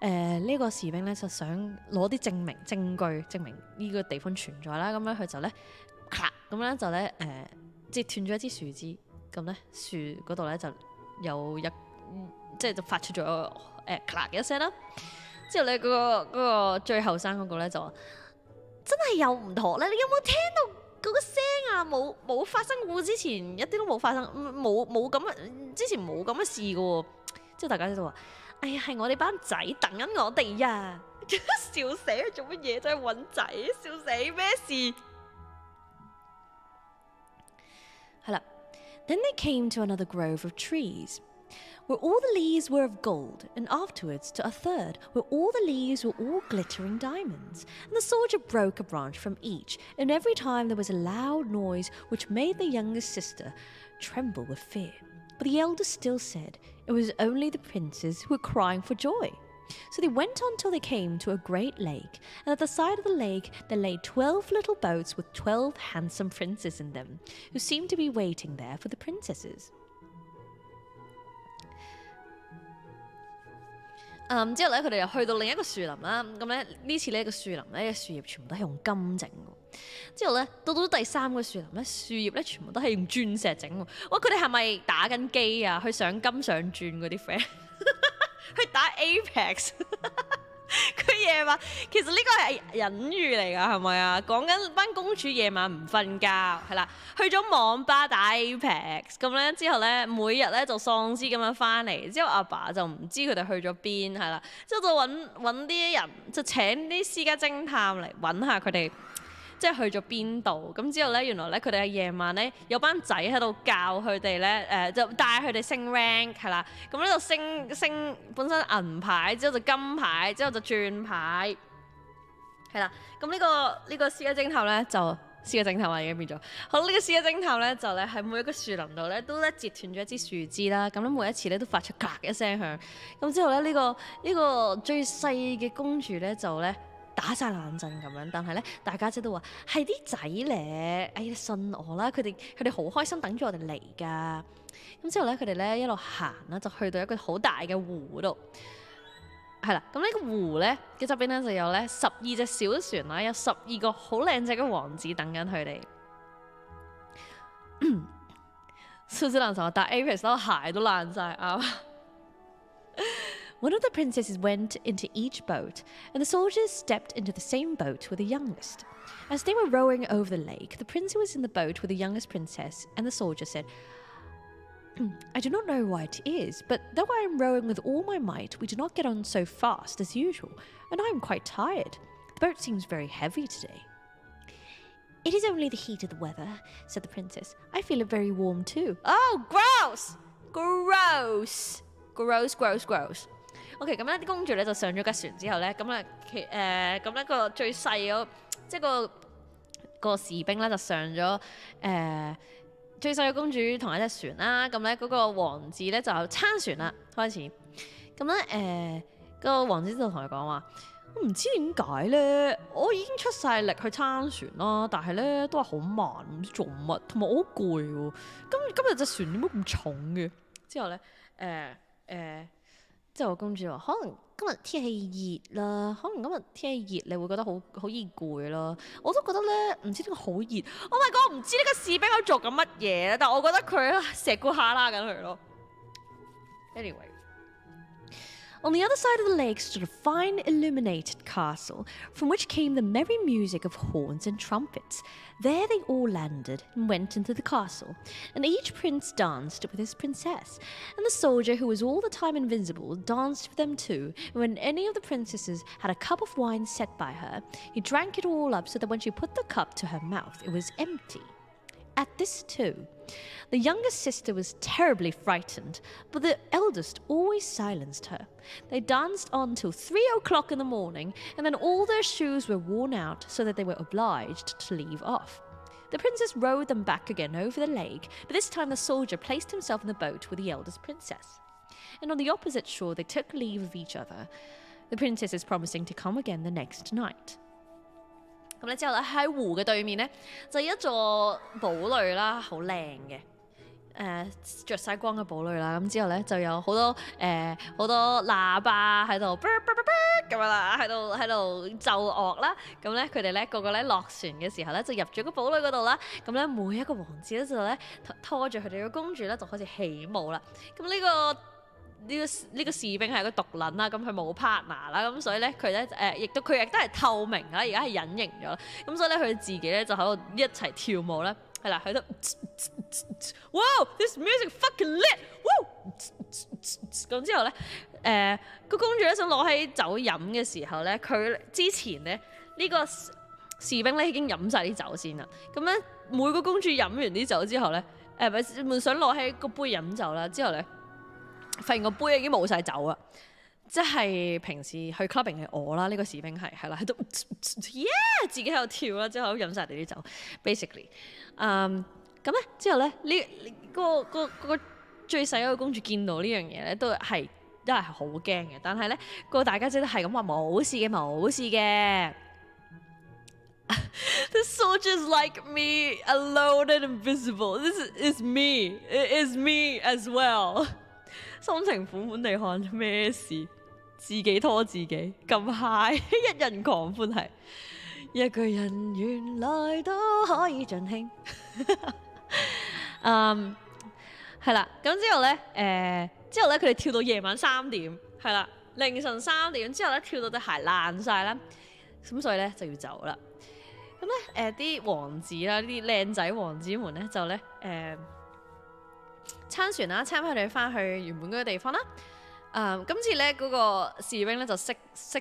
嘅。呢個士兵咧就想攞啲證明呢個地方存在啦。咁咧佢就咧，咁咧就咧截斷咗一支樹枝，咁咧樹嗰度咧就有即係就發出咗咔嘅一聲啦。之後咧嗰個最後生嗰個咧就話真係有唔妥咧，你有冇聽到嗰個聲啊？冇發生過之前一啲都冇發生，冇咁嘅，之前冇咁嘅事嘅喎。之後大家就話：哎呀，係我哋班仔等緊我哋呀！笑死啊！做乜嘢真係揾仔？笑死咩事？係啦。Then they came to another grove of trees, where all the leaves were of gold, and afterwards to a third, where all the leaves were all glittering diamonds. And the soldier broke a branch from each, and every time there was a loud noise which made the youngest sister tremble with fear. But the eldest still said it was only the princes who were crying for joy. So they went on till they came to a great lake, and at the side of the lake there lay 12 little boats with 12 handsome princes in them, who seemed to be waiting there for the princesses. 之後咧，佢哋又去到另一個樹林啦。咁咧呢次呢個樹林咧嘅樹葉全部都係用金整嘅。之後咧到第三個樹林咧，樹葉咧全部都係用鑽石整喎。哇！佢哋係咪打緊機啊？去上金上鑽嗰啲 friend？去打 Apex， 佢夜晚其實呢個係隱喻嚟㗎，係咪啊？講緊班公主夜晚唔瞓覺，係啦，去咗網吧打 Apex， 咁咧之後咧每日咧就喪屍咁樣翻嚟，之後阿爸就唔知佢哋去咗邊，係啦，之後就揾啲人就請啲私家偵探嚟揾下佢哋。即係去咗邊度？咁之後咧，原來咧佢哋喺夜晚咧有班仔喺度教佢哋咧，就帶佢哋升 rank 係啦。咁呢度升本身銀牌，之後就金牌，之後就鑽牌，係啦。咁呢個私家偵探咧就私家偵探啊，已經變咗。好，呢個私家偵探咧就咧喺每一個樹林度咧都咧截斷咗一支樹枝啦。咁咧每一次咧都發出咔一聲響。咁之後咧呢個最細嘅公主咧就咧打晒冷震咁樣，但係咧大家姐都話係啲仔咧，哎呀信我啦，佢哋好開心等住我哋嚟㗎。咁之後咧佢哋咧一路行啦，就去到一個好大嘅湖度，係啦。咁呢個湖咧嘅側邊咧就有咧12隻小船啦，有12個好靚仔嘅王子等緊佢哋。蘇子蘭就話打 Apex 都鞋都爛晒啱。One of the princesses went into each boat, and the soldiers stepped into the same boat with the youngest. As they were rowing over the lake, the prince who was in the boat with the youngest princess, and the soldier said, I do not know why it is, but though I am rowing with all my might, we do not get on so fast as usual, and I am quite tired. The boat seems very heavy today. It is only the heat of the weather, said the princess. I feel it very warm too. Oh, gross! Gross! Gross, gross, gross. OK， 咁咧啲公主咧就上咗架船之後咧，咁咧個最細嗰即係個士兵咧就上咗最細嘅公主同一隻船啦。咁咧嗰個王子咧就撐船啦，開始。咁咧個王子就同佢講話：我唔知點解咧，我已經出晒力去撐船啦，但係咧都係好慢，唔知做乜，同埋我好攰喎。今日隻船點解咁重嘅？之後咧之後個公主話：可能今日天氣熱啦，可能今日天氣熱你會覺得好易攰啦。我都覺得咧，唔知點解好熱。Oh my god！我唔知呢個士兵喺度做緊乜嘢，但我覺得佢石咕哈啦緊佢咯。Anyway。On the other side of the lake stood a fine illuminated castle, from which came the merry music of horns and trumpets. There they all landed and went into the castle, and each prince danced with his princess. And the soldier, who was all the time invisible, danced with them too. And when any of the princesses had a cup of wine set by her, he drank it all up so that when she put the cup to her mouth, it was empty. At this too, the youngest sister was terribly frightened, but the eldest always silenced her. They danced on till 3 o'clock in the morning, and then all their shoes were worn out, so that they were obliged to leave off. The princess rowed them back again over the lake, but this time the soldier placed himself in the boat with the eldest princess. And on the opposite shore they took leave of each other, the princesses promising to come again the next night. 咁咧之後咧喺湖嘅對面咧就一座堡壘啦，好靚嘅，着晒光嘅堡壘啦。咁之後咧就有好多喇叭喺度咁樣啦，喺度奏樂啦。咁咧佢哋咧個個咧落船嘅時候咧就入咗個堡壘嗰度啦。咁咧每一個王子咧就咧拖住佢哋嘅公主咧就開始起舞啦。咁呢個呢個士兵係一個獨撚啦，咁佢冇 partner 啦，咁所以咧佢亦都係透明啦，而家係隱形咗，咁所以咧佢自己咧就喺度一齊跳舞咧，係啦，喺度，wow this music fucking lit，咁之後咧個公主咧想攞起酒飲嘅時候咧，佢之前咧呢個士兵咧已經飲晒啲酒先啦，咁咧每個公主飲完啲酒之後咧，咪想攞起個杯飲酒啦，之後咧發現個杯已經冇晒酒啦，即係平時去 clubbing 嘅我啦，呢個士兵係啦喺度自己喺度跳啦，之後飲晒你啲酒 basically， 咁咧之後咧呢個最細嗰個公主見到呢樣嘢咧都係好驚嘅，但係咧個大家姐都係咁話冇事嘅。The soldiers like me, alone and invisible. This is me. It is me as well. 心情苦悶地看咩事？自己拖自己，咁 high， 一人狂歡係一個人原來都可以盡興。係啦，咁之後咧，佢哋跳到夜晚3點，係啦，凌晨3點之後咧，跳到對鞋爛晒啦，咁所以咧就要走啦。咁咧啲王子啦，呢啲靚仔王子們咧就咧撐船啦，撐佢哋翻去原本嗰個地方啦。今次咧嗰個士兵咧就識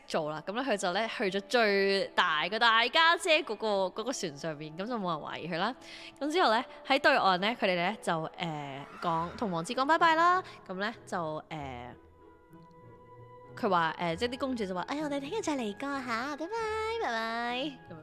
做啦，咁咧佢就咧去咗最大嘅大家姐嗰個船上邊，咁就冇人懷疑佢啦。咁之後咧喺對岸咧，佢哋咧就同王子講拜拜啦。咁咧就佢話即係啲公主就話：我哋聽日再嚟過嚇，拜拜咁。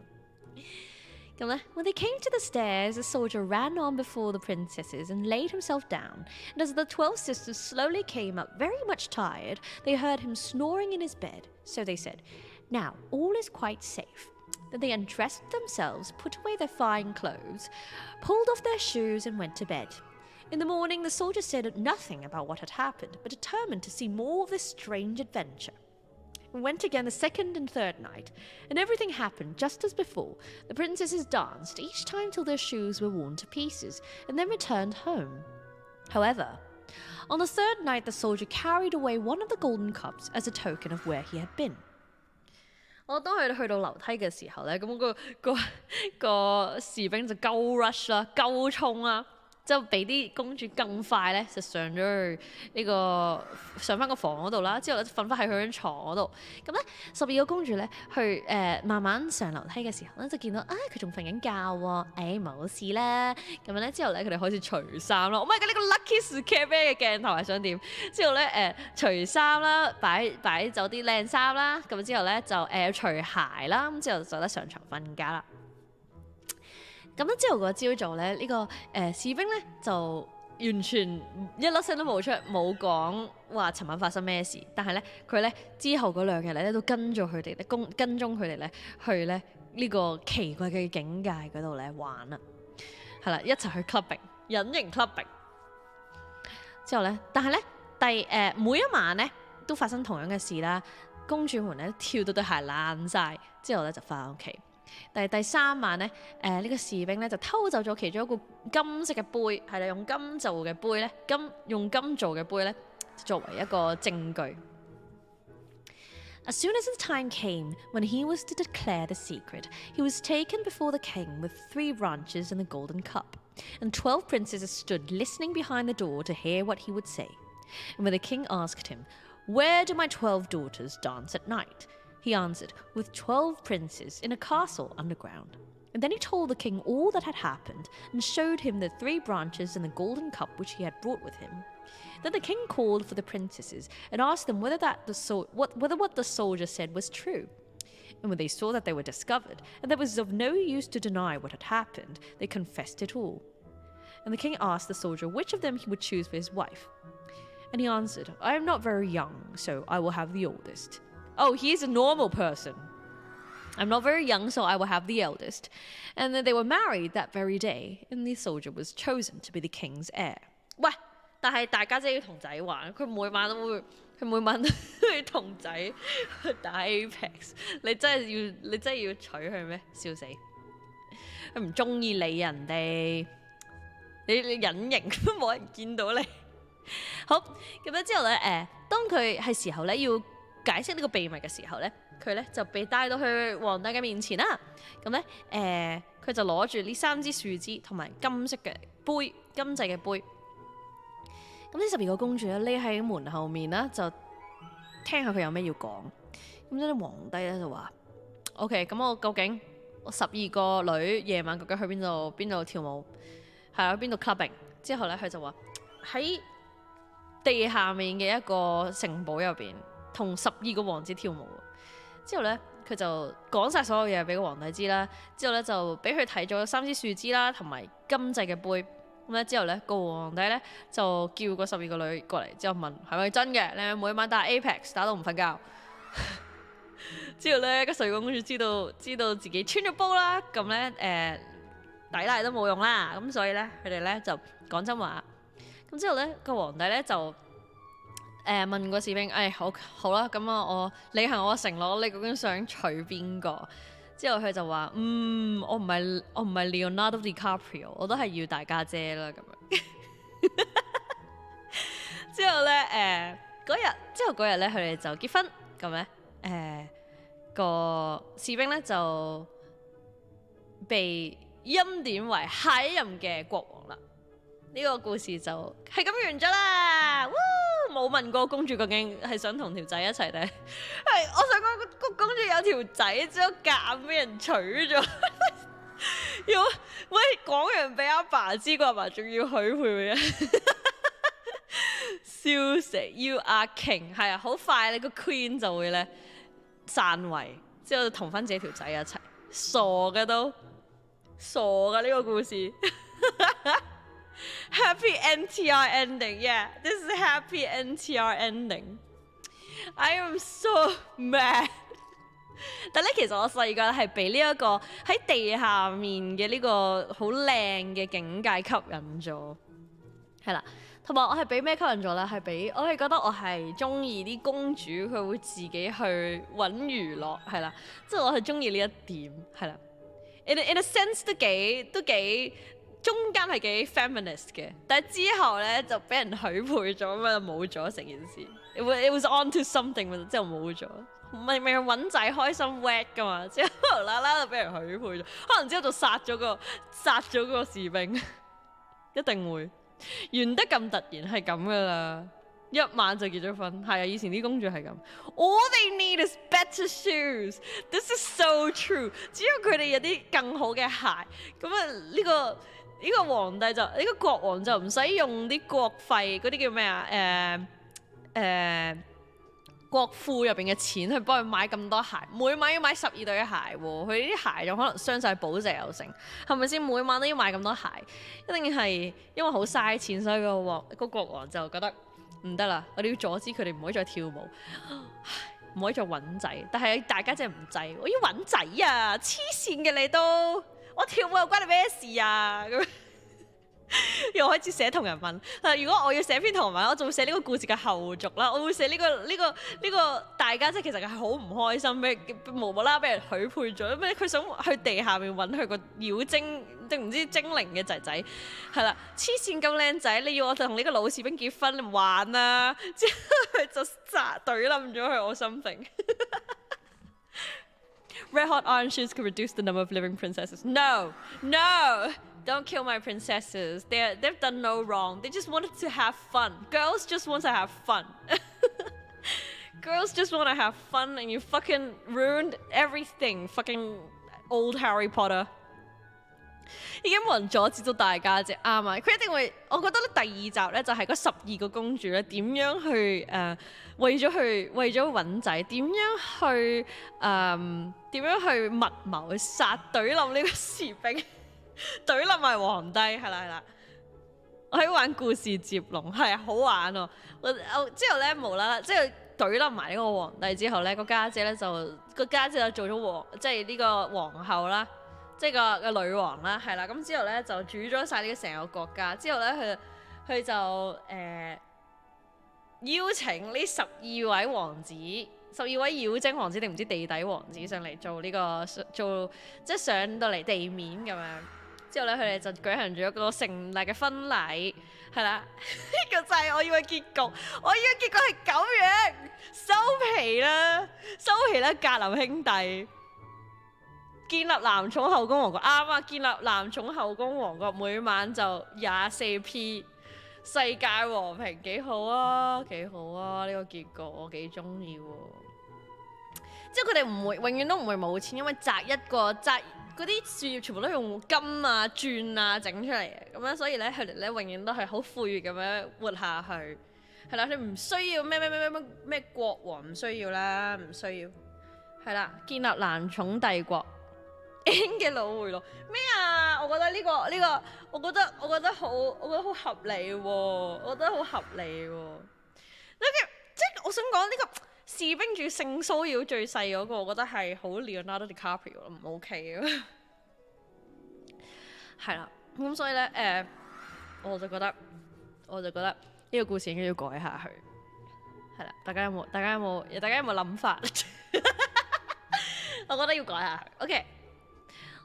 When they came to the stairs, the soldier ran on before the princesses and laid himself down. And as the 12 sisters slowly came up, very much tired, they heard him snoring in his bed. So they said, "Now all is quite safe." Then they undressed themselves, put away their fine clothes, pulled off their shoes, and went to bed. In the morning, the soldier said nothing about what had happened, but determined to see more of this strange adventure.We went again the second and third night, and everything happened just as before. The princesses danced, each time till their shoes were worn to pieces, and then returned home. However, on the third night the soldier carried away one of the golden cups as a token of where he had been. 我當佢去到樓梯嘅時候咧，咁個士兵就鳩 rush 啦，鳩衝啦。就比啲公主更快咧，就上咗去上翻個房嗰度啦。之後咧瞓翻喺佢張床嗰度。咁咧12個公主咧去慢慢上樓梯嘅時候咧，就見到佢仲瞓緊覺喎。冇事啦。咁樣咧之後咧佢哋開始除衫啦。Oh my god！呢個 lucky scare 嘅鏡頭係想點？之後咧除衫啦，擺走啲靚衫啦。咁之後咧就除鞋啦。咁之後就得上床瞓覺啦。咁咧之後個朝早咧，呢個士兵咧就完全一粒聲都冇出，冇講話尋晚發生咩事。但係咧佢咧之後嗰2日咧都跟咗佢哋咧，跟蹤佢哋咧去咧呢個奇怪嘅境界嗰度咧玩啦，係啦，一齊去 clubbing， 隱形 clubbing。之後咧，但係咧每一晚咧都發生同樣嘅事啦。公主們咧跳到對鞋爛晒，之後咧就翻屋企。但係第3晚咧，呢個士兵咧就偷走咗其中一個金色嘅杯，係啦，用金做嘅杯咧，用金做嘅杯咧，作為一個證據。As soon as the time came when he was to declare the secret, he was taken before the king with 3 branches and the golden cup, and 12 princesses stood listening behind the door to hear what he would say. And when the king asked him, "Where do my 12 daughters dance at night?" he answered, "With 12 princes in a castle underground." And then he told the king all that had happened, and showed him the 3 branches and the golden cup which he had brought with him. Then the king called for the princesses, and asked them whether what the soldier said was true. And when they saw that they were discovered, and that it was of no use to deny what had happened, they confessed it all. And the king asked the soldier which of them he would choose for his wife. And he answered, "I am not very young, so I will have the oldest." Oh, he is a normal person. I'm not very young, so I will have the eldest. And then they were married that very day, and the soldier was chosen to be the king's heir. 喂，但係大家姐要同仔玩，佢每晚都要同仔去打 Apex。你真係要娶佢咩？笑死！佢唔中意你人哋，你隱形都冇人見到你。好，咁樣之後咧，當佢係時候咧要解釋呢個秘密嘅時候咧，佢咧就被帶到去皇帝嘅面前啦。咁咧佢就攞住呢3支樹枝同埋金色嘅杯，金製嘅杯。咁呢12個公主咧匿喺門後面啦，就聽下佢有咩要講。咁啲皇帝咧就話：OK， 咁我究竟我12個女夜晚究竟去邊度跳舞？係啊，邊度 clubbing？ 之後咧佢就話喺地下面嘅一個城堡入邊，同12個王子跳舞。之後咧佢就講晒所有嘢俾個皇帝知啦。之後咧就俾佢睇咗3支樹枝啦，同埋金製嘅杯。咁咧之後咧個皇帝咧就叫個12個女過嚟，之後問係咪真嘅？你係咪每晚打 Apex 打到唔瞓覺？之後咧個12個公主知道自己穿咗煲啦，咁咧抵賴都冇用啦。咁所以咧佢哋咧就講真話。咁之後咧個皇帝咧就問個士兵：好啦，咁我履行我嘅承諾，你究竟想娶邊個？之後佢就話：我唔係 Leonardo DiCaprio， 我都係要大家姐啦咁樣。之後咧嗰日咧佢哋就結婚，咁咧個士兵咧就被欽點為下一任嘅國王啦。呢個故事就係咁完咗啦。冇問過公主究竟係想同條仔一齊定係我想講個公主有條仔之後夾硬俾人娶咗。喂，講完俾阿爸知，個阿爸仲要許配嘅，笑死 ！You are king， 係啊，好快你個 queen 就會咧篡位，之後同翻自己條仔一齊，傻嘅都傻嘅呢個故事。Happy NTR ending, yeah. This is a happy NTR ending. I am so mad. 但咧，其實我細個係被呢一個喺地下面嘅呢個好靚嘅境界吸引咗，係啦。同埋我係俾咩吸引咗咧？我係覺得我係中意啲公主，佢會自己去揾娛樂，係啦。即係我係中意呢一點，係啦。In a sense 都幾。中間係幾 feminist 嘅，但係之後咧就俾人許配咗，咁就冇咗成件事。It was on to something， 之後冇咗。明明揾仔開心 wet 噶嘛，之後無啦啦就俾人許配咗，可能之後就殺咗個士兵，一定會完得咁突然係咁噶啦，一晚就結咗婚。係啊，以前啲公主係咁。All they need is better shoes. This is so true。只要佢哋有啲更好嘅鞋，咁啊呢個皇帝就呢個國王就唔使用啲國費嗰啲叫咩啊？國庫入邊嘅錢去幫佢買咁多鞋，每晚要買12對鞋喎。佢啲鞋仲可能鑲晒寶石又成，係咪先？每晚都要買咁多鞋，一定係因為好嘥錢，所以個國王就覺得唔得啦，我哋要阻止佢哋唔可以再跳舞，唔可以再揾仔。但係大家真係唔制，我要揾仔啊！黐線嘅你都。我跳舞又關你咩事啊？咁又開始寫同人文。如果我要寫篇同人文，我就會寫呢個故事嘅後續啦。我會寫呢個大家即係其實係好唔開心，俾無啦啦俾人許配咗，咩佢想去地下面揾佢個妖精定唔知精靈嘅仔仔，係啦，黐線咁靚仔，你要我同呢個老士兵結婚，你唔玩啊？之後佢就懟冧咗佢我心情。Red hot orange juice could reduce the number of living princesses. No, don't kill my princesses. They've done no wrong. They just wanted to have fun. Girls just want to have fun. Girls just want to have fun, and you fucking ruined everything. Fucking old Harry Potter. 已經冇人阻止到大家啫，啱啊！佢一定會，我覺得咧第2集咧就係嗰12個公主咧點樣去為咗揾仔，點樣去密謀去殺懟冧呢個士兵，懟冧埋皇帝，係啦，我喺玩故事接龍，係好玩喎！我之後咧無啦啦，即係懟冧埋呢個皇帝之後咧，個家姐就做咗即係呢個皇后啦。即係個女王啦，係啦，咁之後咧就主咗晒呢個成個國家。之後咧佢就邀請呢12位王子、12位妖精王子定唔知地底王子上嚟做即係上到嚟地面咁樣。之後咧佢哋就舉行咗一個盛大嘅婚禮，係啦，呢個就係我以為結局，我以為結局係咁樣收皮啦，格林兄弟建立男寵後宮王國，啱啊！建立男寵後宮王國，每晚就24P， 世界和平，幾好啊！呢個結局我幾中意喎。即係佢哋永遠都唔會冇錢，因為摘嗰啲樹葉全部都用金啊、鑽啊整出嚟嘅，咁樣所以咧佢哋咧永遠都係好富裕咁樣活下去，係啦，佢唔需要咩國王，唔需要啦，唔需要，係啦，建立男寵帝國 N 嘅腦回路咩啊？我覺得呢個，我覺得好合理喎，即係我想講呢個士兵住性騷擾最細嗰個，我覺得係好 Leonardo DiCaprio 唔 OK 嘅，係啦，咁所以咧我就覺得呢個故事應該要改下去，係啦，大家有冇諗法？我覺得要改下去。OK，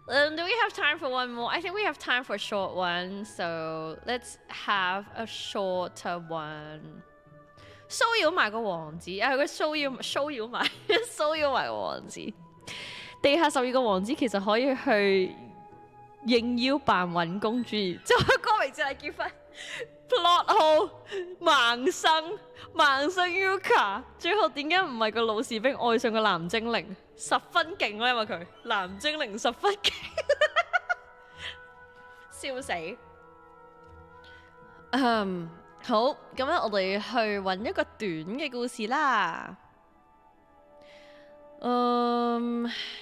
do we have time for one more? I think we have time for a short one, so let's have a shorter one. 騷擾埋個王子，佢騷擾埋個王子。地下12個王子其實可以去應邀扮尹公主，即係光明正大結婚。plot hole 盲生 YUKA， 最後點解唔係個老士兵愛上個藍精靈？十分勁咯，因為佢藍精靈十分勁，笑死。好，咁樣我哋去揾一個短嘅故事啦。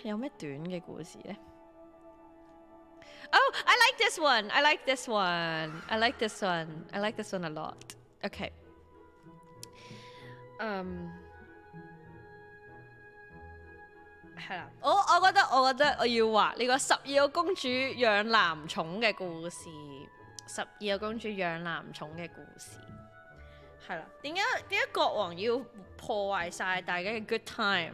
有咩短嘅故事呢？ Oh, I like this one a lot. Okay. 係啦，我覺得我要畫呢個12個公主養男寵嘅故事。12個公主養男寵嘅故事，係啦。點解國王要破壞晒大家嘅 good time？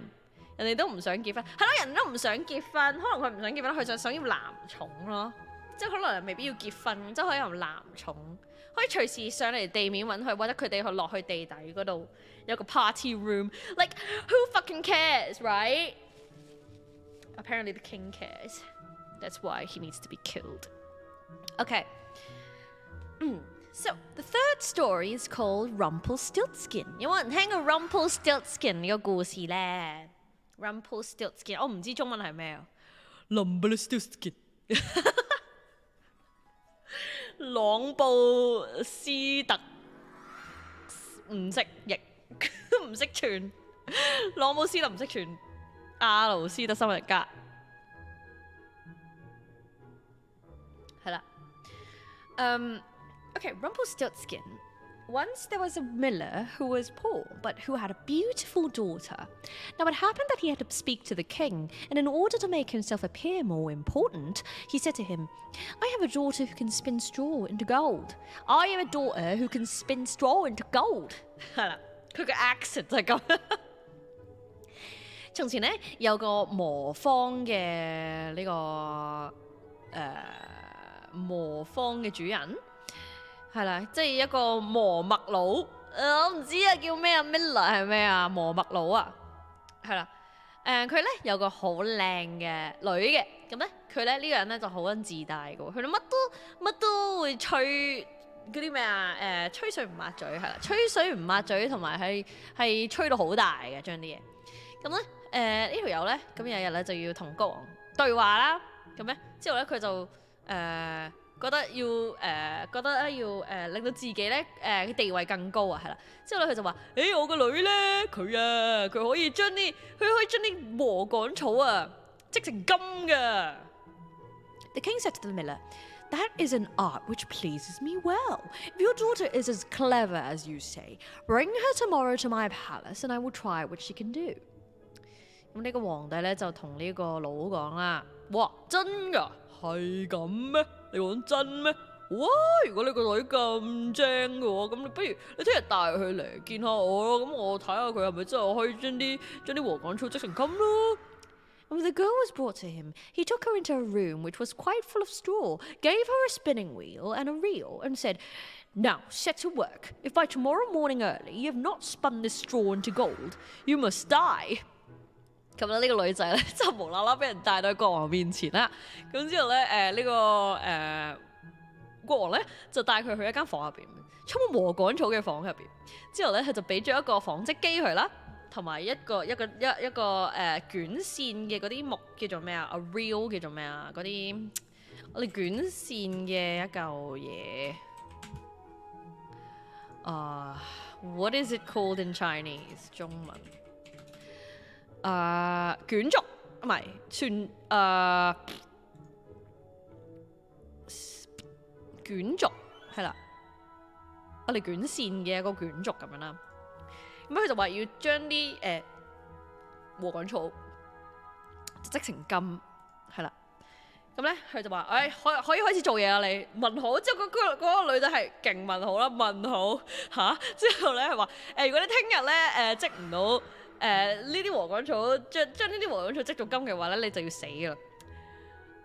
人哋都唔想結婚，係咯，人都唔想結婚。可能佢唔想結婚，佢就想要男寵咯。即係可能未必要結婚，即係可以有男寵，可以隨時上嚟地面揾佢，或者佢哋去落去地底嗰度有個 party room。Like who fucking cares, right? Apparently the king cares. That's why he needs to be killed. Okay. So the third story is called Rumpelstiltskin. 有冇人聽過 Rumpelstiltskin 呢個故事咧 ？Rumpelstiltskin 我唔知中文係咩啊 ？Rumpelstiltskin 朗布斯特唔識譯，唔識串，朗布斯特唔識串，阿勞斯特森日加係啦。Okay, Rumpelstiltskin. Once there was a miller who was poor, but who had a beautiful daughter. Now it happened that he had to speak to the king, and in order to make himself appear more important, he said to him, I have a daughter who can spin straw into gold. I have a daughter who can spin straw into gold. 係啦，佢嘅 accent 就係咁。從前呢，有個磨坊嘅呢個磨坊嘅主人。係啦，即係一個磨麥佬，我唔知啊，叫咩啊 ，Miller 係咩啊，磨麥佬啊，係啦，佢咧有個好靚嘅女嘅，咁咧佢咧呢個人咧就好撚自大嘅喎，佢哋乜都會吹嗰啲咩啊，吹水唔抹嘴係啦，吹水唔抹嘴同埋係吹到好大嘅將啲嘢，咁咧呢條友咧咁有日咧就要同國王對話啦，咁咧之後咧佢就覺得要令到自己咧地位更高啊，係啦。之後咧佢就話：我個女咧，佢可以將啲禾稈草啊織成金㗎。The king said to the miller, "That is an art which pleases me well. If your daughter is as clever as you say, bring her tomorrow to my palace, and I will try what she can do." 咁呢個皇帝咧就同呢個佬講啦：哇，真㗎，係咁咩？你講真咩？哇！如果你個女咁正嘅喎，咁你不如你聽日帶佢嚟見下我咯，咁我睇下佢係咪真係可以將啲禾稈草織成金咯。And when the girl was brought to him, he took her into a room which was quite full of straw, gave her a spinning wheel and a reel, and said, "Now set to work. If by tomorrow morning early you have not spun this straw into gold, you must die." 咁咧呢個女仔咧就無啦啦俾人帶到去國王面前啦。咁之後咧國王咧就帶佢去一間房入邊，充滿禾稈草嘅房入邊。之後咧佢就俾咗一個紡織機佢啦。同埋一個捲線嘅嗰啲木叫做咩啊 ？A reel 叫做咩啊？嗰啲我哋捲線嘅一嚿嘢。What is it called in Chinese？ 中文卷軸唔係卷軸係啦，我哋捲線嘅一個卷軸咁樣啦。咁佢就話要將啲禾稈草織成金，係啦。咁咧佢就話：可以開始做嘢啦，你問好。之後嗰個女仔係勁問好啦，問好嚇。之後咧係話如果你聽日咧織唔到呢啲禾稈草，將呢啲禾稈草織做金嘅話咧，你就要死㗎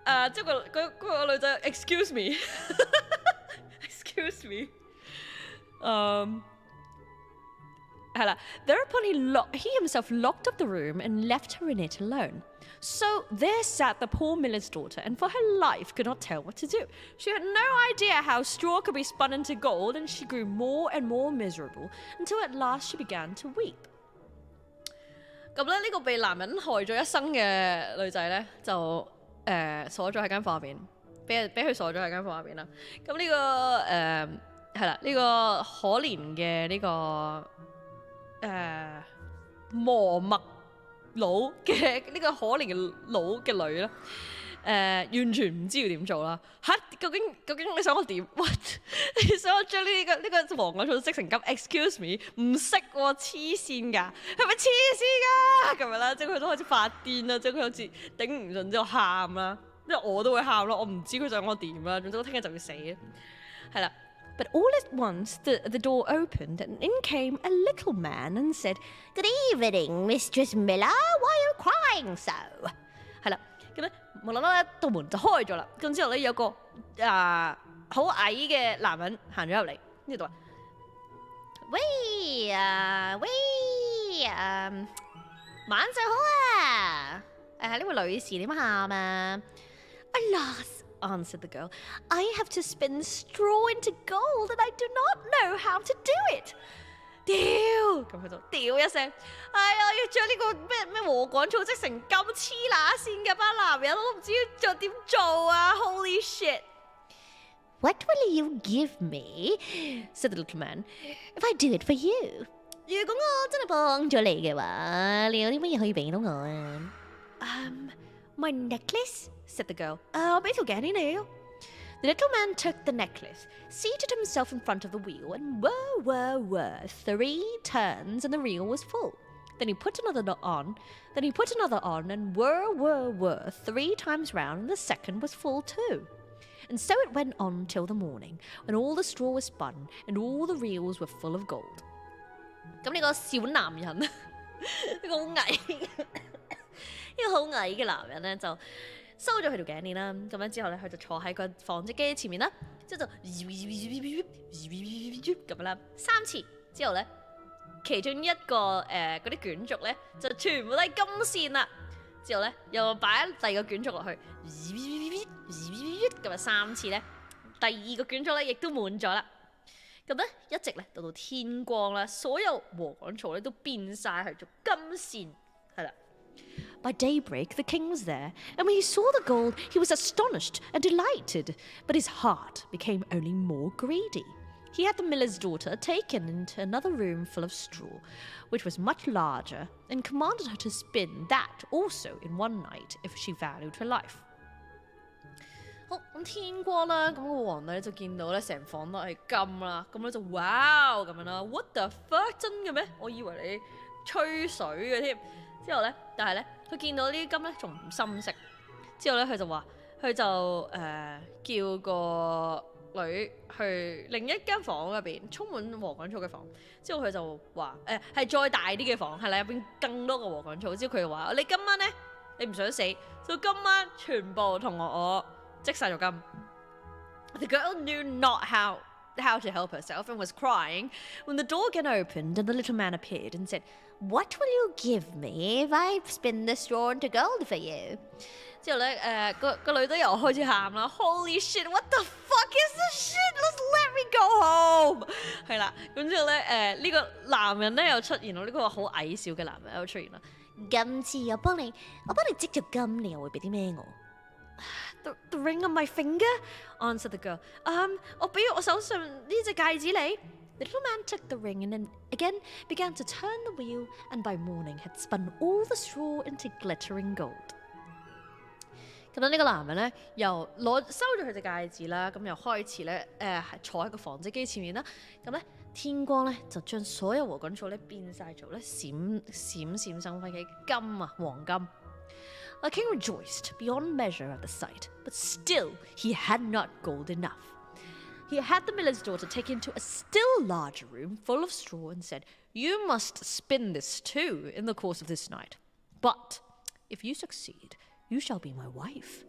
啦。之後嗰個女仔 excuse me，excuse me，係啦。Thereupon he himself locked up the room and left her in it alone. So there sat the poor miller's daughter, and for her life could not tell what to do. She had no idea how straw could be spun into gold, and she grew more and more miserable until at last she began to weep. 咁咧呢個被男人害咗一生嘅女仔咧，就鎖咗喺間房入邊，俾佢鎖咗喺間房入邊啦。咁呢個係啦，呢個可憐嘅呢個磨墨佬嘅呢個可憐嘅佬嘅女咧，完全唔知要點做啦嚇！究竟你想我點 ？What？ 你想我將呢個黃果草織成金 ？Excuse me， 唔識喎，黐線㗎，係咪黐線㗎？咁樣啦，即係佢都開始發癲啦，即係佢好似頂唔順之後喊啦，因為我都會喊咯，我唔知佢想我點啦，總之我聽日就要死啦，係啦。But all at once the door opened and in came a little man and said, "Good evening, Mistress Miller. Why are you crying so?" 係啦，咁咧無啦啦道門就開咗啦，咁之後咧有個好矮嘅男人行咗入嚟，呢度話：喂晚上好啊！呢位女士點喊啊 ？Alas, answered the girl, "I have to spin straw into gold, and I do not know how to do it." 屌，咁佢就屌一聲，我要將呢個咩禾稈草織成金，黐乸線嘅班男人，我都唔知要點做啊 ！Holy shit！ What will you give me? said the little man, "if I do it for you?" 如果我真係幫咗你嘅話，你有啲乜嘢可以俾到我啊？My necklace, said the girl. 我俾條頸鏈你咯。The little man took the necklace, seated himself in front of the wheel, and whir, 3 turns, and the reel was full. Then he put another on, and whir, 3 times round, and the second was full too. And so it went on till the morning, when all the straw was spun, and all the reels were full of gold. 咁呢個小男人，呢個好矮嘅男人咧，就收咗佢條頸鏈啦。咁樣之後咧，佢就坐喺個紡織機前面啦，之後就咁樣啦，3次之後咧，其中一個嗰啲卷軸咧就全部都係金線啦。之後咧又擺第二個卷軸落去，咁啊3次咧，第二個卷軸咧亦都滿咗啦。咁咧一直咧到天光啦，所有禾稈草咧都變晒係做金線，係啦。By daybreak, the king was there, and when he saw the gold, he was astonished and delighted, but his heart became only more greedy. He had the miller's daughter taken into another room full of straw, which was much larger, and commanded her to spin that also in one night if she valued her life. 好，咁天光啦，咁個皇帝咧就見到咧成房都係金啦，咁咧就哇咁樣啦 ，What the fuck 真嘅咩？我以為你吹水嘅添。之後咧，但係咧佢見到呢啲金咧仲唔深色。之後咧佢就話，佢就叫個女去另一間房入邊，充滿禾稈草嘅房。之後佢就話係再大啲嘅房，係啦，入邊更多嘅禾稈草。之後佢就話：你今晚咧你唔想死，就今晚全部同我即晒咗金。The girl knew not how to help herself and was crying when the door again opened and the little man appeared and said, What will you give me if I spin the straw into gold for you? 之後咧個女仔又開始喊啦 ，Holy shit! What the fuck is this shit? Let's let me go home 係啦，咁之後咧呢個男人咧又出現咯，呢個話好矮小嘅男人又出現啦。今次我幫你織咗金，你又會俾啲咩我？ The ring on my finger, answered the girl. 我俾我手上呢隻戒指你。The little man took the ring and then again began to turn the wheel, and by morning had spun all the straw into glittering gold. 咁呢個男人咧又收咗佢隻戒指啦，咁又開始咧坐喺個紡織機前面啦。咁咧天光咧就將所有禾稈草咧變晒做咧閃生輝嘅金啊黃金。The king rejoiced beyond measure at the sight, but still he had not gold enough. He had the miller's daughter taken to a still larger room full of straw and said, You must spin this too in the course of this night. But if you succeed, you shall be my wife.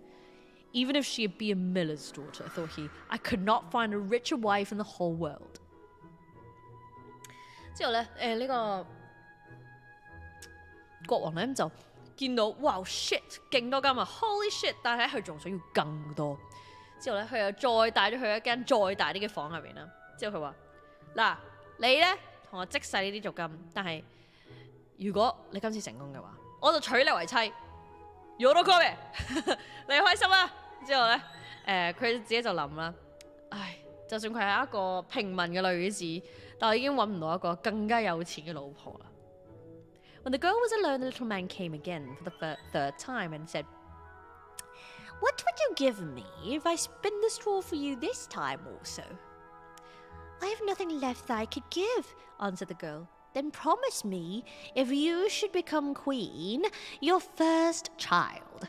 Even if she be a miller's daughter, thought he, I could not find a richer wife in the whole world. 之後咧呢個國王咧就見到哇 shit 勁多金啊 holy shit， 但係佢仲想要更多。之後咧佢又再帶咗去一間再大啲嘅房入邊啦。之後佢話嗱，你咧同我即晒呢啲做金，但係如果你今次成功嘅話，我就娶你為妻。有得嘅，你開心啦。之後咧佢自己就諗啦，唉，就算佢係一個平民嘅女子，但我已經揾唔到一個更加有錢嘅老婆啦。When the girl was alone, the little man came again for the third time and said, What would you give me if I spin the straw for you this time also? I have nothing left that I could give, answered the girl. Then promise me, if you should become queen, your first child.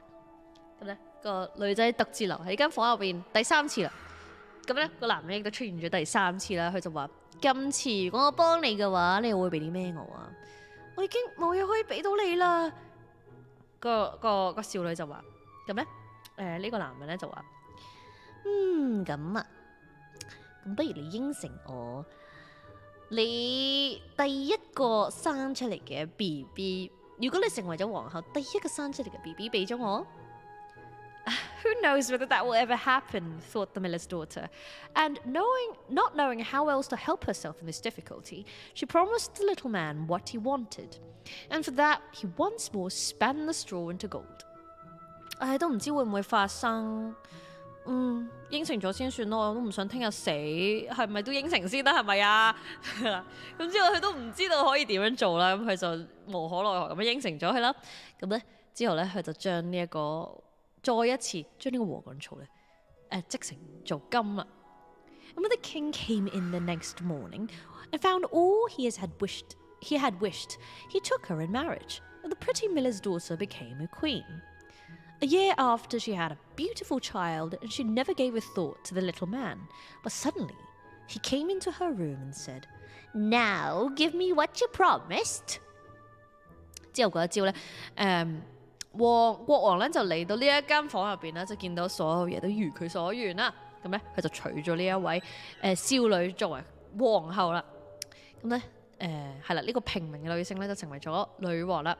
咁咧個女仔獨自留喺間房入邊第三次啦。咁咧個男人亦都出現咗第三次啦。佢就話：今次如果我幫你嘅話，你會俾啲咩我啊？我已經冇嘢可以俾到你啦。個少女就話：咁咧呢個男人咧就話：咁啊，咁不如你應承我，你第一個生出嚟嘅 BB， 如果你成為咗皇后，第一個生出嚟嘅 BB 俾咗我。Who knows whether that will ever happen, thought the miller's daughter. And not knowing how else to help herself in this difficulty, she promised the little man what he wanted. And for that, he once more span the straw into gold. 都唔知會唔會發生。應承咗先算咯，我都唔想聽日死，係咪都應承先啦？係咪啊？咁之後佢都唔知道可以點樣做啦，咁佢就無可奈何咁樣應承咗佢啦。咁咧之後咧，佢就將呢一個再一次將呢個禾稈草咧織成做金啦。And when the king came in the next morning and found all he had wished, he took her in marriage, and the pretty miller's daughter became a queen. A year after, she had a beautiful child, and she never gave a thought to the little man. But suddenly, he came into her room and said, Now give me what you promised. 之後嗰一朝咧，國王咧就嚟到呢一間房入邊咧，就見到所有嘢都如佢所願啦。咁咧，佢就娶咗呢一位少女作為皇后啦。咁咧係啦，呢個平民嘅女性咧就成為咗女王啦。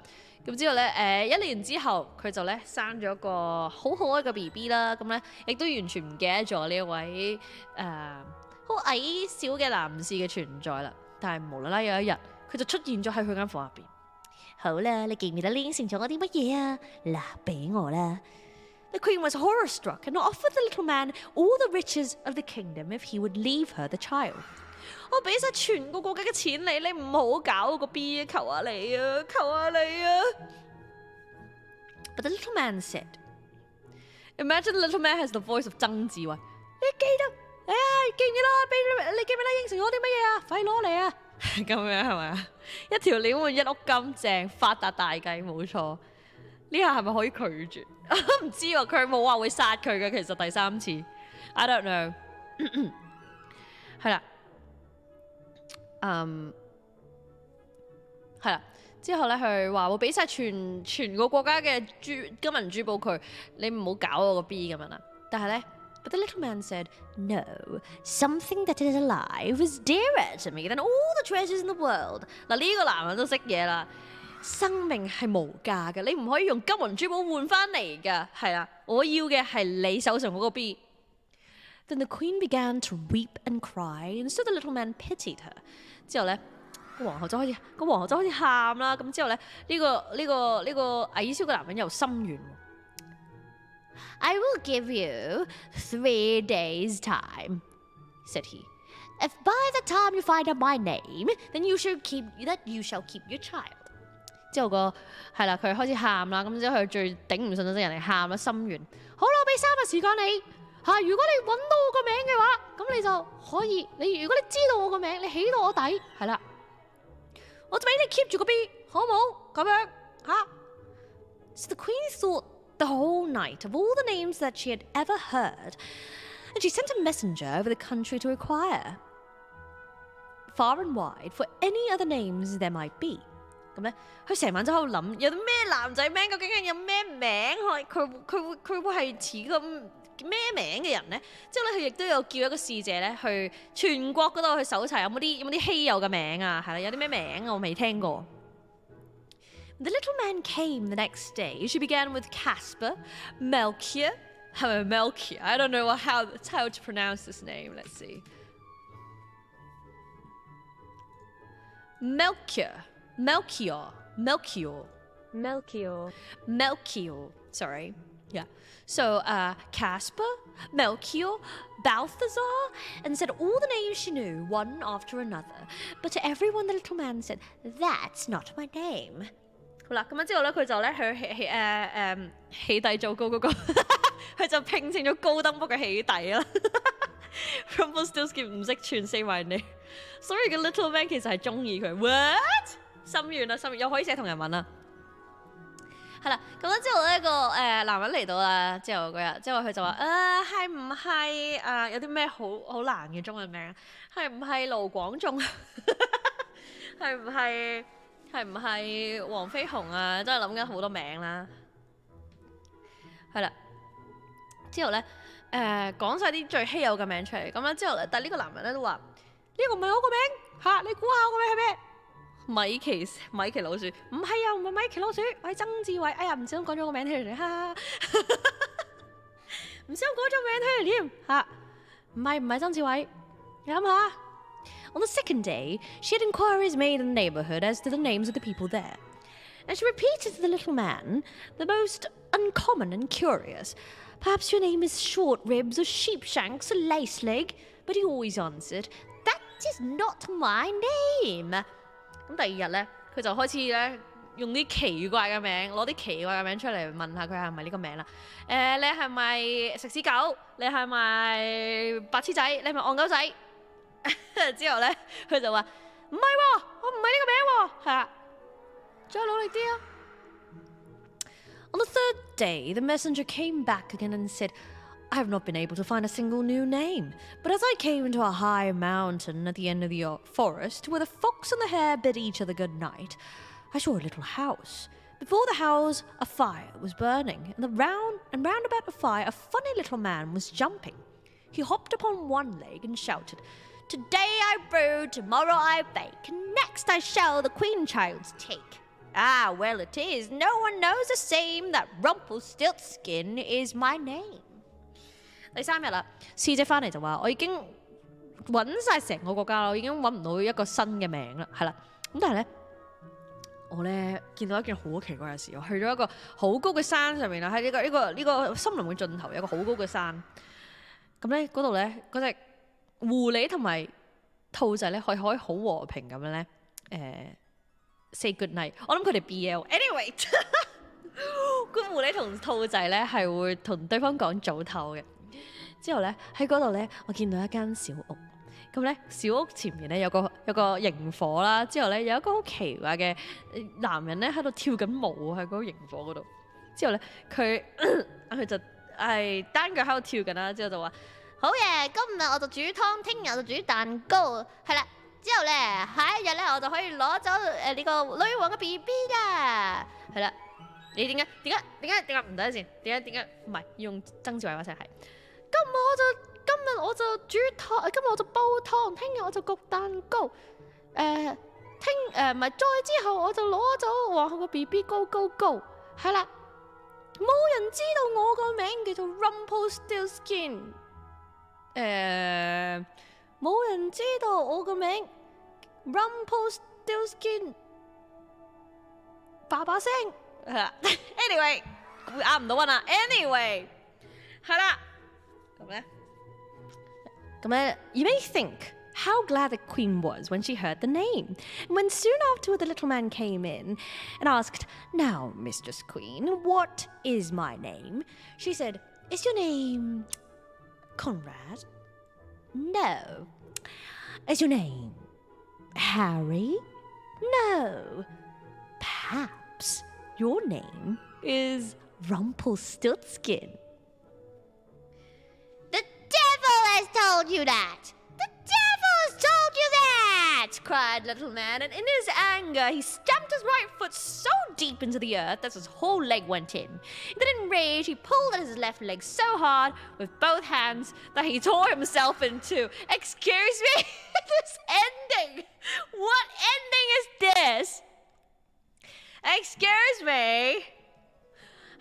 咁之後咧1年之後，佢就咧生咗一個好可愛嘅 BB 啦。咁咧亦都完全唔記得咗呢一位好矮小嘅男士嘅存在啦。但係無啦啦有一日，佢就出現咗喺佢間房入邊。好啦，你記唔記得你應承咗我啲乜嘢啊？嗱，俾我啦。The queen was horror-struck and offered the little man all the riches of the kingdom if he would leave her the child. 我俾晒全個國家嘅錢你，你唔好搞個 B， 求下你啊，求下你啊 But the little man said, Imagine the little man has the voice of 曾志偉。你記得，記唔記得？你記唔記得應承我啲乜嘢啊？快攞嚟啊！咁樣係咪啊？一條鏈換一屋金，正發達大計，冇錯。呢下係咪可以拒絕？唔知喎，佢冇話會殺佢嘅。其實第三次 ，I don't know 係啦，係啦，之後咧佢話會俾晒全個國家嘅金銀珠寶佢，你唔好搞我個 B 咁樣啦。但係咧 ，But the little man said, "No, something that is alive is dearer to me than all the treasures in the world." 嗱呢個男人都識嘢啦，生命係無價嘅，你唔可以用金銀珠寶換翻嚟㗎，係啦，我要嘅係你手上嗰個 B。Then the queen began to weep and cry, and so the little man pitied her. 之後咧，個皇后就開始喊啦。咁之後咧，呢個矮小嘅男人又心軟。I will give you 3 days' time, said he. If by the time you find out my name, then you shall keep your child. 之後係啦，佢開始喊啦。咁之後佢最頂唔順就係人哋喊啦，心軟。好啦，我俾3日時間你。如果你揾到我個名嘅話，咁你就可以。如果你知道我個名，你起到我底，係啦，我就俾你 keep 住個 B， 好唔好？咁樣嚇。So the queen thought the whole night of all the names that she had ever heard, and she sent a messenger over the country to inquire far and wide for any other names there might be. 咁咧，佢成晚就喺度諗，有啲咩男仔名，究竟係有咩名？佢會係似咁咩名嘅人咧？之後咧，佢亦都有叫一個使者咧，去全國嗰度去搜查有冇啲稀有嘅名啊？係啦，有啲咩名我未聽過。The little man came the next day. She began with Casper, Melchior. Melchior. I don't know how to pronounce this name. Let's see. Melchior. Sorry. Yeah. So Casper, Melchior, Balthazar, and said all the names she knew, one after another. But to everyone the little man said, "That's not my name." 好啦，咁樣之後咧，佢就咧去起底做高嗰個，佢就聘請咗高登幫佢起底啦。Rumpelstiltskin 唔識串 say my name， 所以個 little man 其實係中意佢。What？ 心軟啦，心軟又可以寫同人文啦。係啦，咁樣之後咧個男人嚟到啦，之後嗰日，之後佢就話係唔係有啲咩好難嘅中文名？係唔係盧廣仲？係唔係黃飛鴻啊？真係諗緊好多名啦。係啦，之後咧講晒啲最稀有嘅名出嚟，咁樣之後咧，但係呢個男人咧都話呢個唔係我個名嚇，你估下我個名係咩？米奇老鼠，唔係啊，唔係米奇老鼠，我係曾志偉。哎呀，唔小心講咗個名出嚟，哈哈，唔小心講咗名出嚟添嚇，唔係曾志偉，你諗下。On the second day, she had inquiries made in the neighborhood as to the names of the people there, and she repeated to the little man, the most uncommon and curious. Perhaps your name is Short Ribs or Sheepshanks or Laceleg, but he always answered, "That is not my name." 咁第二日咧，佢就開始咧用啲奇怪嘅名，攞啲奇怪嘅名出嚟問下佢係咪呢個名啦。你係咪食屎狗？你係咪白痴仔？你係咪戇鳩仔？之後咧，佢就話唔係喎，我唔係呢個名喎，係啦，再努力啲啊。On the third day, the messenger came back again and said, "I have not been able to find a single new name, but as I came into a high mountain at the end of the forest, where the fox and the hare bid each other good night, I saw a little house. Before the house, a fire was burning, and round about the fire, a funny little man was jumping. He hopped upon one leg and shouted, 'Today I brew, tomorrow I bake, and next I shall the queen child's take. Ah, well it is, no one knows the same, that Rumpelstiltskin is my name.'" 第3日啦，使者翻嚟就話：我已經揾晒成個國家啦，我已經揾唔到一個新嘅名啦，係啦。咁但係咧，我咧見到一件好奇怪嘅事，我去咗一個好高嘅山上面啦，喺呢個森林嘅盡頭有個好高嘅山。咁咧嗰度咧嗰隻狐狸同埋兔仔咧可以好和平咁樣咧say good night。我諗佢哋 BL。anyway 個狐狸同兔仔咧係會同對方講早唞嘅。之後咧喺嗰度咧，我見到一間小屋。咁咧小屋前面咧有個螢火啦。之後咧有一個好奇怪嘅男人咧喺度跳緊舞喺嗰個螢火嗰度。之後咧佢就係單腳喺度跳緊啦。之後就話：好嘢，今日我就煮湯，聽日就煮蛋糕。係啦，之後咧，下一日咧我就可以攞走呢個女王嘅 BB 啦。係啦，你點解唔得先？點解唔係用曾志偉話聲係？今日我就煮湯，今日我就煲湯，聽日我就焗蛋糕。唔係再之後我就攞走皇后個 BB go go go。係啦，冇人知道我個名叫做 Rumpelstiltskin。冇人知道我個名 Rumpelstiltskin。爸爸聲係啦。Anyway， 會啱唔到溫啦。Anyway， 係啦。咁咧，You may think how glad the queen was when she heard the name. When soon afterward the little man came in and asked, "Now, Mistress Queen, what is my name?" She said, "Is your name Conrad? No. Is your name Harry? No. Perhaps your name is Rumpelstiltskin." "The devil has told you that! The devil has told you that!" cried little man, and in his anger he stamped his right foot so deep into the earth that his whole leg went in. Then in rage he pulled at his left leg so hard with both hands that he tore himself in two. Excuse me? This ending! What ending is this? Excuse me?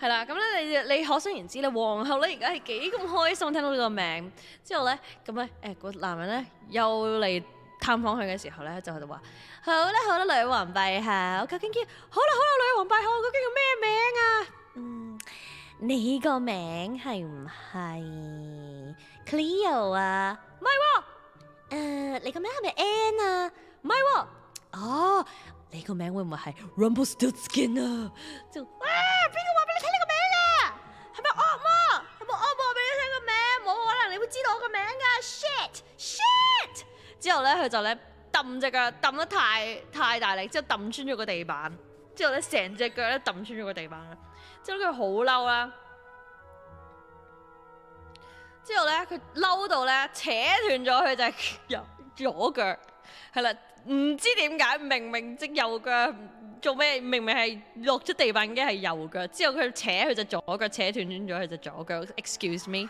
係啦，咁咧你可想而知咧，皇后咧而家係幾咁開心聽到呢個名。之後咧，咁咧個男人咧又嚟探訪佢嘅時候咧，就話：好啦，女王陛下，我究竟好啦，女王陛下，我究竟叫咩名啊？你個名係唔係 Cleo 啊？唔係喎。你個名係咪 Anne 啊？唔係喎。哦。你個名會唔會係 Rumpelstiltskin 啊？就邊個話俾你聽呢個名啊？係咪惡魔？係咪惡魔俾你聽個名？冇可能你會知道我個名㗎 ！Shit！ 之後咧，佢就咧揼隻腳揼得太大力，之後揼穿咗個地板。之後咧，成隻腳咧揼穿咗個地板啦。之後佢好嬲啦。之後咧，佢嬲到咧扯斷咗佢隻左腳，係啦。唔知點解明明隻右腳做咩？明明係落咗地板嘅係右腳，之後佢扯佢隻左腳，扯斷咗佢隻左腳。Excuse me,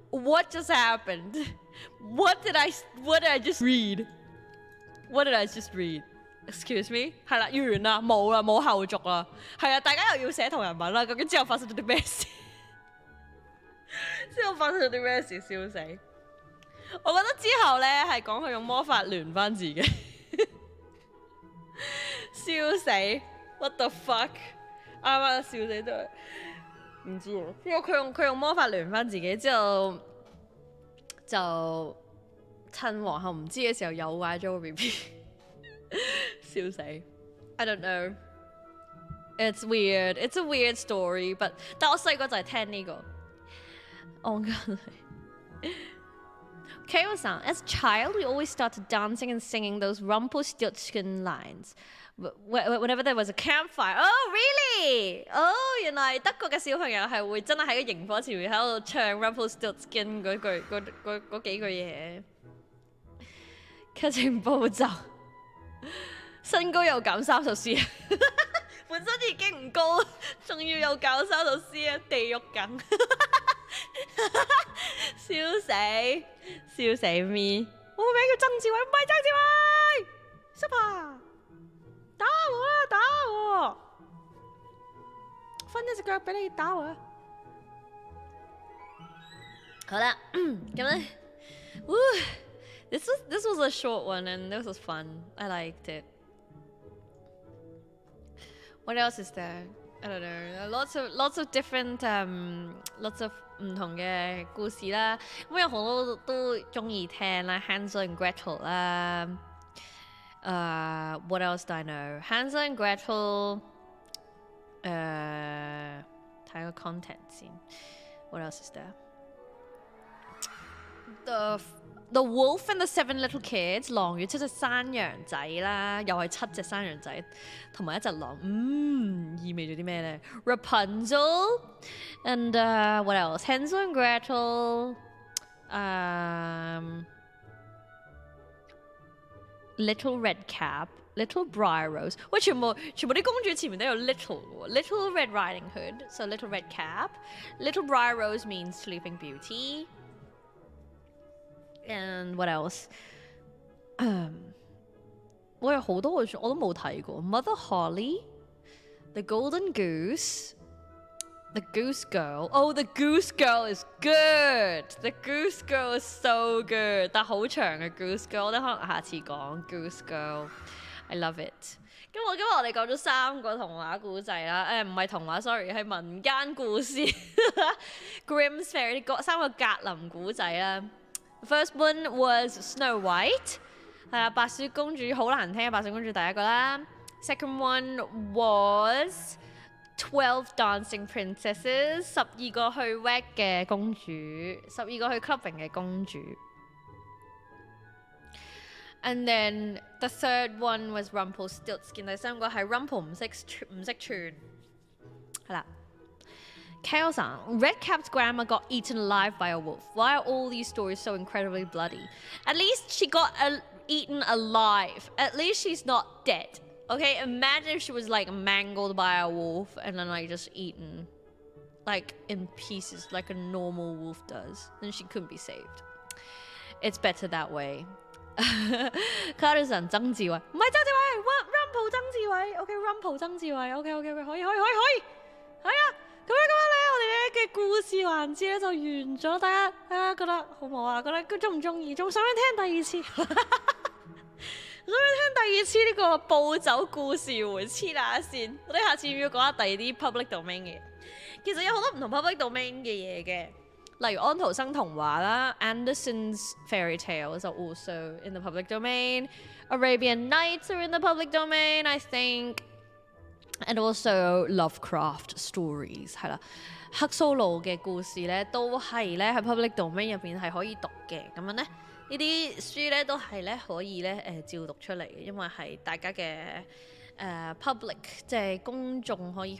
what just happened? What did I just read? What did I just read? Excuse me? 係啦，完啦，冇後續啦。係啊，大家又要寫同人文啦。究竟之後發生咗啲咩事？笑死！我覺得之後咧係講佢用魔法聯翻自己，笑死 ！What the fuck？ 啱，笑死都唔知喎。因為佢用魔法聯翻自己之後，就趁皇后唔知嘅時候又壞咗個 BB， 笑死 ！I don't know. It's weird. It's a weird story.但我細個就係聽呢個，戇鳩。Kyo-san, as a child, we always started dancing and singing those Rumpelstiltskin lines whenever there was a campfire. Oh, really? Oh, 原來德國嘅小朋友係會真係喺個螢火前面喺度唱 Rumpelstiltskin 嗰幾句嘢。劇情步驟，身高又減30cm， 本身已經唔高，仲要又減30cm，地獄緊。笑死 me！ 我個名叫曾志偉，唔係曾志偉。Super， 打我！分一隻腳俾你打我。好啦，咁咧，this was a short one and this was fun. I liked it. What else is there? I don't know. Lots of different lots of 唔同嘅故事啦，咁有好多都中意聽啦 ，Hansel and Gretel 啦，what else do I know? Hansel and Gretel， 睇個 content 先 ，what else is there? The Wolf and the Seven Little Kids， 狼與7隻山羊仔啦，又係7隻山羊仔同埋一隻狼，意味咗啲咩咧 ？Rapunzel and what else? Hansel and Gretel， Little Red Cap、Little Briar Rose， 喂，全部啲公主前面都有 little 喎 ，Little Red Riding Hood，so Little Red Cap，Little Briar Rose means Sleeping Beauty。And what else？ 我有好多個書我都冇睇過 ，Mother Holly、The Golden Goose。The Goose Girl. Oh, The Goose Girl is good. The Goose Girl is so good. 但好長嘅 Goose Girl， 我哋可能下次講 Goose Girl。I love it。今日我哋講咗3個童話故仔啦，唔係童話 ，sorry， 係民間故事。Grimm's Fairy 3個格林古仔啦。First one was Snow White， 係啦，白雪公主好難聽，白雪公主第一個啦。Second one was 12 Dancing Princesses， 12個去 wag 嘅公主，12個去 clubbing 嘅公主。And then the third one was Rumpelstiltskin， 第3個係 Rumpel 唔識串，係啦。Kale-san, Redcap's grandma got eaten alive by a wolf. Why are all these stories so incredibly bloody? At least she got eaten alive. At least she's not dead. Okay, imagine if she was like mangled by a wolf and then like just eaten like in pieces like a normal wolf does. Then she couldn't be saved. It's better that way. Carson 曾志偉，唔係曾志偉 ，Rumpel 曾志偉 ，OK，Rumpel 曾志偉 ，OK，可以，係啊，咁樣咧，我哋咧嘅故事環節咧就完咗，大家覺得好唔好啊？覺得中唔中意？仲想唔想聽第2次？想唔想聽第2次呢個暴走故事會黐下線？我哋下次要講下第2啲 public domain 嘅嘢。其實有好多唔同 public domain 嘅嘢嘅，例如安徒生童話啦 ，Andersen's fairy tales are also in the public domain. Arabian Nights are in the public domain, I think. And also Lovecraft stories 係啦，克蘇魯嘅故事咧都係咧喺 public domain 入邊係可以讀嘅，咁樣咧。呢啲書咧都係咧可以咧照讀出嚟嘅，因為係大家嘅public 即係公眾可以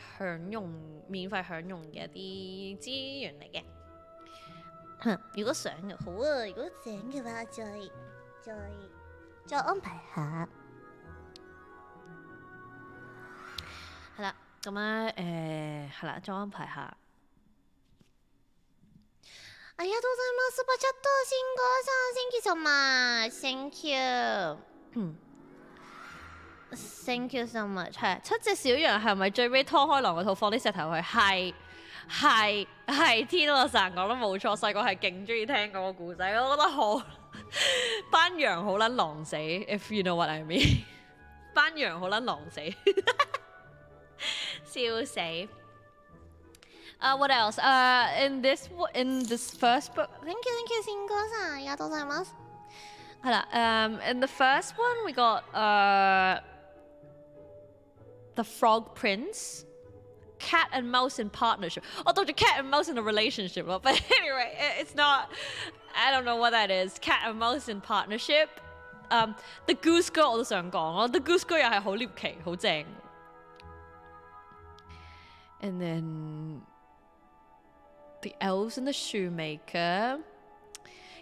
免費享用嘅一啲資源嚟嘅。如果想嘅好啊，如果想嘅話再安排下。係啦，咁咧係啦，再安排下。ありがとうございます。スーパーチャット、新哥さん ，Thank you so much，Thank you so much。係7隻小羊係咪最尾拖開狼個肚放啲石頭去？係 Tino さん講得冇錯，細個係勁中意聽嗰個故仔，我覺得好班羊好撚狼死 ，if you know what I mean 班羊好撚狼死，笑死。What else? In this first book, thank you, 新哥さん，ありがとうございます。係啦，in the first one we got the Frog Prince, Cat and Mouse in partnership. 我讀住 Cat and Mouse in a relationship 咯 ，but anyway, it's not. I don't know what that is. Cat and Mouse in partnership. The Goose Girl 我都想講咯，The Goose Girl 又係好獵奇，好正。And then.The Elves and the Shoemaker，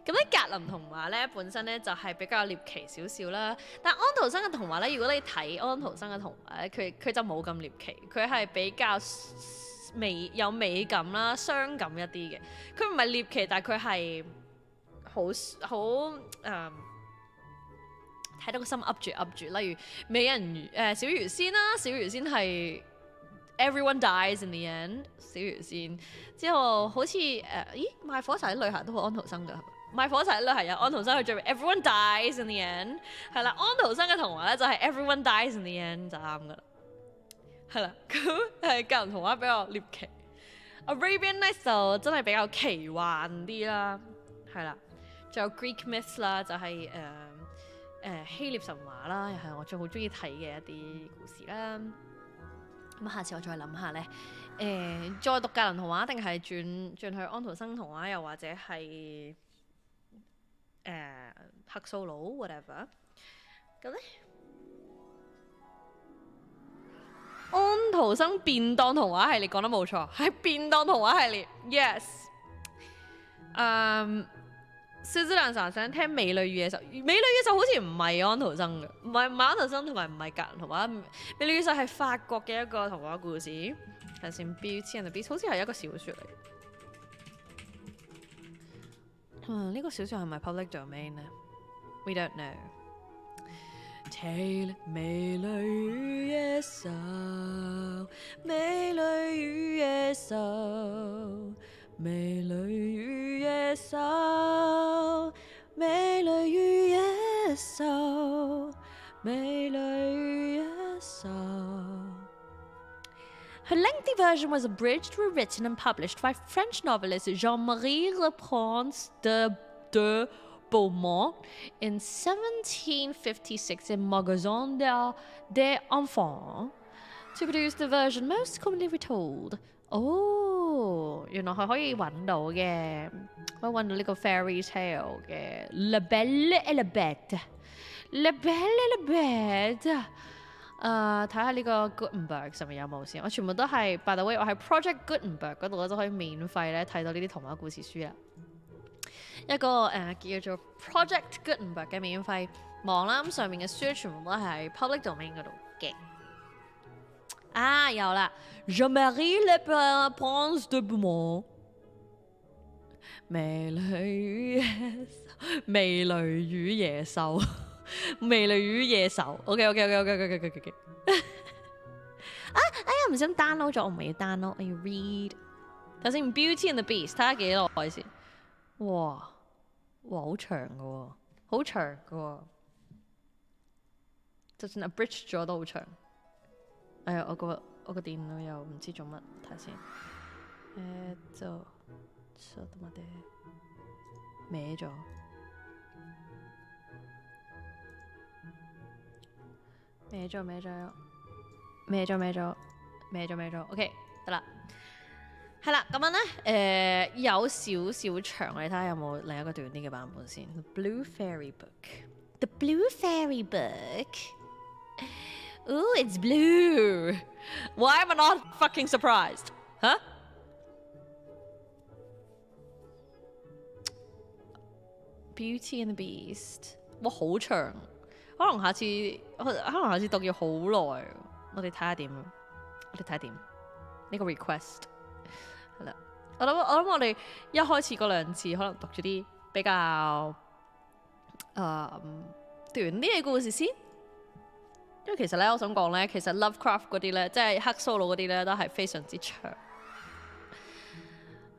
咁咧格林童話咧本身咧就係比較獵奇少少啦，但安徒生嘅童話咧，如果你睇安徒生嘅童話咧，佢就冇咁獵奇，佢係比較有美感啦、傷感一啲嘅。佢唔係獵奇，但係佢係好睇到個心噏住。例如美人魚小魚仙啦，小魚仙係 everyone dies in the end。小魚仙之後好似賣火柴啲女孩都好安徒生㗎，賣火柴啲女孩有安徒生去最尾 everyone dies in the end， 係啦，安徒生嘅童話咧就係 everyone dies in the end 就啱㗎啦，係啦，咁係格林童話比較獵奇 ，Arabian Nights 就真係比較奇幻啲啦，係啦，仲有 Greek myths 啦，就係希臘神話啦，又係我最好中意睇嘅一啲故事啦。咁下次我再諗下咧，再讀格林童話定係轉去安徒生童話，又或者係克蘇魯 whatever。咁咧，安徒生便當童話系列講得冇錯，係便當童話系列 ，yes。小子蘭神想聽《美女與野獸》，《美女與野獸》好似唔係安徒生嘅，唔係安徒生同埋唔係格林童話，《美女與野獸》係法國嘅一個童話故事。睇先，《Beauty and the Beast》好似係一個小説嚟。呢個小説係咪 public domain 呢？ We don't know。Tale 美女與野獸，美女與野獸，美女與野獸，美女與野獸，美女與野獸。Her lengthy version was abridged, rewritten, and published by French novelist Jean-Marie Le Prince de Beaumont in 1756 in Magasin des Enfants to produce the version most commonly retold. 原來係可以揾到嘅，可以揾到呢個 fairy tale 嘅 La Belle et la Bête。La Belle et la Bête。睇下呢個 Gutenberg 上面有冇先，我全部都係 by the way， 我喺 Project Gutenberg 嗰度咧都可以免費咧睇到呢啲童話故事書啦。一個叫做 Project Gutenberg 嘅免費網啦，咁上面嘅書全部都係喺 public domain 嗰度嘅。有啦 ，Jean-Marie Le Prince de Beaumont， 美女與野獸，美女與野獸。美女與野獸 ，OK。唔想 download 咗，我唔係要 download， 我要 read。頭先 Beauty and the Beast， 睇下幾耐先。哇，好長噶喎，好長噶喎，就算 abridge 咗都好長。我個電腦又唔知做乜，睇下先。ちょっと待って，歪咗。歪咗 ，OK， 得啦，係啦，咁樣咧，有少少長，你睇下有冇另一個短啲嘅版本先。The Blue Fairy Book，The Blue Fairy Book。Ooh, it's blue. Why am I not fucking surprised? Huh? Beauty and the Beast。哇，好長。可能下次讀要好耐，我哋睇下點。呢個 request 係啦，我諗我哋一開始嗰兩次可能讀咗啲比較短啲嘅故事先，因為其實咧我想講咧，其實 Lovecraft 嗰啲咧，即係黑蘇魯嗰啲咧，都係非常之長。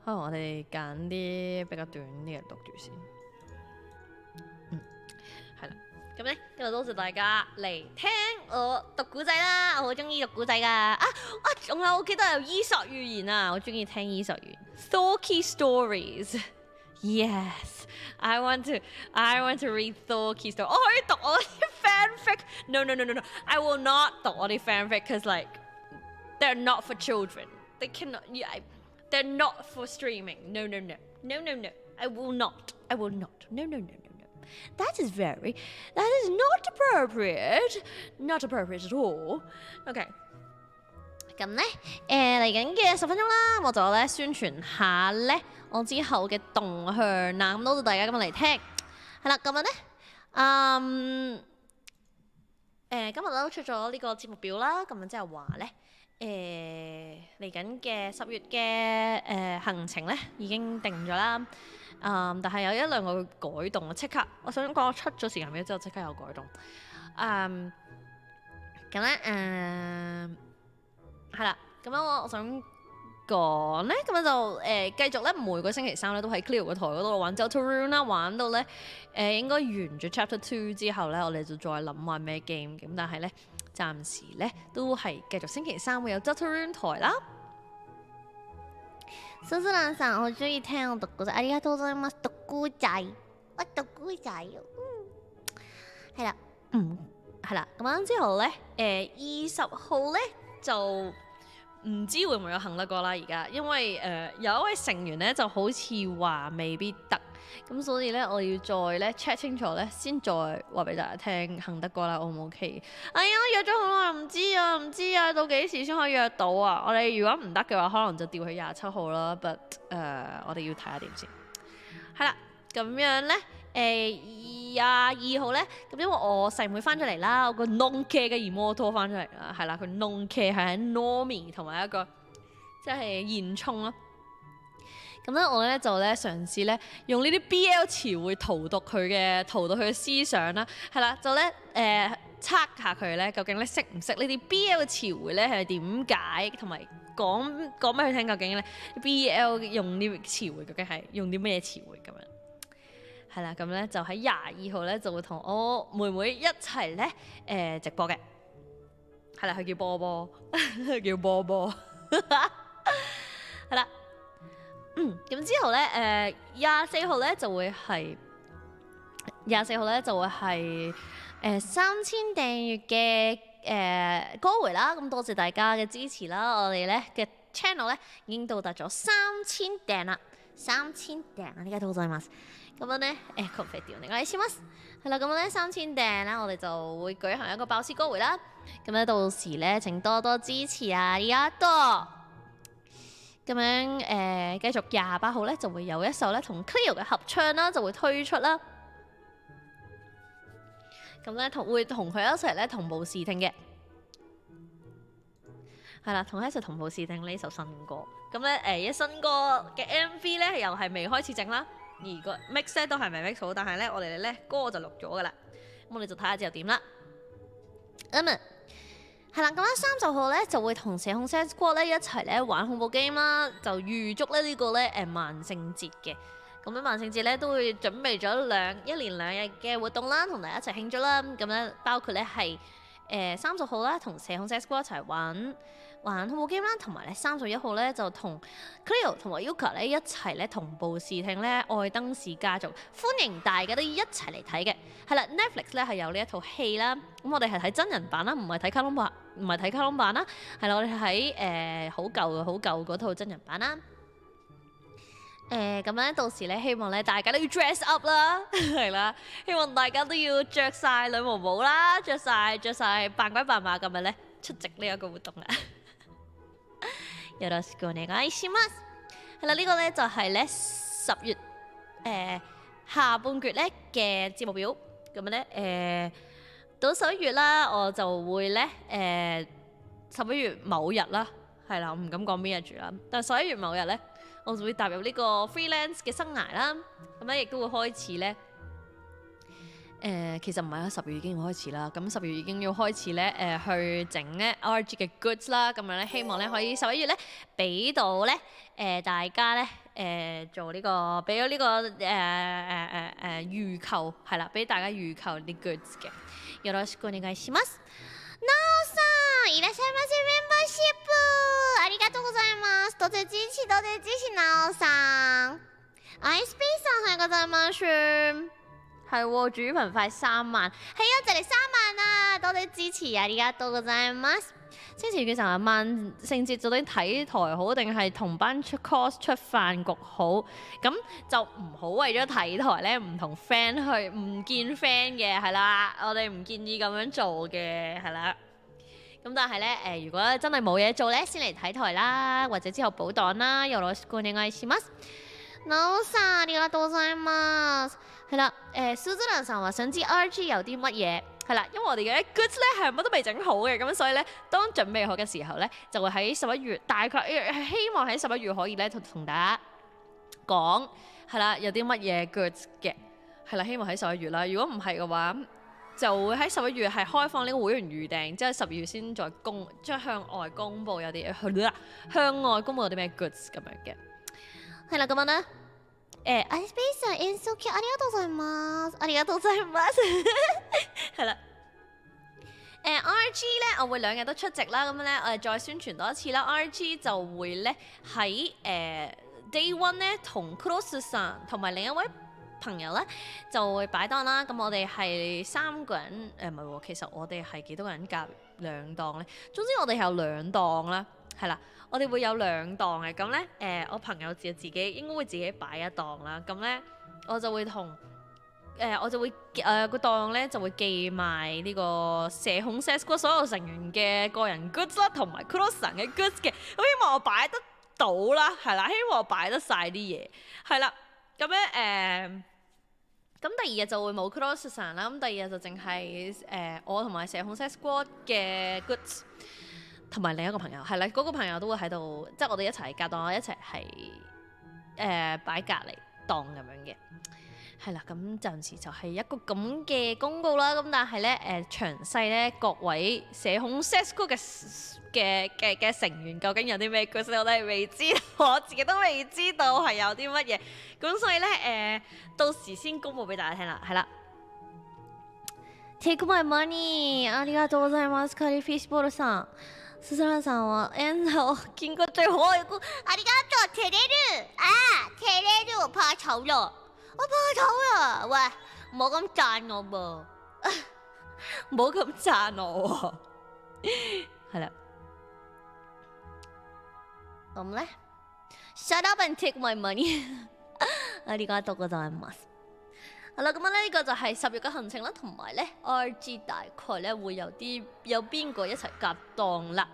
可能我哋揀啲比較短啲嘅讀住先。咁咧，今日多謝大家嚟聽我讀古仔啦，我好中意讀古仔噶。仲有我記得有伊索寓言啊，我中意聽伊索寓言。Thorky stories， yes， I want to read Thorky stories。我可以讀我啲 fanfic。No， I will not 讀我啲 fanfic，cause like they're not for children. They cannot. They're not for streaming. No. I will not. No. That is not appropriate. Not appropriate at all. OK， 咁咧嚟緊嘅10分鐘啦，我就咧宣傳下咧我之後嘅動向啦，咁多謝大家今日嚟聽。係啦，咁樣咧今日都出咗呢個節目表啦，咁樣即係話咧嚟緊嘅10月嘅行程咧已經定咗啦。但係有一兩個改動，即刻我想講，我出咗時間表之後即刻有改動。咁咧係啦，咁樣我想講咧，咁樣就繼續咧每個星期三咧都喺 Cleo 個台嗰度玩 Deltarune 啦，玩到咧應該完咗 Chapter 2之後咧，我哋就再諗玩咩 game 咁，但係咧暫時咧都係繼續星期三會有 Deltarune 台啦。小子蘭さん，我中意聽我讀故仔，ありがとうございます。讀故仔，我讀故仔，係啦，係啦。咁樣之後咧，20號咧就唔知會唔會有行得過啦。而家因為有一位成員咧就好似話未必得，咁所以咧我要再咧 check 清楚咧，先再話俾大家聽行得過啦，O 唔 OK？ 哎呀，我約咗好耐，唔知啊，到幾時先可以約到啊？我哋如果唔得嘅話，可能就調去27號啦。But 我哋要睇下點先。係啦，咁樣咧22號咧，咁因為我細妹翻咗嚟啦，我個 non care 嘅妹翻咗嚟啦，係啦，佢 non care 係喺 Normie 同埋一個即係現充啦。咁咧我咧就咧嘗試咧用呢啲 BL 詞彙荼毒佢嘅思想啦，係啦，就咧測下佢咧究竟咧識唔識呢啲 BL 嘅詞彙咧係點解，同埋講俾佢聽究竟咧 BL 用呢個詞彙究竟係用啲咩詞彙咁樣。係啦，咁咧就喺22號咧就會同我妹妹一齊咧直播嘅。係啦，佢叫波波，佢叫波波。係啦。咁之後咧24號咧就會係3000訂閱嘅歌回啦，咁多謝大家嘅支持啦，我哋咧嘅 channel 咧已經到達咗3000訂啦，3000訂啊，呢家都好謝ます。咁樣咧コンフェッティお願いします。係啦，咁樣咧3000訂啦，我哋就會舉行一個爆詩歌回啦，咁咧到時咧請多多支持啊，ありがとう。咁樣繼續28號咧就會有一首咧同 Cleo 嘅合唱啦，就會推出啦。咁咧會同佢一齊咧同步試聽嘅，係啦，同佢一齊同步試聽呢首新歌。咁咧新歌嘅 MV 咧又係未開始整啦，而個 mix 咧都係未 mix 好，但係咧我哋咧歌就錄咗噶啦，咁我哋就睇下之後點啦。係啦，咁樣30號咧就會同社恐 set squad 咧一齊咧玩恐怖 game 啦，就預祝咧呢個咧萬聖節嘅。咁樣萬聖節咧都會準備咗一連兩日嘅活動啦，同大家一齊慶祝啦。咁咧包括咧係30號啦，同社恐 set squad 一齊玩恐怖 game 啦，同埋咧31號咧就同 Cleo 同埋 YUKA 咧一齊咧同步試聽咧愛登士家族，歡迎大家都一齊嚟睇嘅。係啦 ，Netflix 咧係有呢一套戲啦，咁我哋係睇真人版啦，唔係睇卡通版啦，係啦，我哋喺好舊嗰套真人版啦。咁咧到時咧希望咧大家都要 dress up 啦，係啦，希望大家都要着晒女巫帽啦，着晒扮鬼扮馬咁樣咧出席呢一個活動啦。よろしくお願いします。係啦，呢個咧就係咧10月下半月咧嘅節目表，咁樣咧到11月啦，我就會咧11月某日啦，係啦，我唔敢講邊日住啦，但11月某日咧，我就會踏入呢個 freelance 嘅生涯啦，咁咧亦都會開始咧。其實唔係啊，10月已經要開始啦。咁10月已經要開始咧，去整咧 RG 嘅 goods 啦。咁樣咧，希望咧可以11月咧俾到咧大家咧做呢個俾咗呢個預購係啦，俾大家預購啲 goods 嘅。よろしくお願いします。なおさんいらっしゃいませ。メンバーシップありがとうございます。多謝支持なおさん。ISP さんおはようございます。係喎，主頻快3萬，係啊，就嚟3萬啦！多謝支持啊，ありがとうございます。星期幾成日萬聖節到底睇台好定係同班出 cos 出飯局好？咁就唔好為咗睇台咧，唔同 friend 去唔見 friend 嘅，係啦，我哋唔建議咁樣做嘅，係啦。咁但係咧如果真係冇嘢做咧，先嚟睇台啦，或者之後補檔啦。よろしくお願いします。なおさんありがとうございます。係啦，蘇子良さん話想知 RG 有啲乜嘢，係啦，因為我哋嘅 goods 咧係乜都未整好嘅，咁所以咧當準備好嘅時候咧，就會喺11月，大概希望喺11月可以咧同大家講，係啦，有啲乜嘢 goods 嘅，係啦，希望喺11月啦。如果唔係嘅話，就會喺11月係開放呢個會員預訂，即係12月先再向外公佈有啲向外公佈有啲咩 goods 咁樣嘅，係啦，咁樣咧。ISP さん演奏機ありがとうございます。ありがとうございます。係啦。RG 咧，我會2日都出席啦。咁咧，我哋再宣傳多一次啦。RG 就會咧喺Day One 咧同 Cross さん同埋另一位朋友咧就會擺檔啦。咁我哋係3個人，唔係喎，其實我哋係幾多個人夾2檔咧？總之我哋係有2檔啦，係啦。我哋會有2檔嘅，咁咧我朋友自己應該會自己擺一檔啦，咁咧我就會個檔咧就會寄賣呢個社恐 set squad 所有成員嘅個人 goods 啦，同埋 cross 嘅 goods 嘅，咁希望我擺得到啦，係啦，希望我擺得晒啲嘢，係啦，咁咧咁第二日就會冇 cross 啦，咁第二日就淨係我同埋社恐 set squad 嘅 goods， 同埋另一個朋友係啦，嗰個朋友都會喺度，即係我哋一齊隔檔，一齊係擺隔離檔咁樣嘅。係啦，咁暫時就係一個咁嘅公告啦。咁但係咧詳細咧各位社恐 set squad 嘅成員究竟有啲咩角色，我都係未知道，我自己都未知道係有啲乜嘢。咁所以咧到時先公佈俾大家聽啦。係啦。Take my money， ありがとうございます。カリフィッシュボールさん、すずらさんは我見過最可愛個。ありがとう，照れる啊，照れる，我怕醜了。我怕醜啊！喂，唔好咁讚我噃，唔好咁讚我喎。係啦，咁咧 ，shut up and take my money ありがとうございます。係啦，咁樣咧呢個就係10月嘅行程啦，同埋咧 RG 大概咧會有邊個一齊夾檔啦。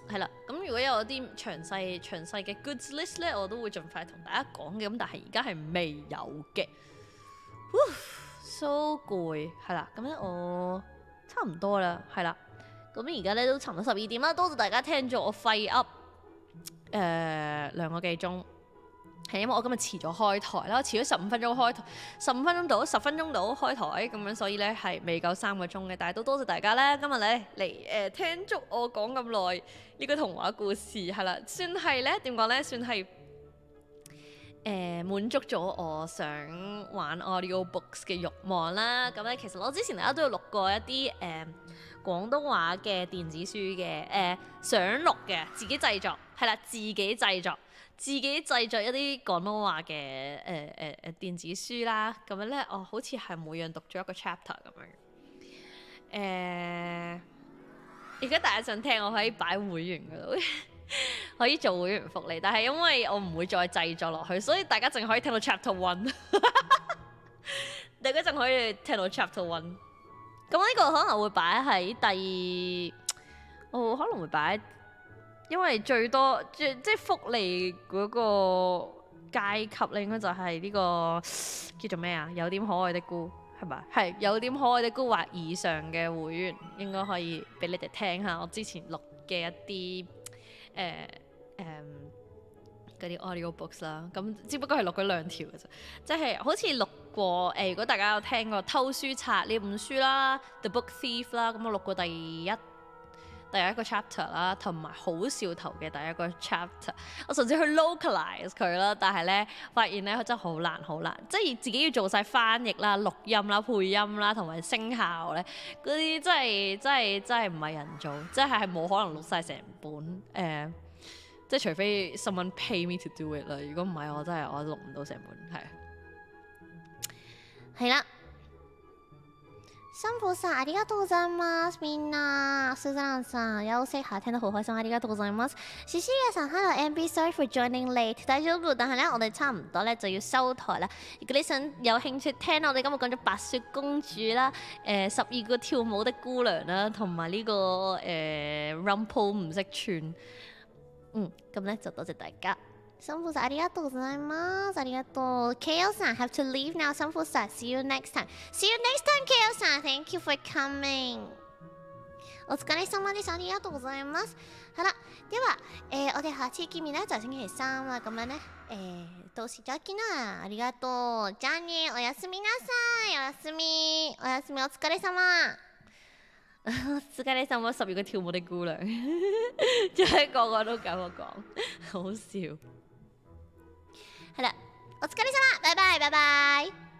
係啦，咁如果有啲詳細嘅 goods list 咧，我都會盡快同大家講嘅。咁但係而家係未有嘅。So 攰，係啦，咁咧我差唔多啦，係啦。咁而家咧都差唔多12點啦，多謝大家聽咗我廢噏2個幾鐘。係因為我今日遲咗開台啦，遲咗15分鐘開台，15分鐘到10分鐘到開台咁樣，所以咧係未夠3個鐘嘅。但係都多謝大家咧，今日咧嚟聽足我講咁耐呢個童話故事，係啦，算係咧點講咧，算係滿足咗我想玩 audiobooks 嘅慾望啦。咁咧其實我之前大家都有錄過一啲廣東話嘅電子書嘅想錄嘅，自己製作，係啦，自己製作一啲廣東話嘅電子書啦，咁樣咧，好似係每樣讀咗一個 chapter 咁樣。如果大家想聽，我可以擺會員嗰度，可以做會員福利，但係因為我唔會再製作落去，所以大家淨可以聽到 chapter 1，大家淨可以聽到 chapter 1。咁呢個可能會擺喺可能會擺。因為最多即係福利嗰個階級咧，應該就係呢個叫做咩啊？有點可愛的菇係咪？係有點可愛的菇或以上嘅會員應該可以俾你哋聽下我之前錄嘅一啲嗰啲 audiobooks 啦。咁只不過係錄咗2條嘅啫，即係好似錄過如果大家有聽過《偷書賊》呢本書啦，《The Book Thief》啦，咁我錄過第一個 chapter 啦，同埋好笑頭嘅第一個 chapter， 我甚至去 localize 佢啦，但係咧發現咧佢真係好難，即係自己要做晒翻譯啦、錄音啦、配音啦同埋聲效咧，嗰啲真係唔係人做，即係冇可能錄晒成本即係除非 someone pay me to do it 啦，如果唔係我錄唔到成本，係啦。辛苦晒，ありがとうございます。みんな、スザンさん、休息下，聽得好開心，ありがとうございます。シシリアさん ，Hello MB，sorry for joining late。大丈夫，但係咧，我哋差唔多咧就要收台啦。如果你想有興趣聽，我哋今日講咗白雪公主啦，12個跳舞的姑娘啦，同埋呢個Rumpel 唔識串。咁咧就多謝大家。辛苦晒，ありがとうございます。ありがとう。KO さん have to leave now。辛苦晒 ，see you next time。See you next time, KO さん。Thank you for coming。お疲れ様です。ありがとうございます。好啦，では我哋下次見面咧就星期3啦。咁樣咧到時再見啦。ありがとう。じゃあね、おやすみなさい。おやすみ。おやすみ。お疲れ様。お疲れ様。12個跳舞的姑娘，真係個個都咁樣講，好笑。係啦，お疲れ様，拜拜拜拜。